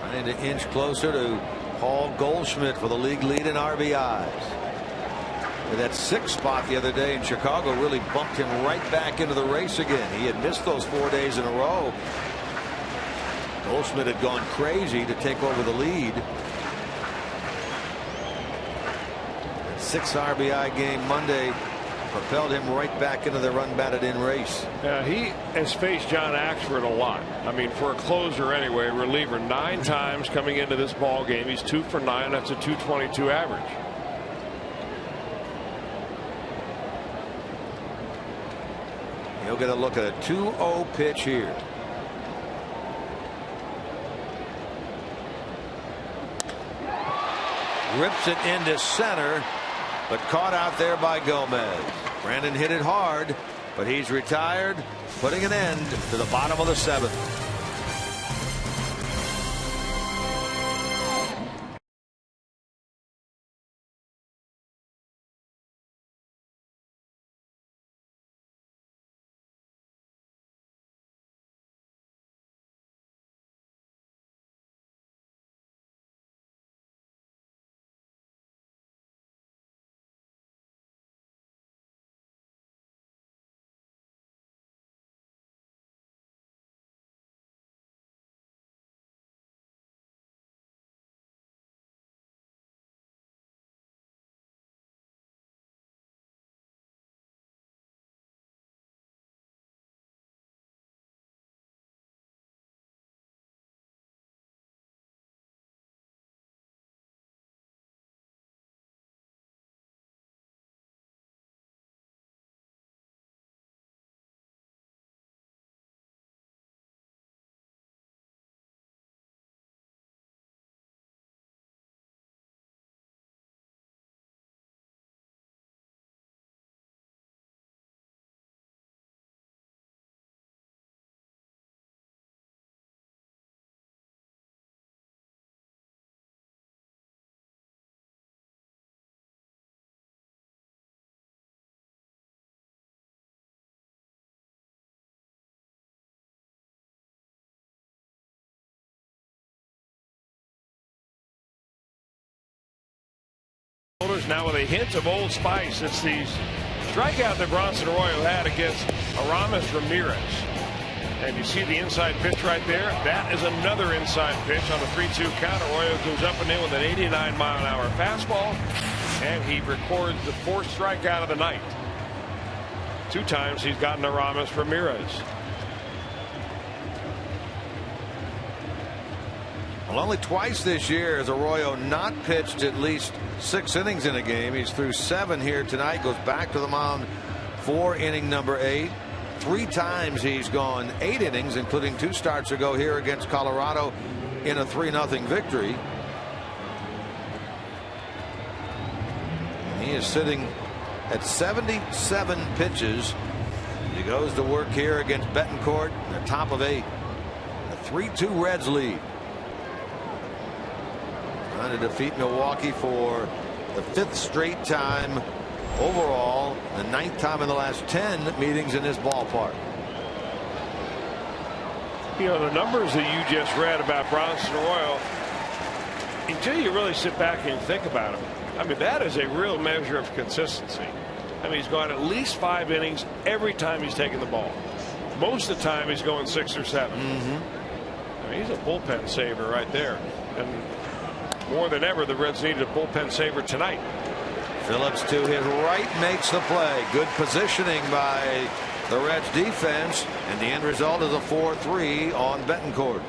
Trying to inch closer to Paul Goldschmidt for the league lead in RBIs. With that 6th spot the other day in Chicago really bumped him right back into the race again. He had missed those 4 days in a row. Goldschmidt had gone crazy to take over the lead. 6 RBI game Monday propelled him right back into the run batted in race. Yeah, he has faced John Axford a lot. I mean, for a closer anyway, reliever 9 times coming into this ball game. He's 2 for 9. That's a 222 average. He'll get a look at a 2-0 pitch here. Rips it into center, but caught out there by Gomez. Brandon hit it hard, but he's retired, putting an end to the bottom of the 7th. Now with a hint of Old Spice. It's the strikeout that Bronson Arroyo had against Aramis Ramirez. And you see the inside pitch right there. That is another inside pitch on a 3-2 count. Arroyo goes up and in with an 89-mile-an-hour fastball, and he records the 4th strikeout of the night. 2 times he's gotten Aramis Ramirez. Well, only twice this year has Arroyo not pitched at least 6 innings in a game. He's through 7 here tonight. Goes back to the mound for inning number 8. 3 times he's gone 8 innings, including 2 starts ago here against Colorado in a 3-0 victory. He is sitting at 77 pitches. He goes to work here against Betancourt. They're top of 8. A 3-2 Reds lead. Trying to defeat Milwaukee for the 5th straight time overall. The 9th time in the last 10 meetings in this ballpark. You know, the numbers that you just read about Bronson Arroyo, until you really sit back and think about them, I mean, that is a real measure of consistency. I mean, he's gone at least 5 innings every time he's taken the ball. Most of the time he's going 6 or 7. I mean, he's a bullpen saver right there. And more than ever, the Reds needed a bullpen saver tonight. Phillips to his right makes the play. Good positioning by the Reds defense, and the end result is a 4-3 on Betancourt.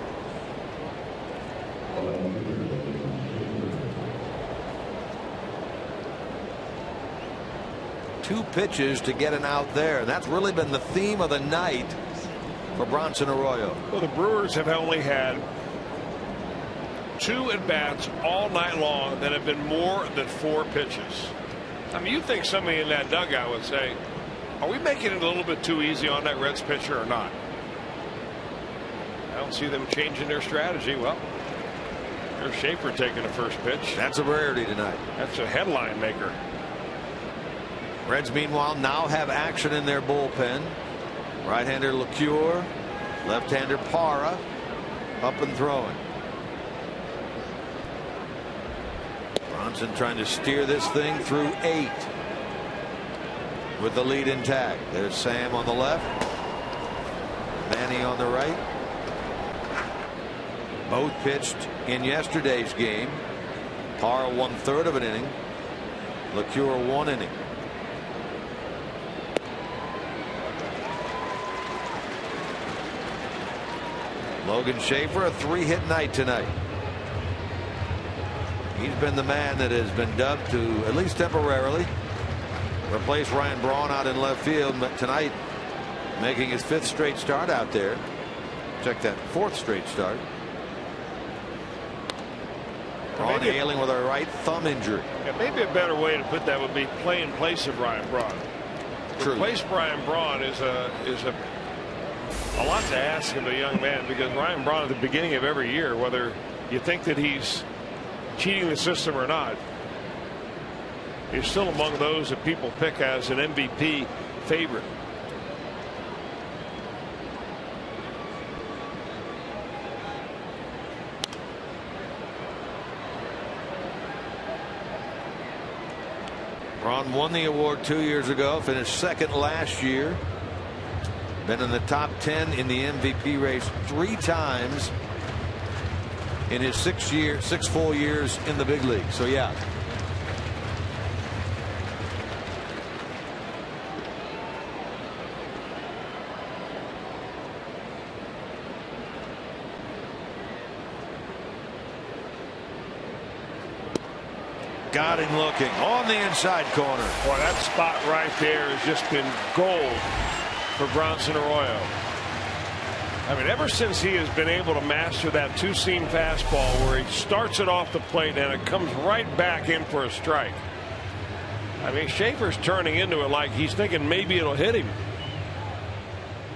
Two pitches to get an out there, and that's really been the theme of the night for Bronson Arroyo. Well, the Brewers have only had 2 at-bats all night long that have been more than 4 pitches. I mean, you think somebody in that dugout would say, are we making it a little bit too easy on that Reds pitcher or not? I don't see them changing their strategy. Well, there's Schaefer taking the first pitch. That's a rarity tonight. That's a headline maker. Reds, meanwhile, now have action in their bullpen. Right-hander LeCure, left-hander Parra, up and throwing. Bronson trying to steer this thing through 8 with the lead intact. There's Sam on the left, Manny on the right. Both pitched in yesterday's game. Parra 1/3 of an inning, LeCure 1 inning. Logan Schaefer, a 3-hit night tonight. He's been the man that has been dubbed to, at least temporarily, replace Ryan Braun out in left field. But tonight, making his 5th straight start out there. Check that, 4th straight start. Braun ailing with a right thumb injury. Yeah, maybe a better way to put that would be play in place of Ryan Braun. True. Replace Brian Braun is a lot to ask of a young man, because Ryan Braun at the beginning of every year, whether you think that he's cheating the system or not, is still among those that people pick as an MVP favorite. Braun won the award 2 years ago, finished 2nd last year. Been in the top 10 in the MVP race 3 times in his 6 full years in the big league. So yeah. Got him looking on the inside corner. Boy, that spot right there has just been gold for Bronson Arroyo. I mean, ever since he has been able to master that two-seam fastball where he starts it off the plate and it comes right back in for a strike. I mean, Schaefer's turning into it like he's thinking maybe it'll hit him.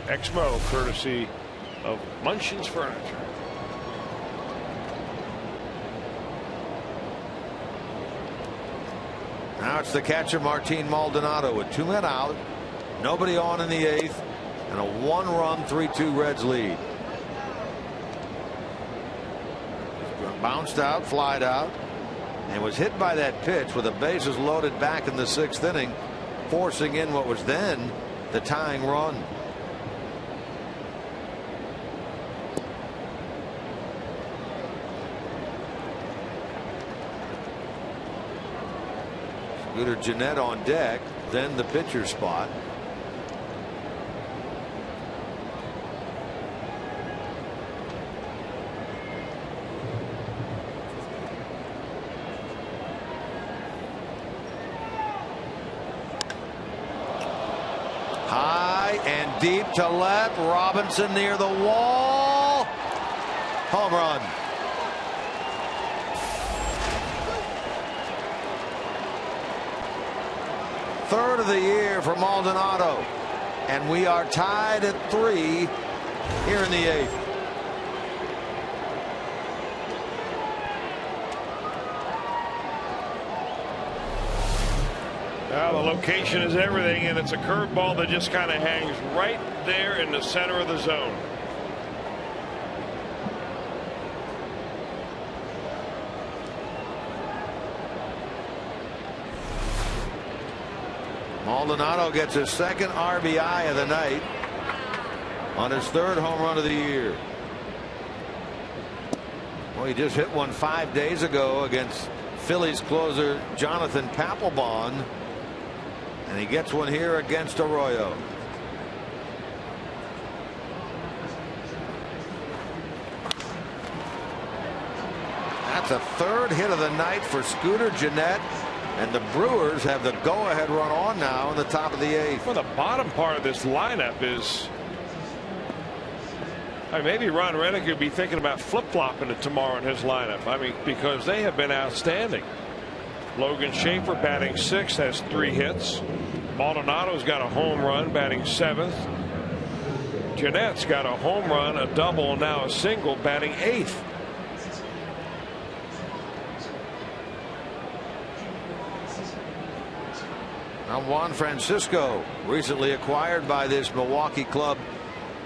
Exmo, courtesy of Munchin's Furniture. Now it's the catcher Martin Maldonado with 2 men out. Nobody on in the 8th, and a 1-run 3-2 Reds lead. Bounced out, flied out, and was hit by that pitch with the bases loaded back in the 6th inning, forcing in what was then the tying run. Scooter Gennett on deck, then the pitcher spot. High and deep to left. Robinson near the wall. Home run. third of the year for Maldonado. And we are tied at 3 here in the 8th. Well, the location is everything, and it's a curveball that just kind of hangs right there in the center of the zone. Maldonado gets his second RBI of the night on his 3rd home run of the year. Well, he just hit one 5 days ago against Phillies closer Jonathan Papelbon, and he gets one here against Arroyo. That's a 3rd hit of the night for Scooter Gennett. And the Brewers have the go-ahead run on now in the top of the 8th. Well, the bottom part of this lineup is, maybe Ron Rennick could be thinking about flip-flopping it tomorrow in his lineup. I mean, because they have been outstanding. Logan Schaefer batting 6th, has 3 hits. Maldonado's got a home run, batting 7th. Gennett's got a home run, a double, and now a single, batting 8th. Now Juan Francisco, recently acquired by this Milwaukee club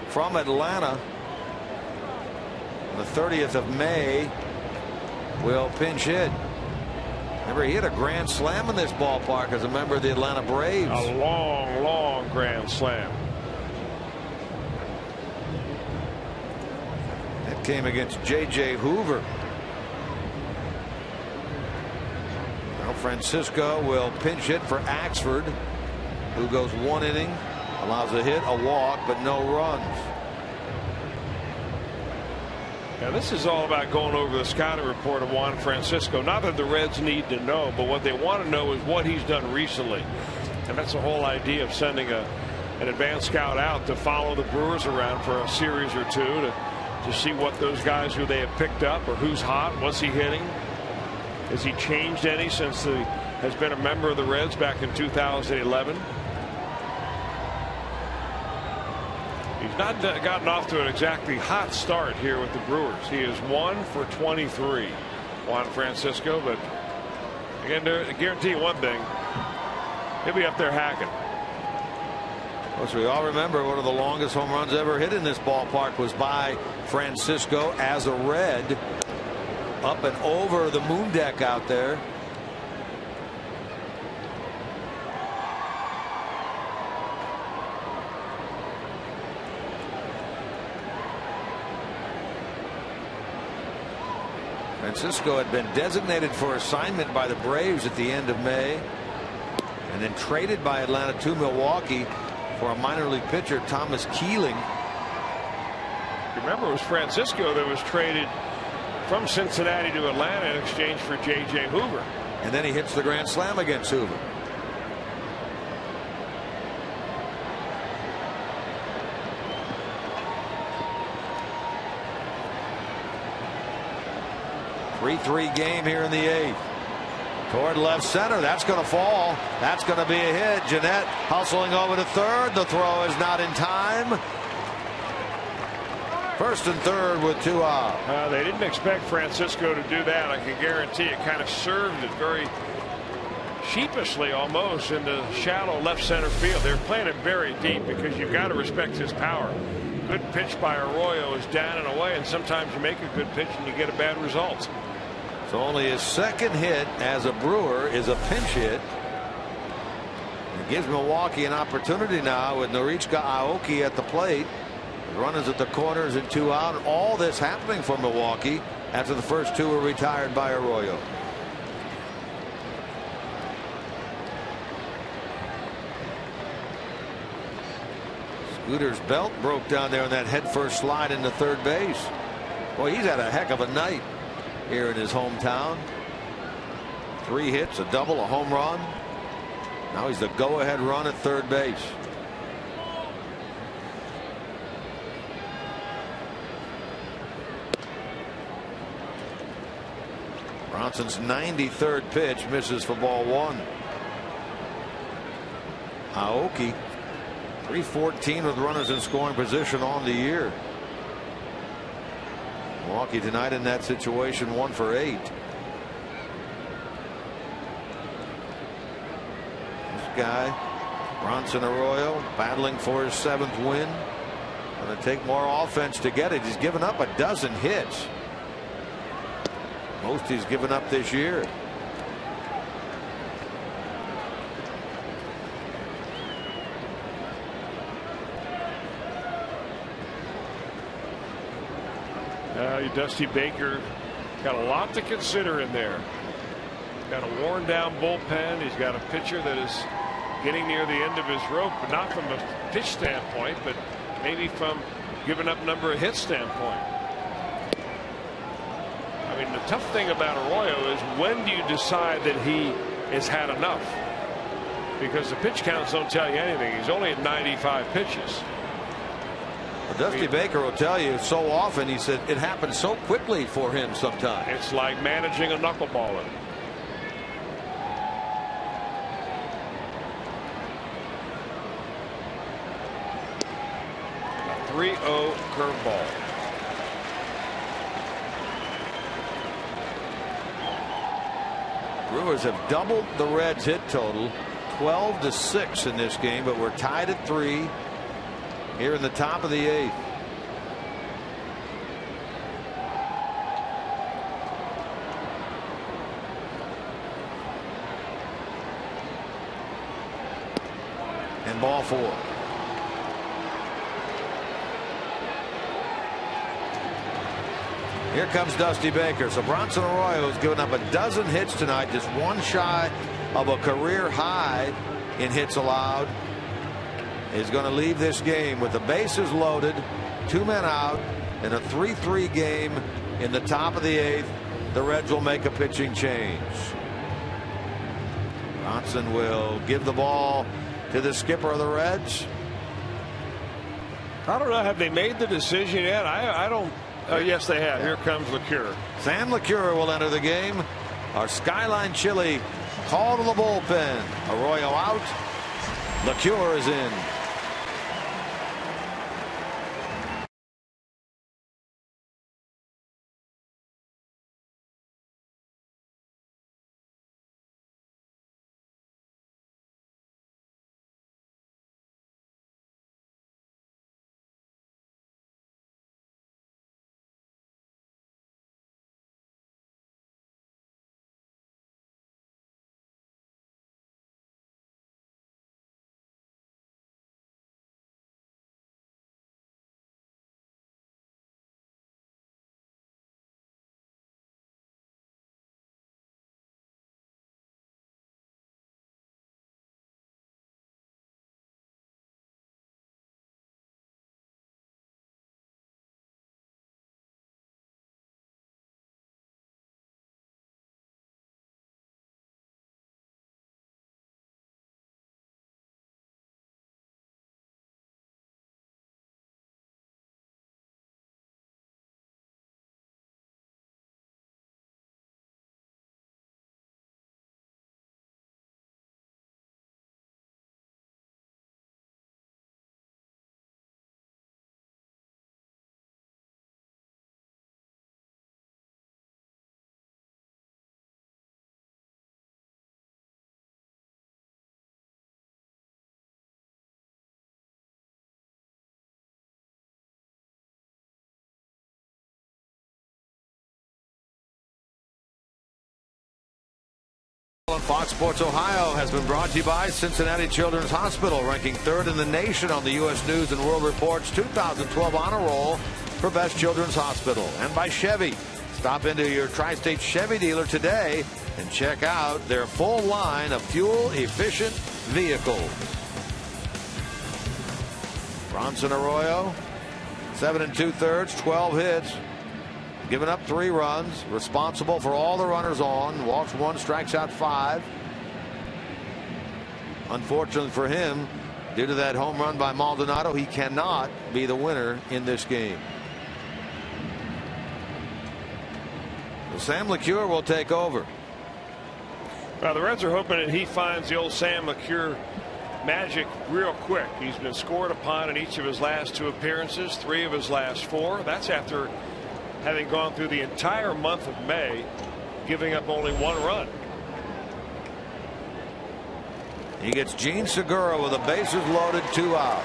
from Atlanta, on the 30th of May, will pinch hit. Remember, he hit a grand slam in this ballpark as a member of the Atlanta Braves. A long, long grand slam. That came against J.J. Hoover. Now Francisco will pinch hit for Axford, who goes 1 inning, allows a hit, a walk, but no runs. Now, this is all about going over the scouting report of Juan Francisco. Not that the Reds need to know, but what they want to know is what he's done recently. And that's the whole idea of sending an advanced scout out to follow the Brewers around for a series or two to see what those guys who they have picked up, or who's hot, what's he hitting. Has he changed any since he has been a member of the Reds back in 2011? He's not gotten off to an exactly hot start here with the Brewers. He is 1 for 23, Juan Francisco, but again, I guarantee you one thing, he'll be up there hacking. As we all remember, one of the longest home runs ever hit in this ballpark was by Francisco as a Red, up and over the moon deck out there. Francisco had been designated for assignment by the Braves at the end of May, and then traded by Atlanta to Milwaukee for a minor league pitcher, Thomas Keeling. Remember, it was Francisco that was traded from Cincinnati to Atlanta in exchange for J.J. Hoover. And then he hits the grand slam against Hoover. Three game here in the 8th. Toward left center. That's going to fall. That's going to be a hit. Gennett hustling over to third. The throw is not in time. First and third with 2 out. They didn't expect Francisco to do that. I can guarantee it kind of served it very sheepishly almost in the shallow left center field. They're playing it very deep because you've got to respect his power. Good pitch by Arroyo is down and away, and sometimes you make a good pitch and you get a bad result. So only his second hit as a Brewer is a pinch hit. It gives Milwaukee an opportunity now with Norichika Aoki at the plate. Runners at the corners and 2 out. And all this happening for Milwaukee after the first 2 were retired by Arroyo. Scooter's belt broke down there on that headfirst slide into third base. Boy, he's had a heck of a night here in his hometown. 3 hits, a double, a home run. Now he's the go-ahead run at third base. Bronson's 93rd pitch misses for ball 1. Aoki, 314 with runners in scoring position on the year. Milwaukee tonight in that situation, 1 for 8. This guy, Bronson Arroyo, battling for his 7th win. Going to take more offense to get it. He's given up a dozen hits. Most he's given up this year. Dusty Baker got a lot to consider in there. Got a worn down bullpen. He's got a pitcher that is getting near the end of his rope, but not from a pitch standpoint, but maybe from giving up number of hits standpoint. I mean, the tough thing about Arroyo is when do you decide that he has had enough? Because the pitch counts don't tell you anything. He's only at 95 pitches. Dusty Baker will tell you so often, he said it happens so quickly for him sometimes. It's like managing a knuckleballer. A 3-0 curveball. Brewers have doubled the Reds' hit total, 12-6 in this game, but we're tied at 3. Here in the top of the 8th. And ball 4. Here comes Dusty Baker. So Bronson Arroyo has given up a dozen hits tonight, just one shy of a career high in hits allowed. Is going to leave this game with the bases loaded, 2 men out, in a 3-3 game in the top of the 8th. The Reds will make a pitching change. Bronson will give the ball to the skipper of the Reds. I don't know. Have they made the decision yet? I don't. Yes, they have. Here comes LeCure. Sam LeCure will enter the game. Our Skyline Chili call to the bullpen. Arroyo out. LeCure is in. Fox Sports Ohio has been brought to you by Cincinnati Children's Hospital, ranking 3rd in the nation on the U.S. News and World Report's 2012 honor roll for Best Children's Hospital. And by Chevy. Stop into your Tri-State Chevy dealer today and check out their full line of fuel-efficient vehicles. Bronson Arroyo, 7 2/3, 12 hits. Given up 3 runs, responsible for all the runners on, walks 1, strikes out 5. Unfortunately for him, due to that home run by Maldonado, he cannot be the winner in this game. So Sam LeCure will take over. Well, the Reds are hoping that he finds the old Sam LeCure magic real quick. He's been scored upon in each of his last 2 appearances, 3 of his last 4. That's after having gone through the entire month of May, giving up only 1 run. He gets Gene Segura with the bases loaded, 2 out.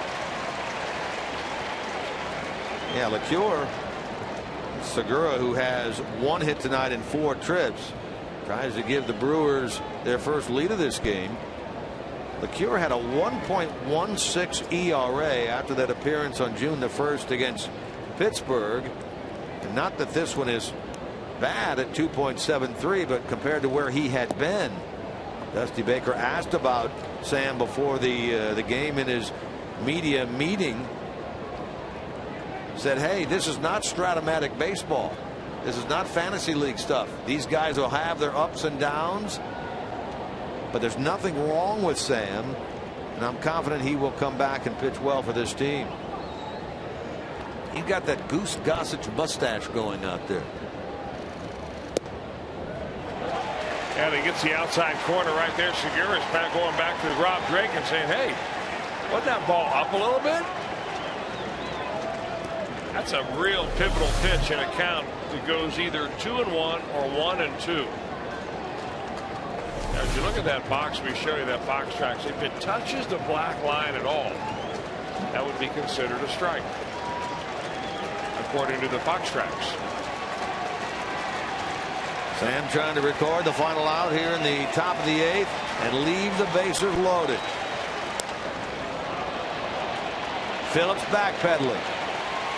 Yeah, LeCure, Segura, who has 1 hit tonight in 4 trips, tries to give the Brewers their first lead of this game. LeCure had a 1.16 ERA after that appearance on June the 1st against Pittsburgh. And not that this one is bad at 2.73, but compared to where he had been. Dusty Baker asked about Sam before the game in his media meeting. Said, hey, this is not Stratomatic baseball. This is not fantasy league stuff. These guys will have their ups and downs, but there's nothing wrong with Sam, and I'm confident he will come back and pitch well for this team. He's got that Goose Gossage mustache going out there. And he gets the outside corner right there. Segura's going back to Rob Drake and saying, hey, wasn't that ball up a little bit? That's a real pivotal pitch in a count that goes either 2-1 or 1-2. Now, as you look at that box, we show you that box tracks. If it touches the black line at all, that would be considered a strike, according to the box tracks. Sam trying to record the final out here in the top of the 8th and leave the bases loaded. Phillips backpedaling.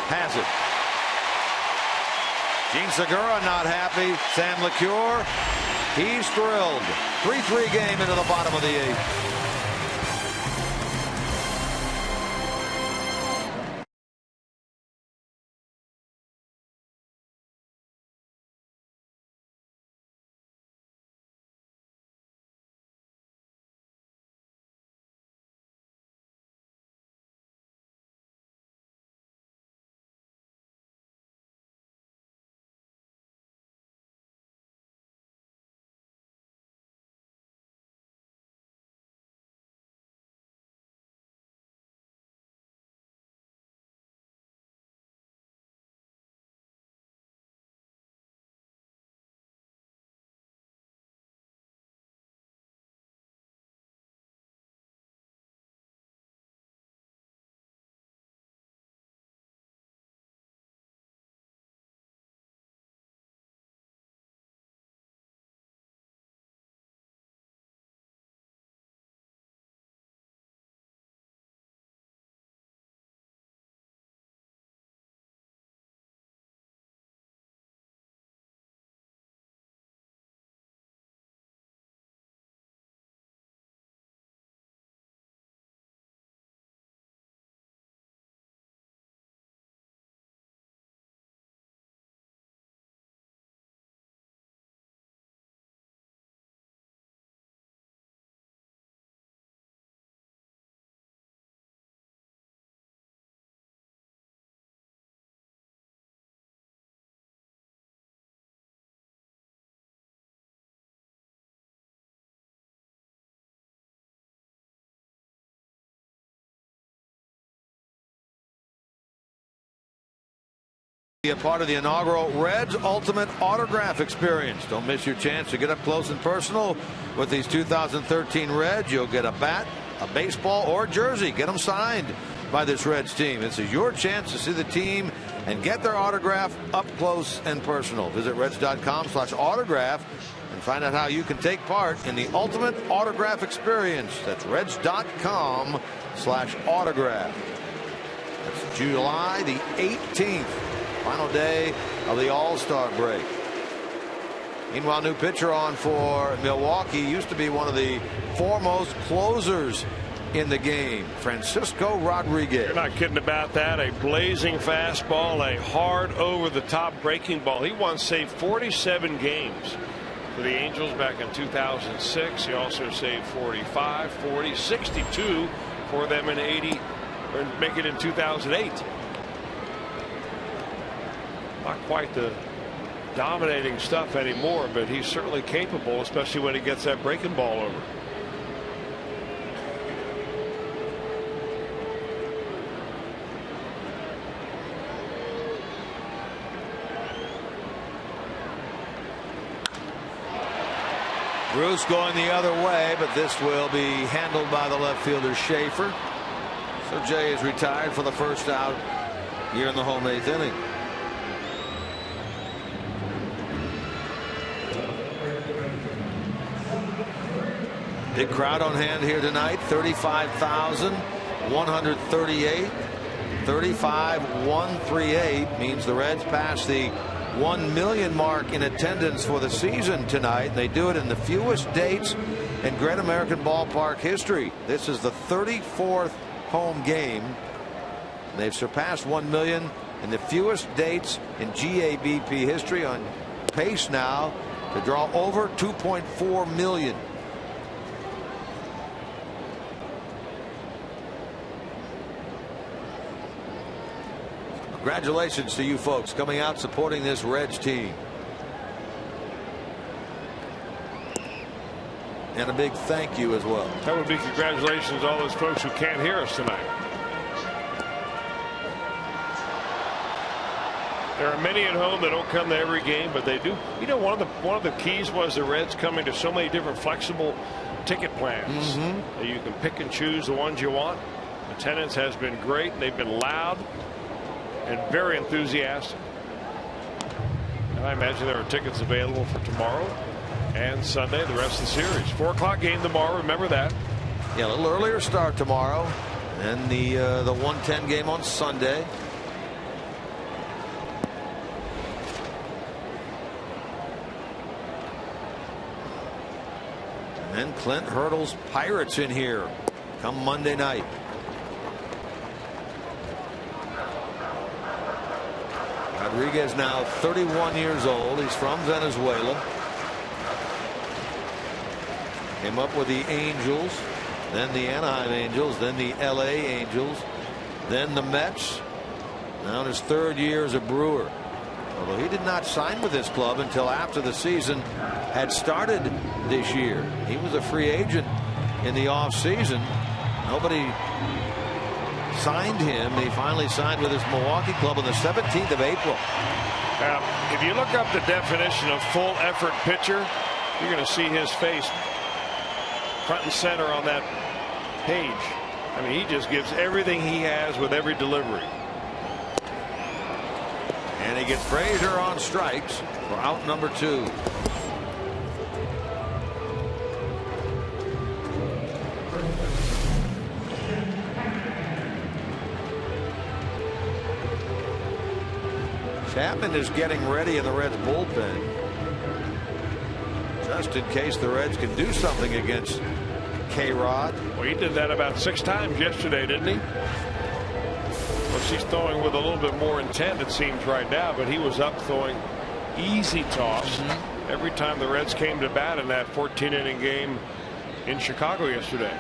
Has it. Gene Segura not happy. Sam LeCure, he's thrilled. 3-3 game into the bottom of the 8th. Be a part of the inaugural Reds Ultimate Autograph Experience. Don't miss your chance to get up close and personal with these 2013 Reds. You'll get a bat, a baseball, or a jersey. Get them signed by this Reds team. This is your chance to see the team and get their autograph up close and personal. Visit Reds.com/autograph and find out how you can take part in the Ultimate Autograph Experience. That's Reds.com/autograph. That's July the 18th. Final day of the All-Star break. Meanwhile, new pitcher on for Milwaukee. Used to be one of the foremost closers in the game, Francisco Rodriguez. You're not kidding about that. A blazing fastball, a hard over-the-top breaking ball. He once saved 47 games for the Angels back in 2006. He also saved 45, 40, 62 for them in 80, or make it in 2008. Not quite the dominating stuff anymore, but he's certainly capable, especially when he gets that breaking ball over. Bruce going the other way, but this will be handled by the left fielder Schaefer. So Jay is retired for the first out here in the home 8th inning. Big crowd on hand here tonight. 35,138. 35,138 means the Reds pass the 1 million mark in attendance for the season tonight. They do it in the fewest dates in Great American Ballpark history. This is the 34th home game. They've surpassed 1 million in the fewest dates in GABP history, on pace now to draw over 2.4 million. Congratulations to you folks coming out supporting this Reds team. And a big thank you as well. That would be congratulations to all those folks who can't hear us tonight. There are many at home that don't come to every game, but they do. You know, one of the keys was the Reds coming to so many different flexible ticket plans. That you can pick and choose the ones you want. Attendance has been great. They've been loud and very enthusiastic. And I imagine there are tickets available for tomorrow and Sunday, the rest of the series. 4 o'clock game tomorrow, remember that. Yeah, a little earlier start tomorrow, and the 1:10 game on Sunday. And then Clint hurdles Pirates in here come Monday night. Rodriguez now 31 years old. He's from Venezuela. Came up with the Angels, then the Anaheim Angels, then the LA Angels, then the Mets. Now in his 3rd year as a Brewer. Although he did not sign with this club until after the season had started this year. He was a free agent in the offseason. Nobody signed him. He finally signed with his Milwaukee club on the 17th of April. Now, if you look up the definition of full effort pitcher, you're going to see his face front and center on that page. I mean, he just gives everything he has with every delivery. And he gets Frazier on strikes for out number 2. Chapman is getting ready in the Reds bullpen, just in case the Reds can do something against K-Rod. Well, he did that about 6 times yesterday, didn't he? Well, she's throwing with a little bit more intent, it seems, right now, but he was up throwing easy toss every time the Reds came to bat in that 14-inning game in Chicago yesterday.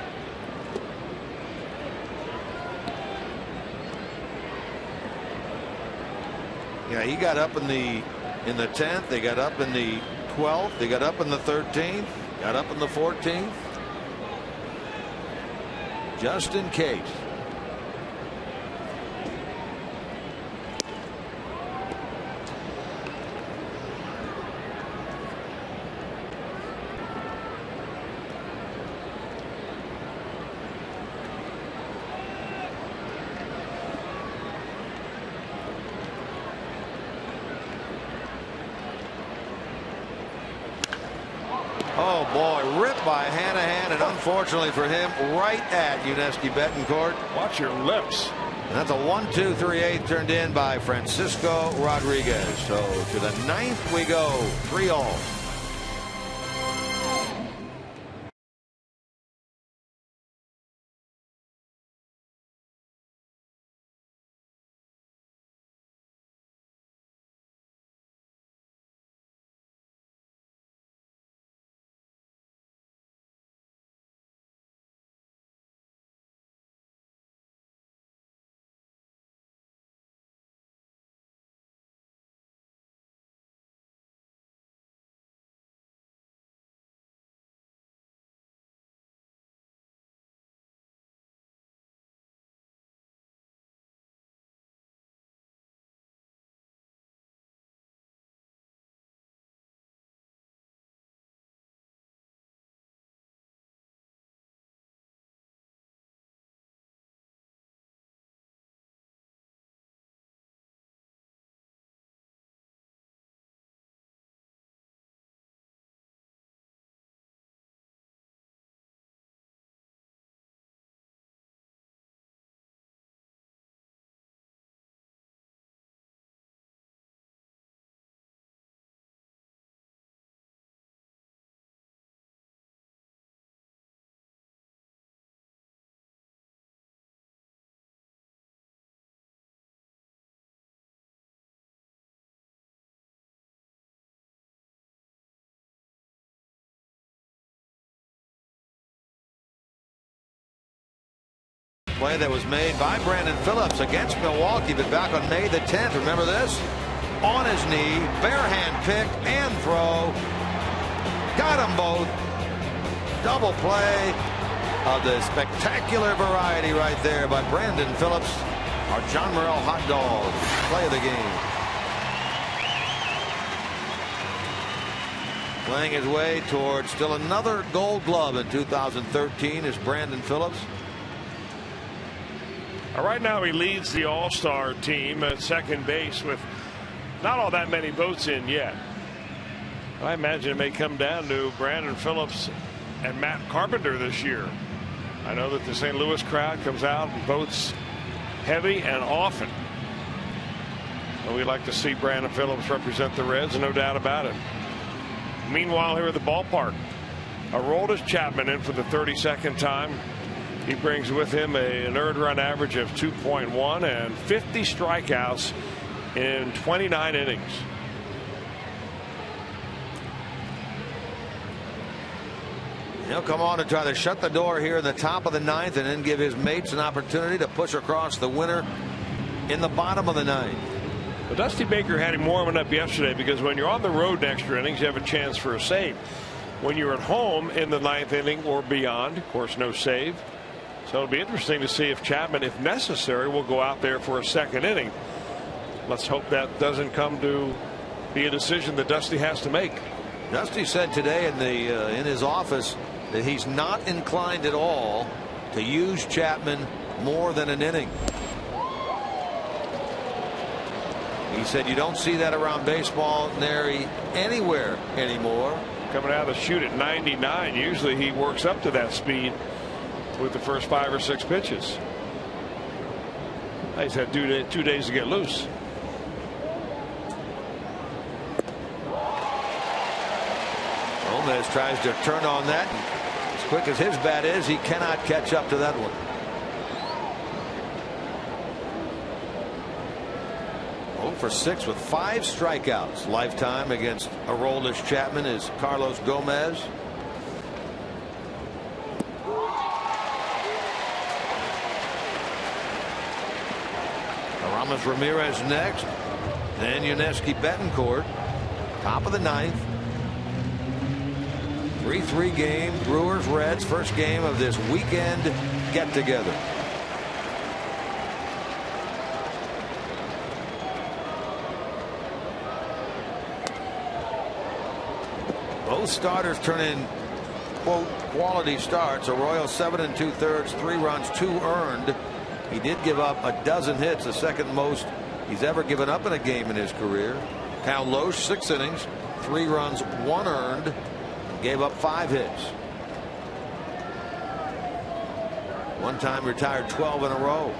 Yeah, he got up in the 10th. They got up in the 12th. They got up in the 13th. Got up in the 14th. Just in case. Oh boy, ripped by Hanahan, and unfortunately for him, right at Yuniesky Betancourt. Watch your lips. And that's a 1-2-3-8 turned in by Francisco Rodriguez. So to the 9th we go, 3-all. Play that was made by Brandon Phillips against Milwaukee, but back on May the 10th. Remember this? On his knee, bare hand pick and throw. Got them both. Double play of the spectacular variety right there by Brandon Phillips. Our John Morrell hot dog play of the game. Playing his way towards still another Gold Glove in 2013 is Brandon Phillips. Right now he leads the All-Star team at second base with not all that many votes in yet. I imagine it may come down to Brandon Phillips and Matt Carpenter this year. I know that the St. Louis crowd comes out and votes heavy and often. But we'd like to see Brandon Phillips represent the Reds, no doubt about it. Meanwhile, here at the ballpark, Aroldis Chapman in for the 32nd time. He brings with him an earned run average of 2.1 and 50 strikeouts in 29 innings. He'll come on and try to shut the door here in the top of the 9th and then give his mates an opportunity to push across the winner in the bottom of the 9th. Well, Dusty Baker had him warming up yesterday because when you're on the road in extra innings, you have a chance for a save. When you're at home in the 9th inning or beyond, of course, no save. So it'll be interesting to see if Chapman, if necessary, will go out there for a second inning. Let's hope that doesn't come to be a decision that Dusty has to make. Dusty said today in his office that he's not inclined at all to use Chapman more than an inning. He said you don't see that around baseball anywhere anymore. Coming out of the chute at 99, usually he works up to that speed with the first 5 or 6 pitches. He's had 2 days to get loose. Gomez tries to turn on that. As quick as his bat is, he cannot catch up to that one. For 6 with 5 strikeouts lifetime against Aroldis Chapman is Carlos Gomez. Aramis Ramirez next, and Yuniesky Betancourt. Top of the 9th. 3-3 game. Brewers Reds, first game of this weekend get together. Both starters turn in, quote, quality starts. Arroyo 7 2/3, 3 runs, 2 earned. He did give up a dozen hits, the second most he's ever given up in a game in his career. Cal Loesch, 6 innings, 3 runs, 1 earned, gave up 5 hits. One time retired 12 in a row.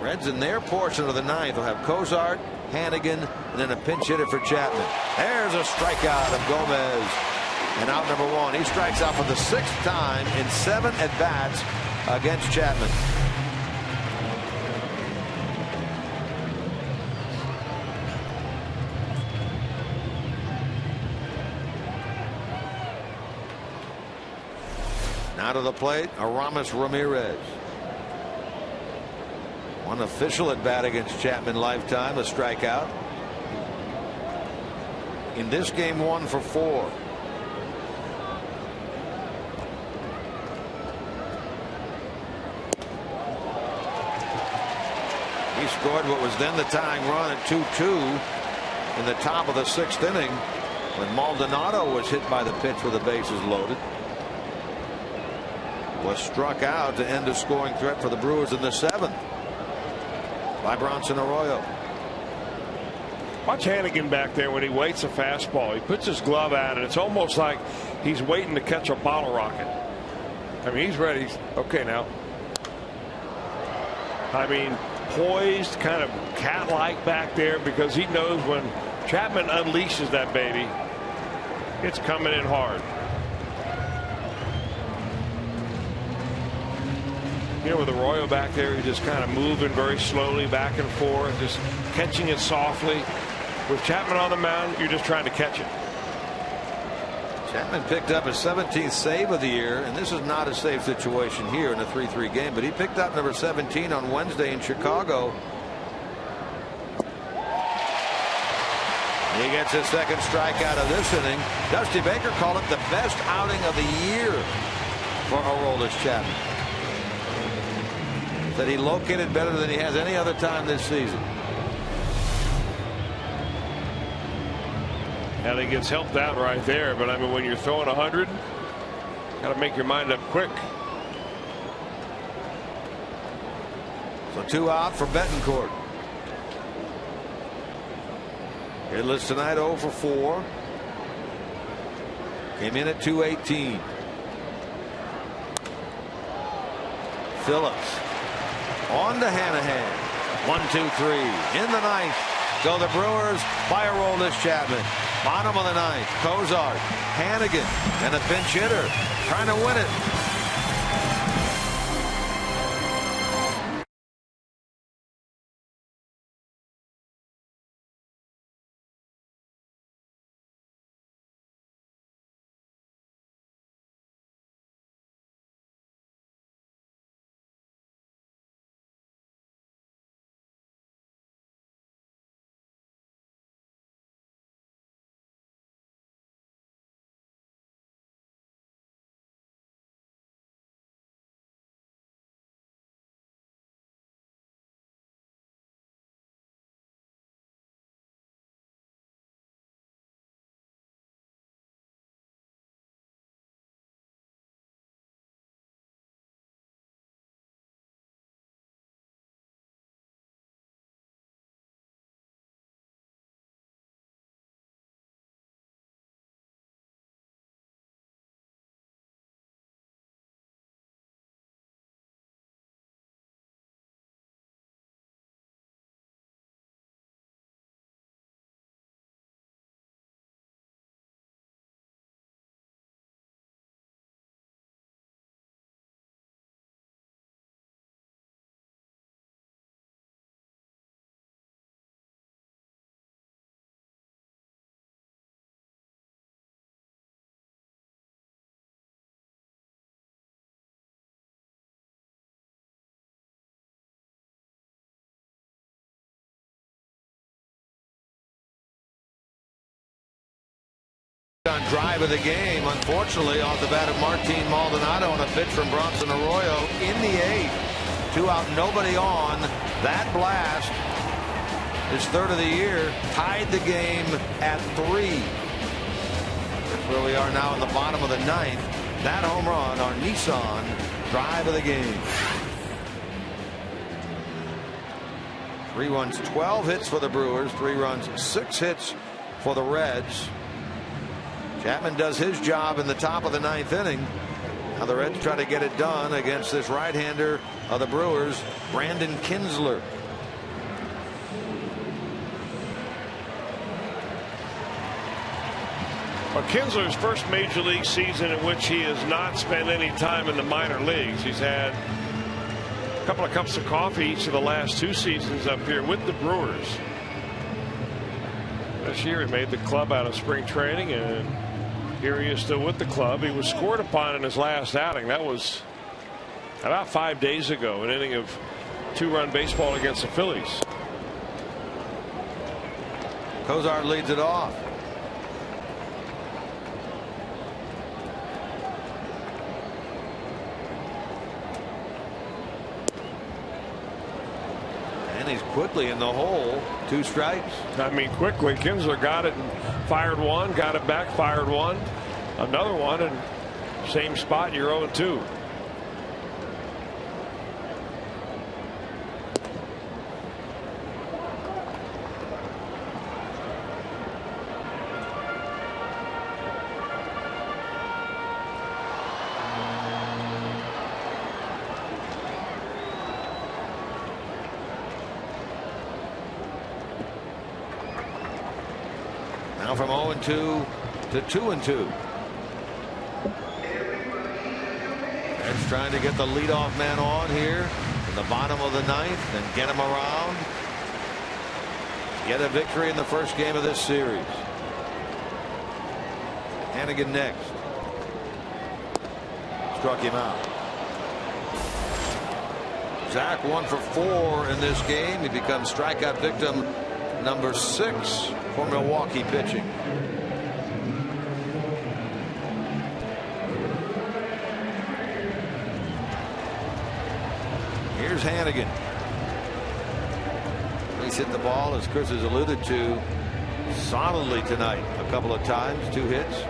Reds in their portion of the 9th will have Cozart, Hannigan, and then a pinch hitter for Chapman. There's a strikeout of Gomez. And out number 1. He strikes out for the 6th time in 7 at-bats against Chapman. Now to the plate, Aramis Ramirez. One official at bat against Chapman lifetime, a strikeout. In this game, 1 for 4. He scored what was then the tying run at 2-2 in the top of the 6th inning when Maldonado was hit by the pitch with the bases loaded. Was struck out to end a scoring threat for the Brewers in the 7th. By Bronson Arroyo. Watch Hannigan back there when he waits a fastball. He puts his glove out, and it's almost like he's waiting to catch a bottle rocket. I mean, he's ready. Okay, now. I mean, poised, kind of cat-like back there because he knows when Chapman unleashes that baby, it's coming in hard. You know, with Arroyo back there, he's just kind of moving very slowly back and forth, just catching it softly. With Chapman on the mound, you're just trying to catch it. Chapman picked up his 17th save of the year, and this is not a save situation here in a 3-3 game, but he picked up number 17 on Wednesday in Chicago. He gets his second strikeout of this inning. Dusty Baker called it the best outing of the year for Aroldis Chapman. That he located better than he has any other time this season. And he gets helped out right there, but I mean, when you're throwing 100, got to make your mind up quick. So 2 out for Betancourt. Hitless tonight, 0 for 4. Came in at 218. Phillips on to Hanahan. 1-2-3 in the ninth. Go the Brewers by Aroldis Chapman. Bottom of the ninth. Cozart, Hannigan, and a pinch hitter trying to win it. On drive of the game, unfortunately, off the bat of Martin Maldonado on a pitch from Bronson Arroyo in the 8th. 2 out, nobody on. That blast, his 3rd of the year, tied the game at 3. That's where we are now in the bottom of the 9th. That home run, our Nissan drive of the game. 3 runs, 12 hits for the Brewers. 3 runs, 6 hits for the Reds. Chapman does his job in the top of the 9th inning. Now the Reds try to get it done against this right-hander of the Brewers, Brandon Kinsler. Well, Kinsler's first major league season in which he has not spent any time in the minor leagues. He's had a couple of cups of coffee each of the last 2 seasons up here with the Brewers. This year he made the club out of spring training, and here he is still with the club. He was scored upon in his last outing. That was about 5 days ago, an inning of 2-run baseball against the Phillies. Cozart leads it off. And he's quickly in the hole. 2 strikes. I mean, quickly. Kinsler got it and fired 1, got it back, fired 1, another 1, and same spot. You're 0-2. Now from 0-2 to 2-2. Reds trying to get the leadoff man on here in the bottom of the 9th and get him around. Get a victory in the first game of this series. Hannigan next. Struck him out. Zach 1 for 4 in this game. He becomes strikeout victim number 6 for Milwaukee pitching. Here's Hannigan. He's hit the ball, as Chris has alluded to, solidly tonight a couple of times. 2 hits.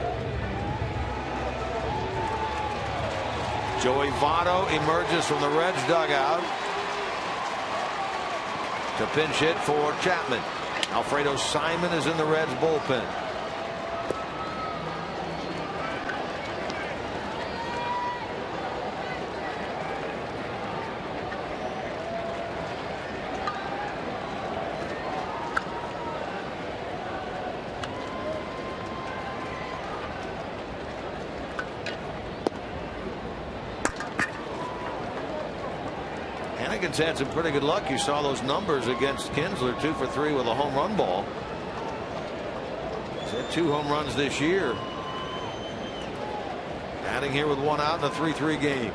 Joey Votto emerges from the Reds dugout to pinch hit for Chapman. Alfredo Simon is in the Reds bullpen. Hannigan's had some pretty good luck. You saw those numbers against Kinsler, 2 for 3 with a home run ball. He's had 2 home runs this year. Batting here with 1 out in a 3-3 game.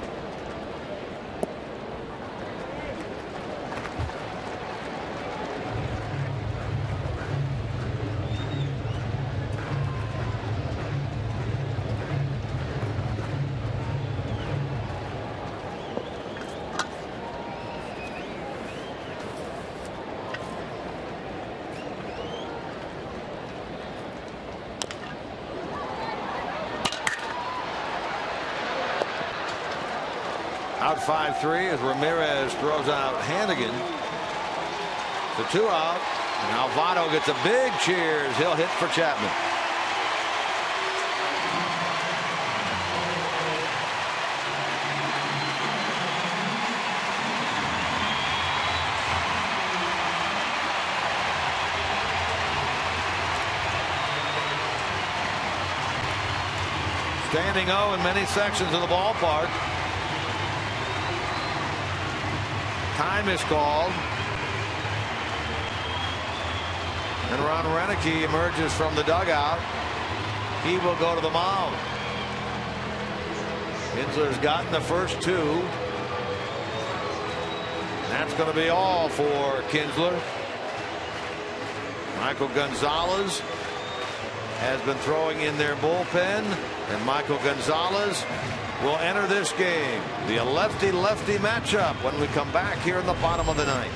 Out 5-3 as Ramirez throws out Hannigan. The 2 out. Now Votto gets a big cheers. He'll hit for Chapman. Standing O in many sections of the ballpark. Time is called. And Ron Renicky emerges from the dugout. He will go to the mound. Kinsler's gotten the first 2. That's going to be all for Kinsler. Michael Gonzalez has been throwing in their bullpen, and Michael Gonzalez will enter this game. The lefty-lefty matchup when we come back here in the bottom of the 9th.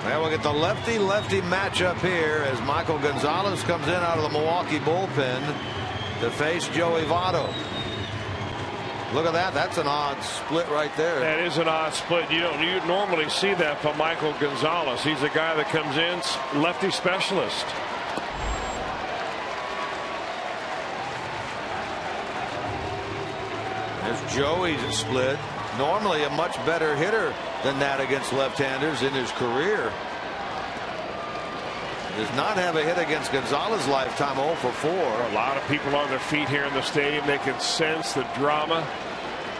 Well, we'll get the lefty-lefty matchup here as Michael Gonzalez comes in out of the Milwaukee bullpen to face Joey Votto. Look at that. That's an odd split right there. That is an odd split. You normally see that from Michael Gonzalez. He's a guy that comes in lefty specialist. There's Joey's split. Normally a much better hitter than that against left-handers in his career. Does not have a hit against Gonzalez lifetime. 0 for 4. A lot of people on their feet here in the stadium. They can sense the drama.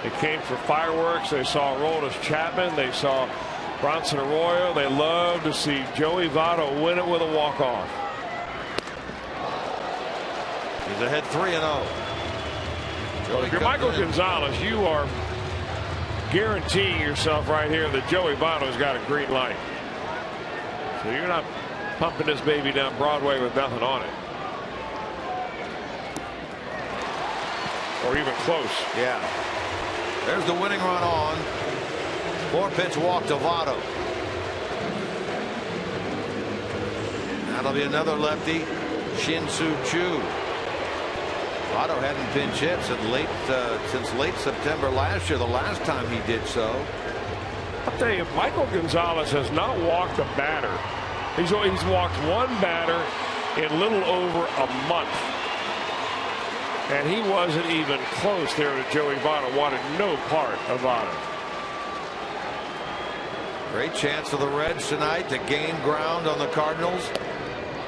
They came for fireworks. They saw Aroldis Chapman. They saw Bronson Arroyo. They love to see Joey Votto win it with a walk-off. He's ahead 3-0. Well, if you're Michael Gonzalez, you are guaranteeing yourself right here that Joey Votto's got a green light. So you're not pumping this baby down Broadway with nothing on it. Or even close. Yeah. There's the winning run on. 4-pitch walk to Votto. That'll be another lefty, Shin-Soo Choo. Votto hadn't pinch hit since late September last year, the last time he did so. I'll tell you, Michael Gonzalez has not walked a batter. He's walked one batter in a little over a month. And he wasn't even close there to Joey Votto. Wanted no part of Votto. Great chance for the Reds tonight to gain ground on the Cardinals.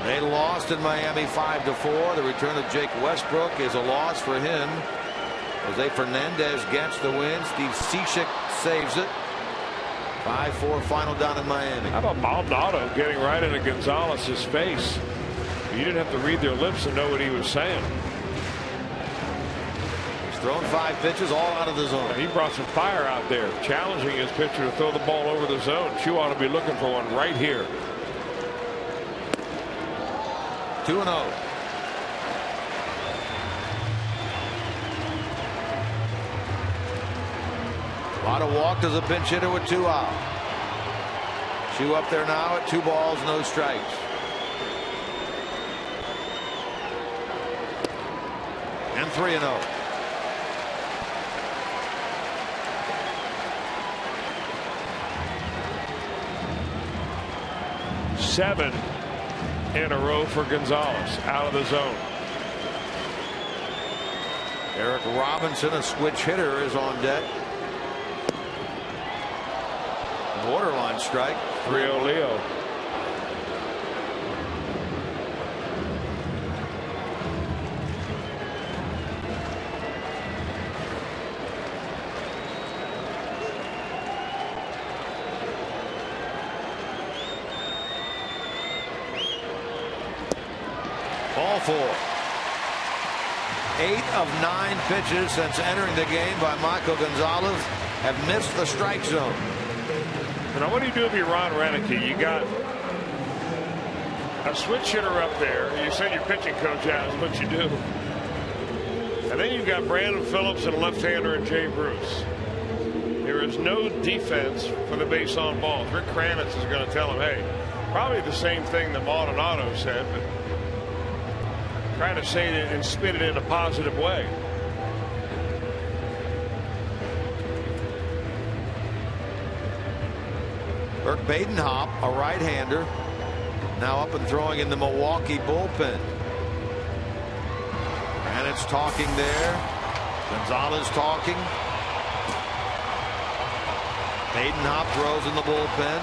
They lost in Miami 5-4. The return of Jake Westbrook is a loss for him. Jose Fernandez gets the win. Steve Cishek saves it. 5-4 final down in Miami. How about Maldonado getting right into Gonzalez's face? You didn't have to read their lips to know what he was saying. He's thrown 5 pitches all out of the zone. He brought some fire out there, challenging his pitcher to throw the ball over the zone. Chu ought to be looking for one right here. 2-0. Votto walked as a pinch hitter with 2 out. Chu up there now at 2 balls, no strikes. And 3-0. Seven in a row for Gonzalez out of the zone. Eric Robinson, a switch hitter, is on deck. Borderline strike. 3-0 Leo. Ball 4. 8 of 9 pitches since entering the game by Michael Gonzalez have missed the strike zone. Now, what do you do if you're Ron Renicky? You got a switch hitter up there. You send your pitching coach out, is what you do. And then you've got Brandon Phillips and a left-hander and Jay Bruce. There is no defense for the base on balls. Rick Kranitz is going to tell him, hey, probably the same thing that Maldonado said, but trying to say it and spin it in a positive way. Burke Badenhop, a right-hander, now up and throwing in the Milwaukee bullpen. And it's talking there. Gonzalez talking. Badenhop throws in the bullpen.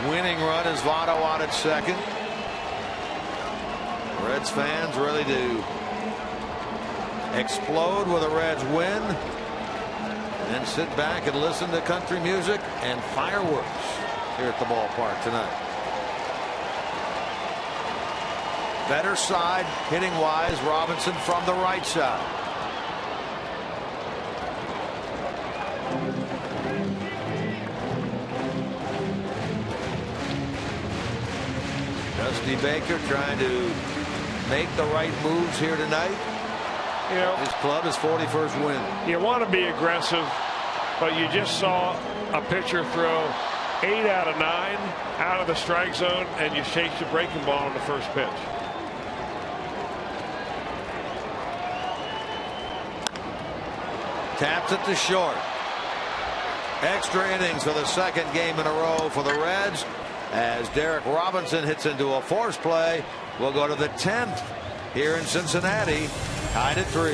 Winning run is Votto out at second. Reds fans really do explode with a Reds win. And sit back and listen to country music and fireworks here at the ballpark tonight. Better side hitting wise, Robinson from the right side. Dusty Baker trying to make the right moves here tonight. You know, his club is 41st win. You want to be aggressive, but you just saw a pitcher throw 8 out of 9 out of the strike zone, and you shake the breaking ball on the first pitch. Taps it to short. Extra innings for the second game in a row for the Reds as Derek Robinson hits into a force play. We'll go to the 10th here in Cincinnati, tied at 3.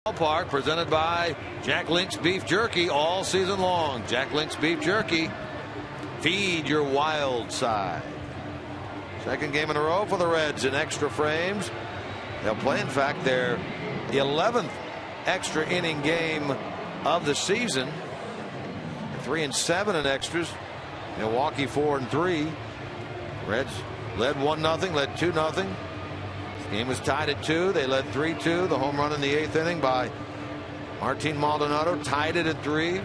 Ballpark, presented by Jack Link's Beef Jerky all season long. Jack Link's Beef Jerky. Feed your wild side. Second game in a row for the Reds in extra frames. They'll play, in fact, their 11th extra inning game of the season. 3-7 in extras. Milwaukee 4-3. Reds led 1-0, led 2-0. Game was tied at 2. They led 3-2. The home run in the 8th inning by Martin Maldonado tied it at 3.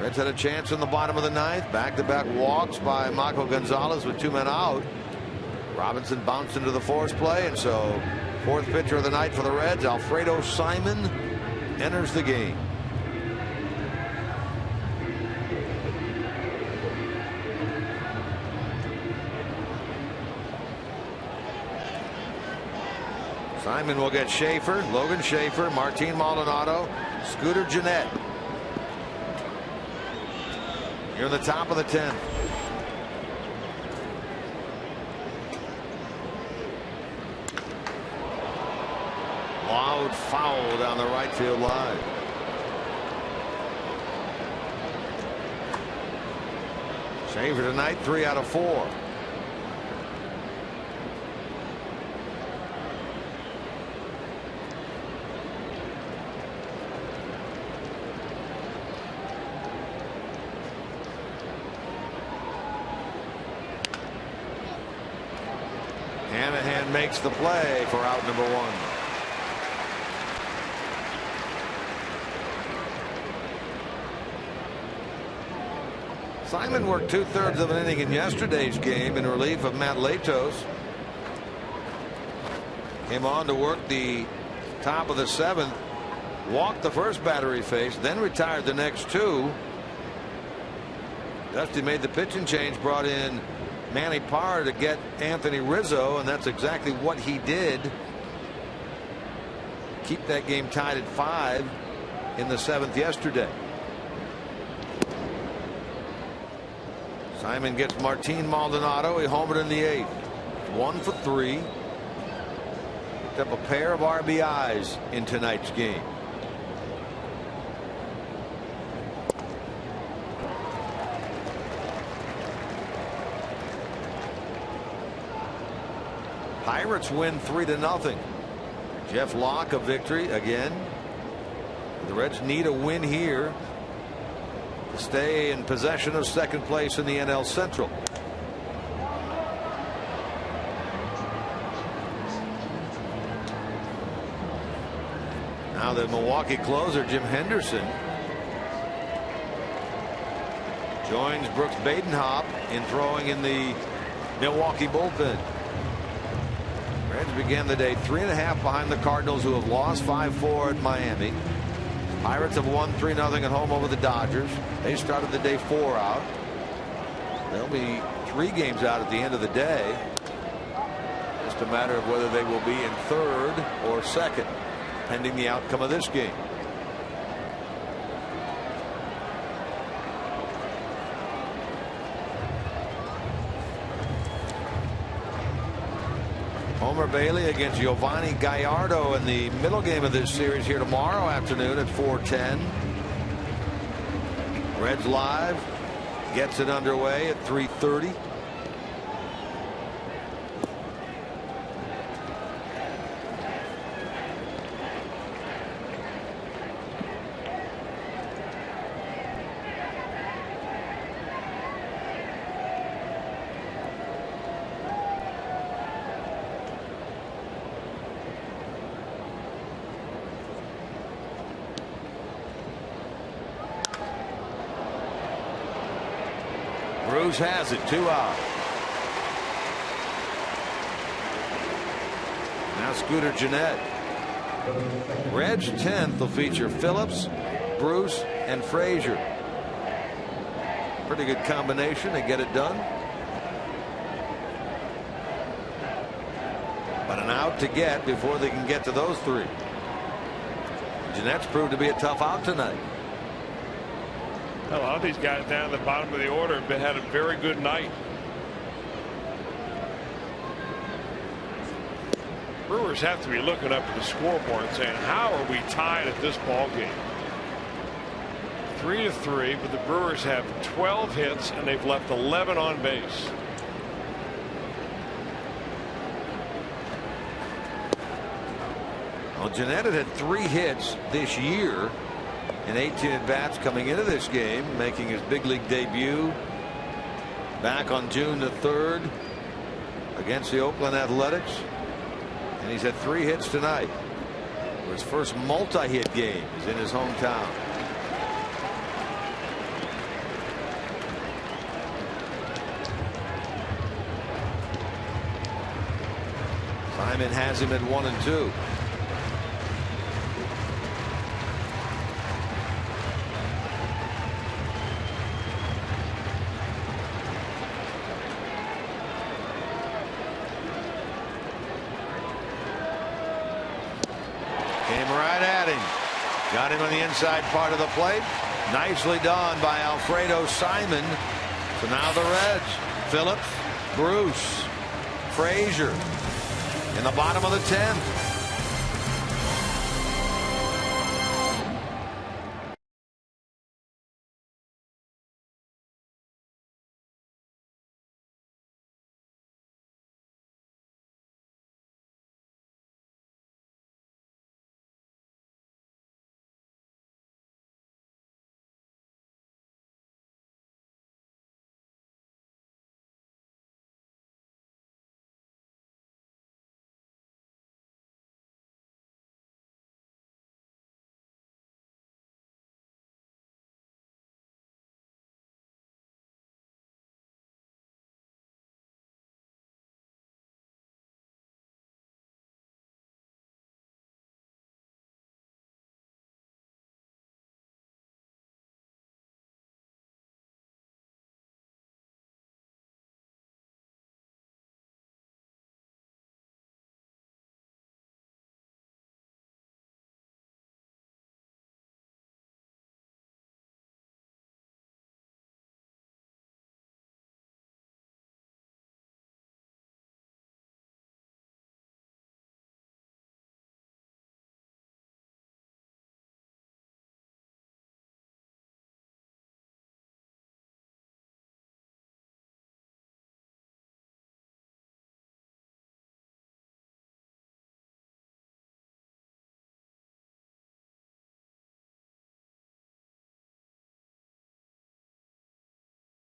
Reds had a chance in the bottom of the 9th. Back-to-back walks by Marco Gonzalez with 2 men out. Robinson bounced into the force play, and so fourth pitcher of the night for the Reds, Alfredo Simon, enters the game. Simon will get Schaefer, Logan Schaefer, Martin Maldonado, Scooter Gennett. Here in the top of the 10th. Loud foul down the right field line. Schaefer tonight 3 out of 4. Hanahan makes the play for out number 1. Simon worked 2/3 of an inning in yesterday's game in relief of Matt Latos. Came on to work the top of the 7th. Walked the first batter he faced, then retired the next 2. Dusty made the pitching change, brought in Manny Parr to get Anthony Rizzo, and that's exactly what he did. Keep that game tied at 5 in the 7th yesterday. Simon gets Martin Maldonado. He homered in the 8th. 1 for 3. Picked up a pair of RBIs in tonight's game. Pirates win 3-0. Jeff Locke a victory again. The Reds need a win here to stay in possession of second place in the NL Central. Now the Milwaukee closer Jim Henderson joins Brooks Badenhop in throwing in the Milwaukee bullpen. Reds began the day 3.5 behind the Cardinals, who have lost 5-4 at Miami. Pirates have won 3-0 at home over the Dodgers. They started the day 4 out. They'll be 3 games out at the end of the day. Just a matter of whether they will be in 3rd or 2nd, pending the outcome of this game. Homer Bailey against Giovanni Gallardo in the middle game of this series here tomorrow afternoon at 4:10. Reds Live gets it underway at 3:30. Bruce has it, 2 out. Now Scooter Gennett. Reds 10th will feature Phillips, Bruce, and Frazier. Pretty good combination to get it done. But an out to get before they can get to those 3. Gennett's proved to be a tough out tonight. A lot of these guys down at the bottom of the order have had a very good night. Brewers have to be looking up at the scoreboard and saying, how are we tied at this ball game? 3-3, but the Brewers have 12 hits and they've left 11 on base. Well, Jeanette had 3 hits this year in 18 at-bats coming into this game, making his big league debut back on June the 3rd against the Oakland Athletics. And he's had 3 hits tonight. His first multi-hit game is in his hometown. Simon has him at 1-2. Got him on the inside part of the plate. Nicely done by Alfredo Simon. So now the Reds. Phillips, Bruce, Frazier in the bottom of the 10th.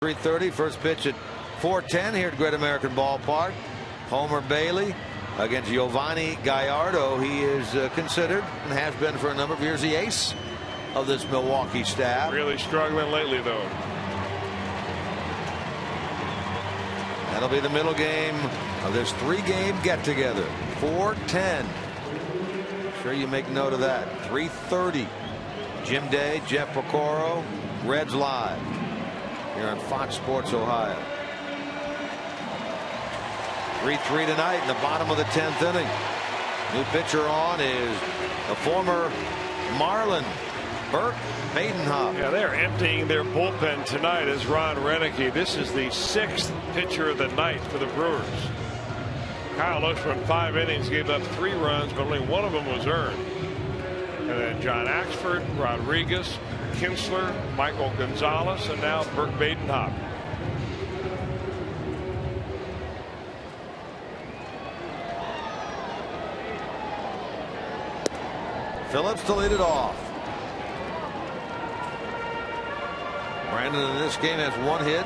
.330, first pitch at 4:10 here at Great American Ballpark. Homer Bailey against Giovanni Gallardo. He is considered and has been for a number of years the ace of this Milwaukee staff. Really struggling lately, though. That'll be the middle game of this 3-game get-together. 4:10. Sure you make note of that. 3:30. Jim Day, Jeff Pecoro, Reds Live here on Fox Sports Ohio. 3-3 tonight in the bottom of the 10th inning. New pitcher on is the former Marlin, Burt Badenhop. Yeah, they're emptying their bullpen tonight as Ron Renicky. This is the 6th pitcher of the night for the Brewers. Kyle Oshman, 5 innings, gave up 3 runs, but only 1 of them was earned. And then John Axford, Rodriguez, Kinsler, Michael Gonzalez, and now Burt Badenhop. Phillips to lead it off. Brandon in this game has 1 hit,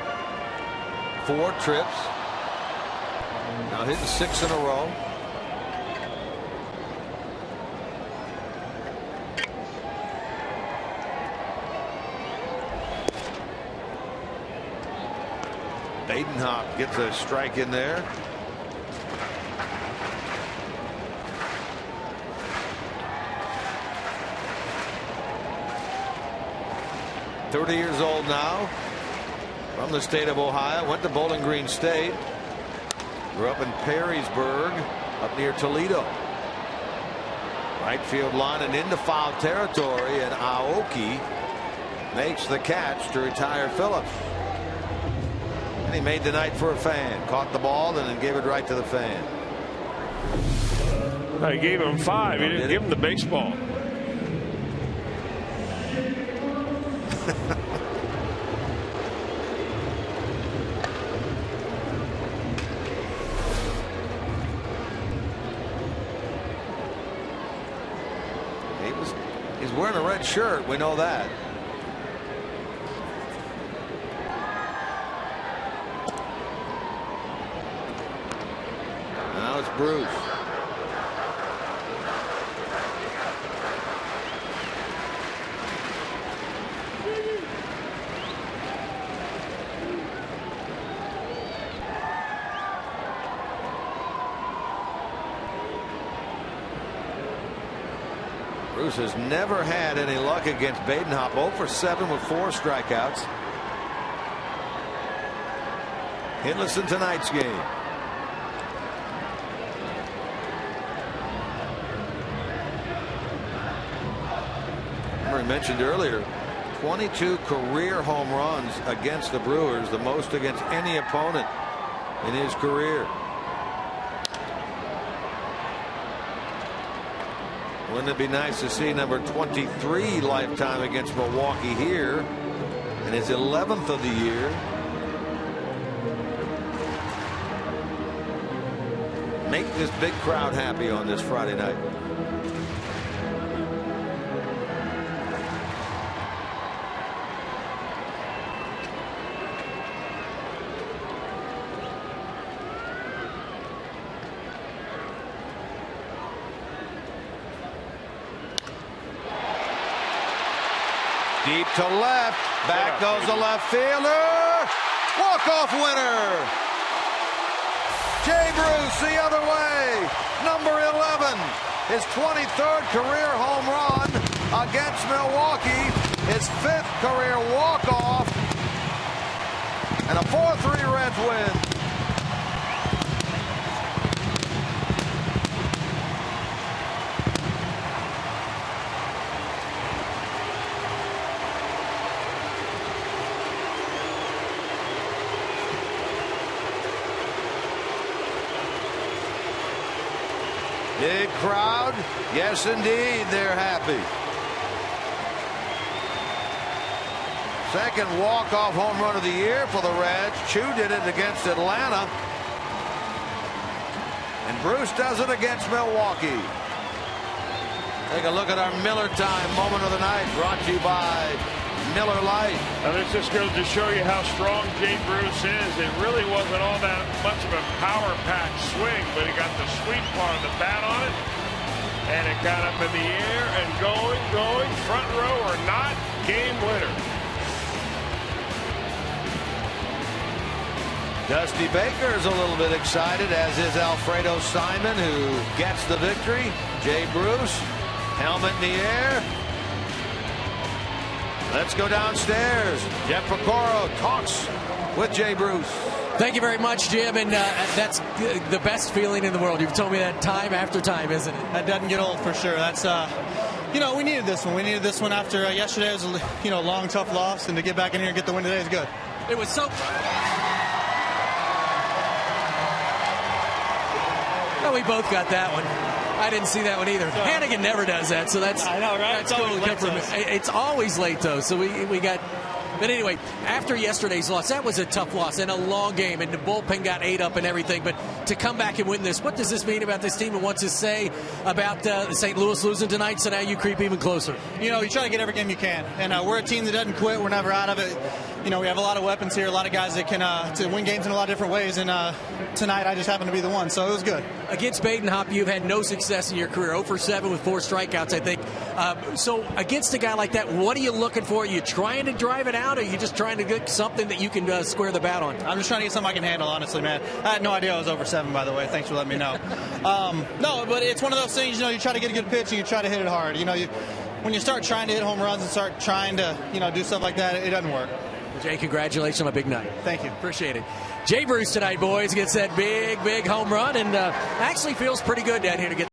4 trips. Now hitting 6 in a row. Badenhop gets a strike in there. .30 years old now, from the state of Ohio, went to Bowling Green State, grew up in Perrysburg up near Toledo. Right field line and into foul territory, and Aoki makes the catch to retire Phillips. And he made the night for a fan. Caught the ball and then gave it right to the fan. He gave him 5. He didn't give him the baseball. He's wearing a red shirt. We know that. Now it's Bruce. Bruce has never had any luck against Badenhop. 0 for 7 with 4 strikeouts. Hitless in tonight's game. Remember, I mentioned earlier, 22 career home runs against the Brewers, the most against any opponent in his career. Wouldn't it be nice to see number 23 lifetime against Milwaukee here in his 11th of the year? Make this big crowd happy on this Friday night. Deep to left. Back goes the left fielder. Walk-off winner. Jay Bruce the other way. Number 11. His 23rd career home run against Milwaukee. His 5th career walk-off. And a 4-3 Reds win. Big crowd. Yes, indeed, they're happy. Second walk-off home run of the year for the Reds. Chu did it against Atlanta. And Bruce does it against Milwaukee. Take a look at our Miller Time moment of the night, brought to you by Miller Lite. Now this just goes to show you how strong Jay Bruce is. It really wasn't all that much of a power-packed swing, but he got the sweet part of the bat on it, and it got up in the air and going, front row or not, game winner. Dusty Baker is a little bit excited, as is Alfredo Simon, who gets the victory. Jay Bruce, helmet in the air. Let's go downstairs. Jeff Picoro talks with Jay Bruce. Thank you very much, Jim, and that's the best feeling in the world. You've told me that time after time, isn't it? That doesn't get old for sure. That's, we needed this one. We needed this one after yesterday. It was a, long, tough loss, and to get back in here and get the win today is good. It was so... Well, we both got that one. I didn't see that one either. Hannigan never does that, so that's... I know, right? That's cool. It's always late, though, so we got... But anyway, after yesterday's loss, that was a tough loss and a long game, and the bullpen got ate up and everything. But to come back and win this, what does this mean about this team, and what's it say about St. Louis losing tonight, so now you creep even closer? You try to get every game you can, and we're a team that doesn't quit. We're never out of it. We have a lot of weapons here, a lot of guys that can to win games in a lot of different ways, and tonight I just happened to be the one, so it was good. Against Badenhop, you've had no success in your career, 0 for 7 with 4 strikeouts, I think. So against a guy like that, what are you looking for? Are you trying to drive it out, or are you just trying to get something that you can square the bat on? I'm just trying to get something I can handle, honestly, man. I had no idea I was over 7, by the way. Thanks for letting me know. No, but it's one of those things, you try to get a good pitch and you try to hit it hard. When you start trying to hit home runs and start trying to, do stuff like that, it doesn't work. Jay, congratulations on a big night. Thank you. Appreciate it. Jay Bruce tonight, boys, gets that big home run, and actually feels pretty good down here to get